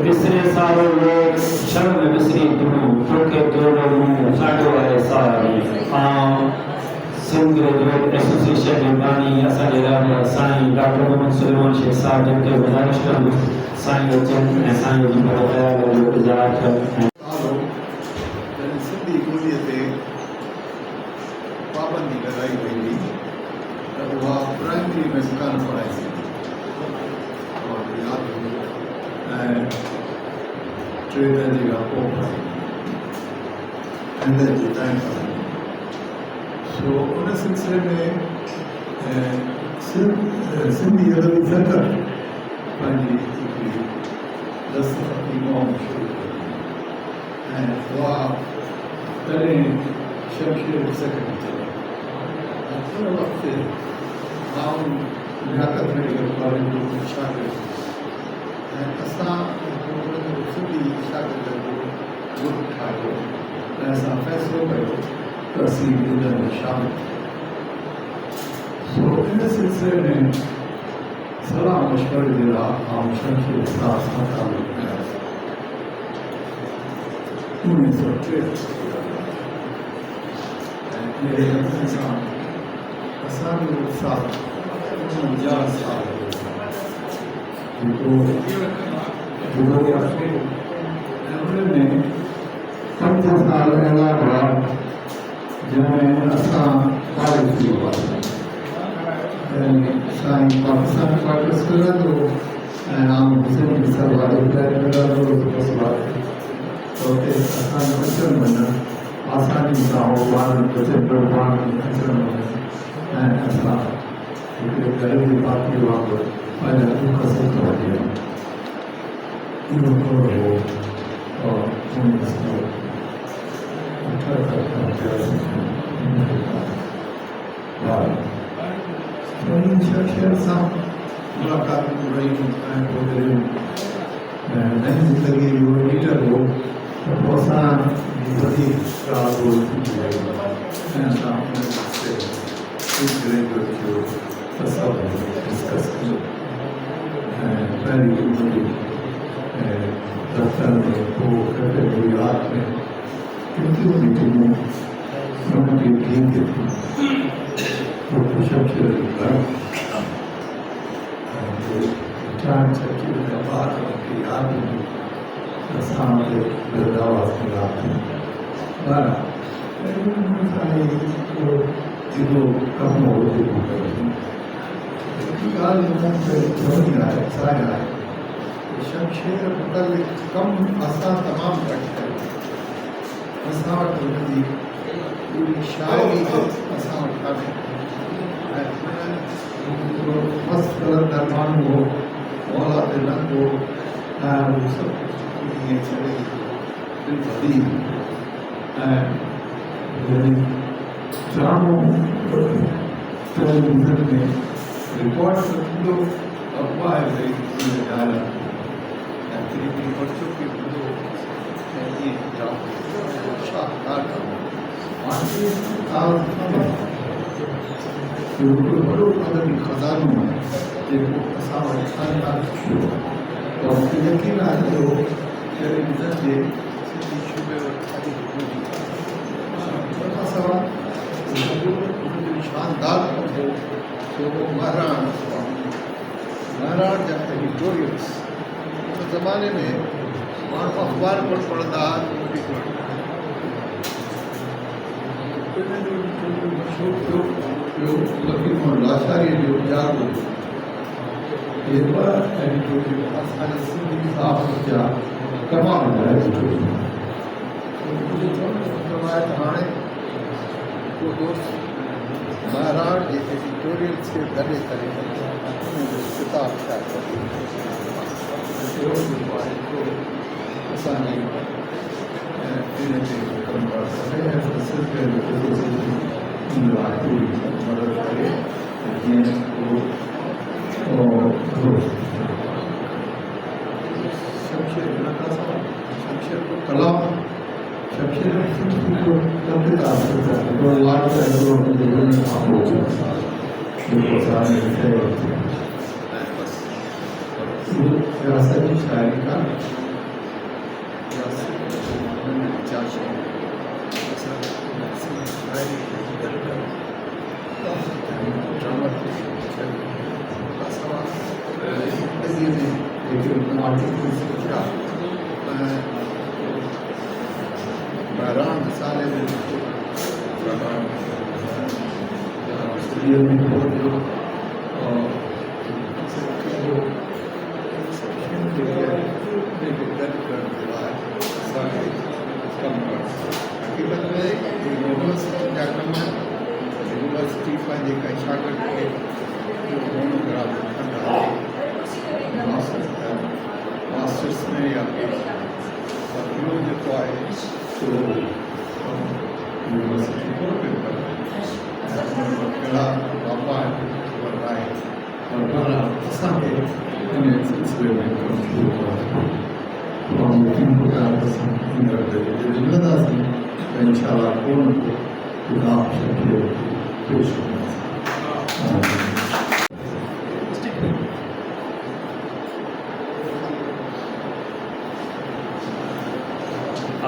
विसरे सारो लोग क्षण में विसरी तोखे तोड़ो मुंहुं साडो आहे सारी सिंध ग्रेजुएट एसोसिएशन जे बानी असांजे रहबर साईं डॉक्टर मोहम्मद सुलेमान शेख साहब जिन खे गुज़ारिश कंदुसि साईं अचनि ऐं साईं जी ख़याल जो इंतज़ार कनि सिंधी ॿोलीअ ते पाबंदी लॻाई वई हुई त उहा प्राइमरी में कान पढ़ाई सघी यादि हुई ऐं 3 दर्जे खां पोइ पढ़ाई हिन जी ताईं पढ़ाई सो उन सिलसिले में सिंधी अदबी सेंटर पंहिंजी हिकिड़ी दस्तखती मुहिम शुरू कई ऐं उहा तॾहिं शमशेर सेक्रेटरी उन वक़्तु आउं लियाकत मेडिकल कॉलेज जो शागिर्द ऐं असां सिंधी शागिर्दनि जो ग्रुप ठाहियो ऐं असां फ़ैसिलो कयो त असीं इन में शामिल सो इन सिलसिले में सलाह मशवरे जे लाइ आउं शमशेर साहब सां तालुक़ कयासीं 1963 मेरे सां असांजो साथ 49 साल जेको गुज़रिया ऐं उनमें 5 साल अहिड़ा हुआ जंहिंमें असां कॉलेज थी हुआसीं साईं पाकिस्तान क्वार्टर्स मिलंदो ऐं आउं सिंधी सरवारी फ्लैट मिलंदो त उते असांजो अचणु वञणु आसानी सां हो ॿारनि बचनि पियो ॿारनि अचणु वञणु ऐं असां हिकिड़े घर जी पार्टी वांगुरु पंहिंजा दुख सुख वठी इहो थोरो हो 1988 शमशेर सां मुलाक़ातूं रहियूं ऐं पोइ रहियूं नई ज़िंदगी जो लीडर हो त पोइ असां वधीक ॻाल्हि थी वई ऐं असां ग्रेजुएट जो तस्वीर डिस्कस कयो ऐं पहिरीं ज़िंदगी दफ़्तर में पोइ कैटेगरीआत में केतिरियूं मीटिंगूं उनखे ठीक थियूं डॉक्टर शमशेर चार चकी में बाद की याद हुई असां वृंदावास में आते जेको कमु हो जेको कयो ॻाल्हि मूंखे ज़रूरी आहे साईं आहे शमशेर मुतलिक़ कमु असां तमामु घटि कयो असां वटि हुनजी पूरी शाइरी असां वटि कान्हे ऐं मस्तु कलंदड़ माण्हू हो मौला ते न हो ऐं उहो सभु ईअं छॾे दिलि वधी ऐं जॾहिं जामो टेलीविज़न में रिकॉर्ड थींदो अफ़वाह भई ॻाल्हि ऐं किरी पर्चो बि हूंदो ऐं ईअं जाम शाहकार हिकिड़ो वॾो अदबी खज़ानो आहे जेको असां वटि थियो और यकीन आहे जो टेलीविज़न जे शानदार महाराण जा एडिटोरियल्स ज़माने में माण्हू अख़बार कोन पढ़ंदा लाचारी जो जागो एडिटोरियल असांजे सिंधी साहब जा तमामु एडिटोरियल हाणे को दोस्त महाराण जे एडिटोरियल्स खे गॾे करे किताब असांजी इन ते कमु मदद करे जीअं शमशेर कलाम शमशेर रियासती शायरी का बहरान साले में हकीकत में यूनिवर्सिटी पंहिंजे कंहिं शागिर्द खे मोनोग्राफ कंदा मास्टर्स में या ॿियो जेको आहे सो यूनिवर्सिटी पेपर कहिड़ा बाबा आहे और असांखे इन सिलसिले में कमु शुरू मिलंदासीं त इंशाअल्लाह कोन किताब पेश कंदासीं।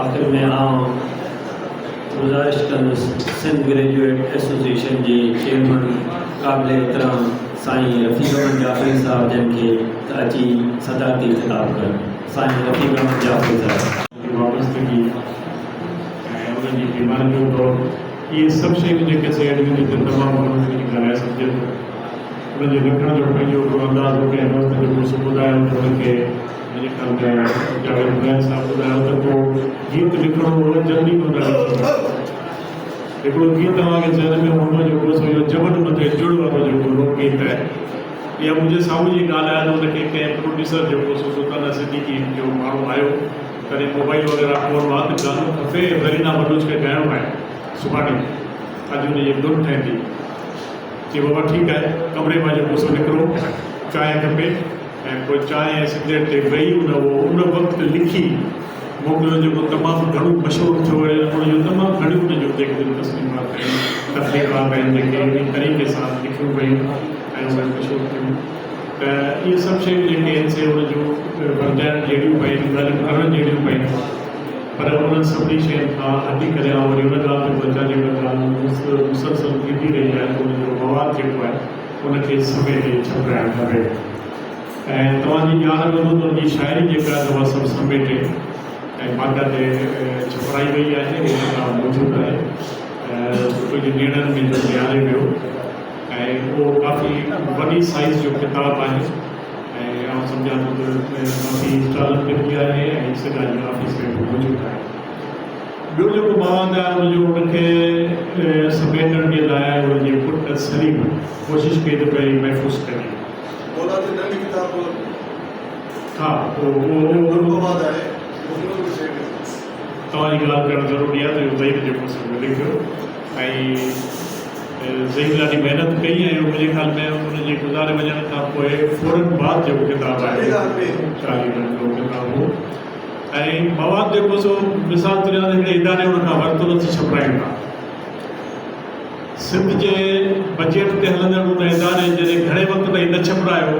आखिर में गुजारिश कंदुसि सिंध ग्रेजुएट एसोसिएशन के चेयरमैन क़ाबिल एहतराम साईं रफ़ीक अहमद जाफ़री साहब जिन खे अची सदारती ख़िताब कनि। साईं रफ़ीक अहमद जाफ़री साहब वाबस्तगी उनकी बीमारियों तो ये सब शयूं जेके अकेडमी में तमामु माण्हुनि खे ॻाल्हाए सघिजे थो उनजे लिखण जो पंहिंजो अंदाज़ हो कंहिं वक़्तु जेको ॿुधायो त हुनखे मुंहिंजे ख़्याल में जावेद हुसैन साहब ॿुधायो त पोइ गीत लिखणो जल्दी कोन लिखंदो हिकिड़ो गीत तव्हांखे ज़हन में हूंदो जेको सो इहो जबल मथे जुड़ वारो जेको लोकगीत आहे या मुंहिंजे साम्हूं जी ॻाल्हि आहे त हुनखे कंहिं प्रोड्यूसर जेको सो सुल्तान सिद्दीकी जो माण्हू आयो कॾहिं मोबाइल वग़ैरह कोन हुआ त गानो खपे वरीना मनोज खे ॻाइणो आहे सुभाणे अॼु हुनजी धुन ठहंदी चई बाबा ठीकु आहे कमरे मां जेको सो निकिरो चांहि खपे ऐं पोइ चांहि ऐं सिगरेट ते वेही उन वक़्तु लिखी मोकिलियो जेको तमामु घणो मशहूरु थियो हुनजो तमामु घणियूं हुनजो जेके तस्लीमात आहिनि तफ़रीक़ात आहिनि जेके इन तरीक़े सां लिखियूं वयूं ऐं उहे मशहूरु थियूं त इहे सभु शयूं जेके आहिनि से हुनजो वधाइण जहिड़ियूं पयूं ॻाल्हियूं करण जहिड़ियूं पयूं पर उन्हनि सभिनी शयुनि खां हटी करे वरी उन ॻाल्हि ते पहुचा जेका ॻाल्हि मुसलसल थींदी रही आहे त उनजो मवाद जेको आहे उनखे समेटे छपिराइणु खपे ऐं तव्हांजी ॼाण में उनजी शाइरी जेका आहे उहा सभु समेटे ऐं बाक़ाइदे छपिराई वई आहे उहा मौजूदु आहे कुझु नेणनि में जो ॾियारे वियो ऐं उहो काफ़ी वॾी साइज़ जो किताबु आहे ऐं आउं सम्झां थो त काफ़ी स्टॉलनि ते बि आहे ऐं सॼा ऑफिस में बि मौजूदु आहे ॿियो जेको मवाद आहे उनजो उनखे समेटण जे लाइ उनजे पुटु सलीम कोशिशि कई त भई महफ़ूज़ करे हा तव्हांजी ॻाल्हि करणु ज़रूरी आहे त इहो ज़ईफ़ जेको लिखियो ऐं ज़ईफ़ ॾाढी महिनत कई ऐं मुंहिंजे ख़्याल में उनजे गुज़ारे वञण खां पोइ फौरन बाद जेको किताबु आहे 40 जो किताबु हो ऐं मवाद जेको सो मिसाल तौर ते हिकिड़े इदारे हुनखां वरितो नथी छपिराइनि था सिंध जे बजट ते हलंदड़ उन इदारे जॾहिं घणे वक़्त ताईं न छपिरायो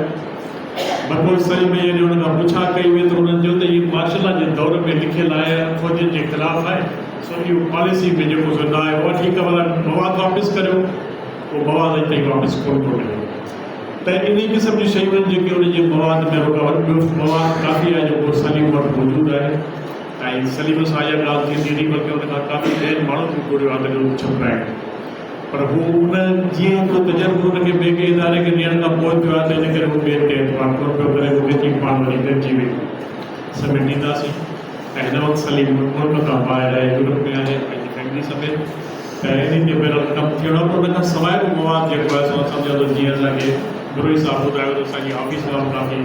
मक़बूल सही में जॾहिं हुन खां पुछा कई हुई त हुननि चयो त इहे मार्शल जे दौर में लिखियलु आहे फ़ौजियुनि जे ख़िलाफ़ु आहे, सो इहो पॉलिसी में जेको सो न आहे उहा ठीकु आहे, भला मवाद वापसि करियो, उहो मवाद अॼु ताईं वापसि कोन थो मिले। त इन क़िस्म जी शयूं आहिनि जेके उनजे मवाद में ॿियो मवाद काफ़ी आहे जेको सलीम वटि मौजूदु आहे, ऐं सलीम सां इहा ॻाल्हि थींदी हुई, बल्कि उन खां काफ़ी ॿियनि माण्हुनि खे घुरियो आहे त जो छपिराइनि, पर हू उन जीअं हिकिड़ो तजुर्बो हुनखे ॿिए के इदारे खे ॾियण खां पोइ थियो आहे त इन करे हू ॿियनि खे एतबार कोन पियो करे, उहे थी पाण वरी गॾिजी वेई समेटींदासीं। ऐं हिन वक़्तु सलीम मुल्क खां ॿाहिरि आहे, यूरोप में आहे पंहिंजी फैमिली समेत, ऐं इन ते पहिरियों कमु थियणो आहे। पर उन खां सवाइ बि मवाद जेको आहे सो सम्झो त जीअं असांखे गुरू साहब ॿुधायो त असांजी ऑफिस मां काफ़ी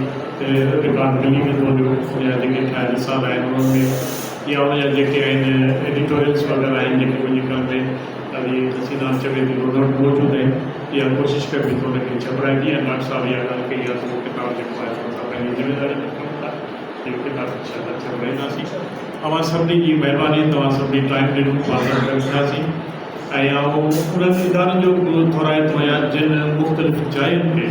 रिकॉर्ड मिली वेंदो हुयो, उनजा जेके ठाहियल रिसाल आहिनि उन्हनि में या उनजा जेके आहिनि एडिटोरियल्स वग़ैरह आहिनि जेके मुंहिंजी कल में अभी हसीना चवे थी उन्हनि मौजूदु आहिनि, इहा कोशिशि कबी त उनखे छपराइबी आहे। डॉक्टर साहब इहा ॻाल्हि कई आहे त उहो किताबु जेको आहे असां पंहिंजी ज़िमेदारी में कयूं था, इहो किताबु शायदि छपराईंदासीं। तव्हां सभिनी जी महिरबानी, तव्हां सभिनी टाइम ॾिनो, पासीं ऐं उन्हनि इदारनि जो थोराइतो आहियां जिन मुख़्तलिफ़ जायुनि ते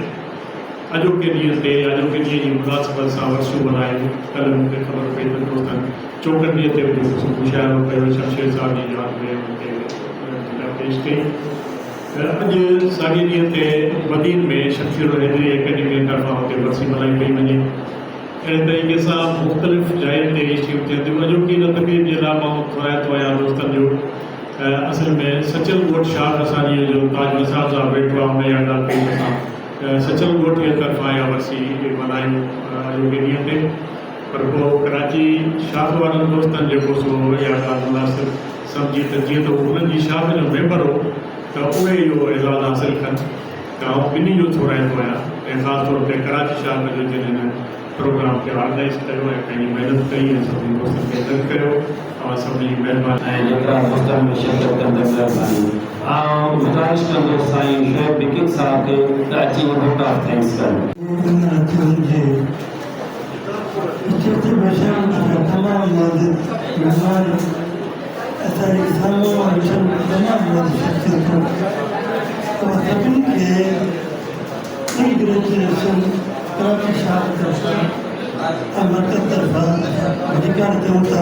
अॼोके ॾींहं ते अॼोके ॾींहं जी मुनासिबत सां वर्सूं मल्हायूं। कल्ह मूंखे ख़बर पई त दोस्तनि चौकनि ॾींहं ते जेको मुशाइरो कयो शमशेर साहिब जी यादि में उनखे पेश कई। अॼु साॻे ॾींहं ते मदीन में शमशेर हैदरी एकेडमी तरफ़ां हुते वर्सी मल्हाई पई वञे। अहिड़े तरीक़े सां मुख़्तलिफ़ जायुनि ते इहे शयूं थियनि थियूं। अॼोकी इन तकलीफ़ जे लाइ मां थोराइतो आहियां दोस्तनि जो, असल में सचल ॻोठ शाह असांजी जो ताज निसार साहब वेठो आहे, हुन इहा ॻाल्हि कई असां सचल ॻोठ जे तरफ़ां इहा वर्सी मल्हायूं अॼोके ॾींहं ते, पर पोइ कराची शाख वारनि दोस्तनि जेको सो इहा ॻाल्हि मुनासिबु सम्झी त जीअं त उन्हनि जी शाख जो मेंबर हो त उहे इहो एज़ाज़ हासिलु कनि, त आउं ॿिन्ही जो थोराईंदो आहियां। ऐं ख़ासि तौर ते कराची शाख जो जिन्हनि प्रोग्राम खे ऑर्गेनाइज़ कयो ऐं पंहिंजी महिनत कई ऐं सभिनी दोस्तनि खे इज़त कयो, तव्हां सभिनी जी महिरबानी। ऐं जेतिरा दोस्तनि में शिरकत कंदड़ महिरबानी। आउं गुज़ारिश कंदो साईं शोएब बिकिंग साहब खे त अची वोट ऑफ थैंक्स कनि। तमामु महिमान असांजे साम्हूं तमामु शख़्सियतूं सभिनी खे प्री ग्रेजुएशन कराची शाह तरफ़ां ऐं मर्कज़ तरफ़ां अधिकार ॾियूं था।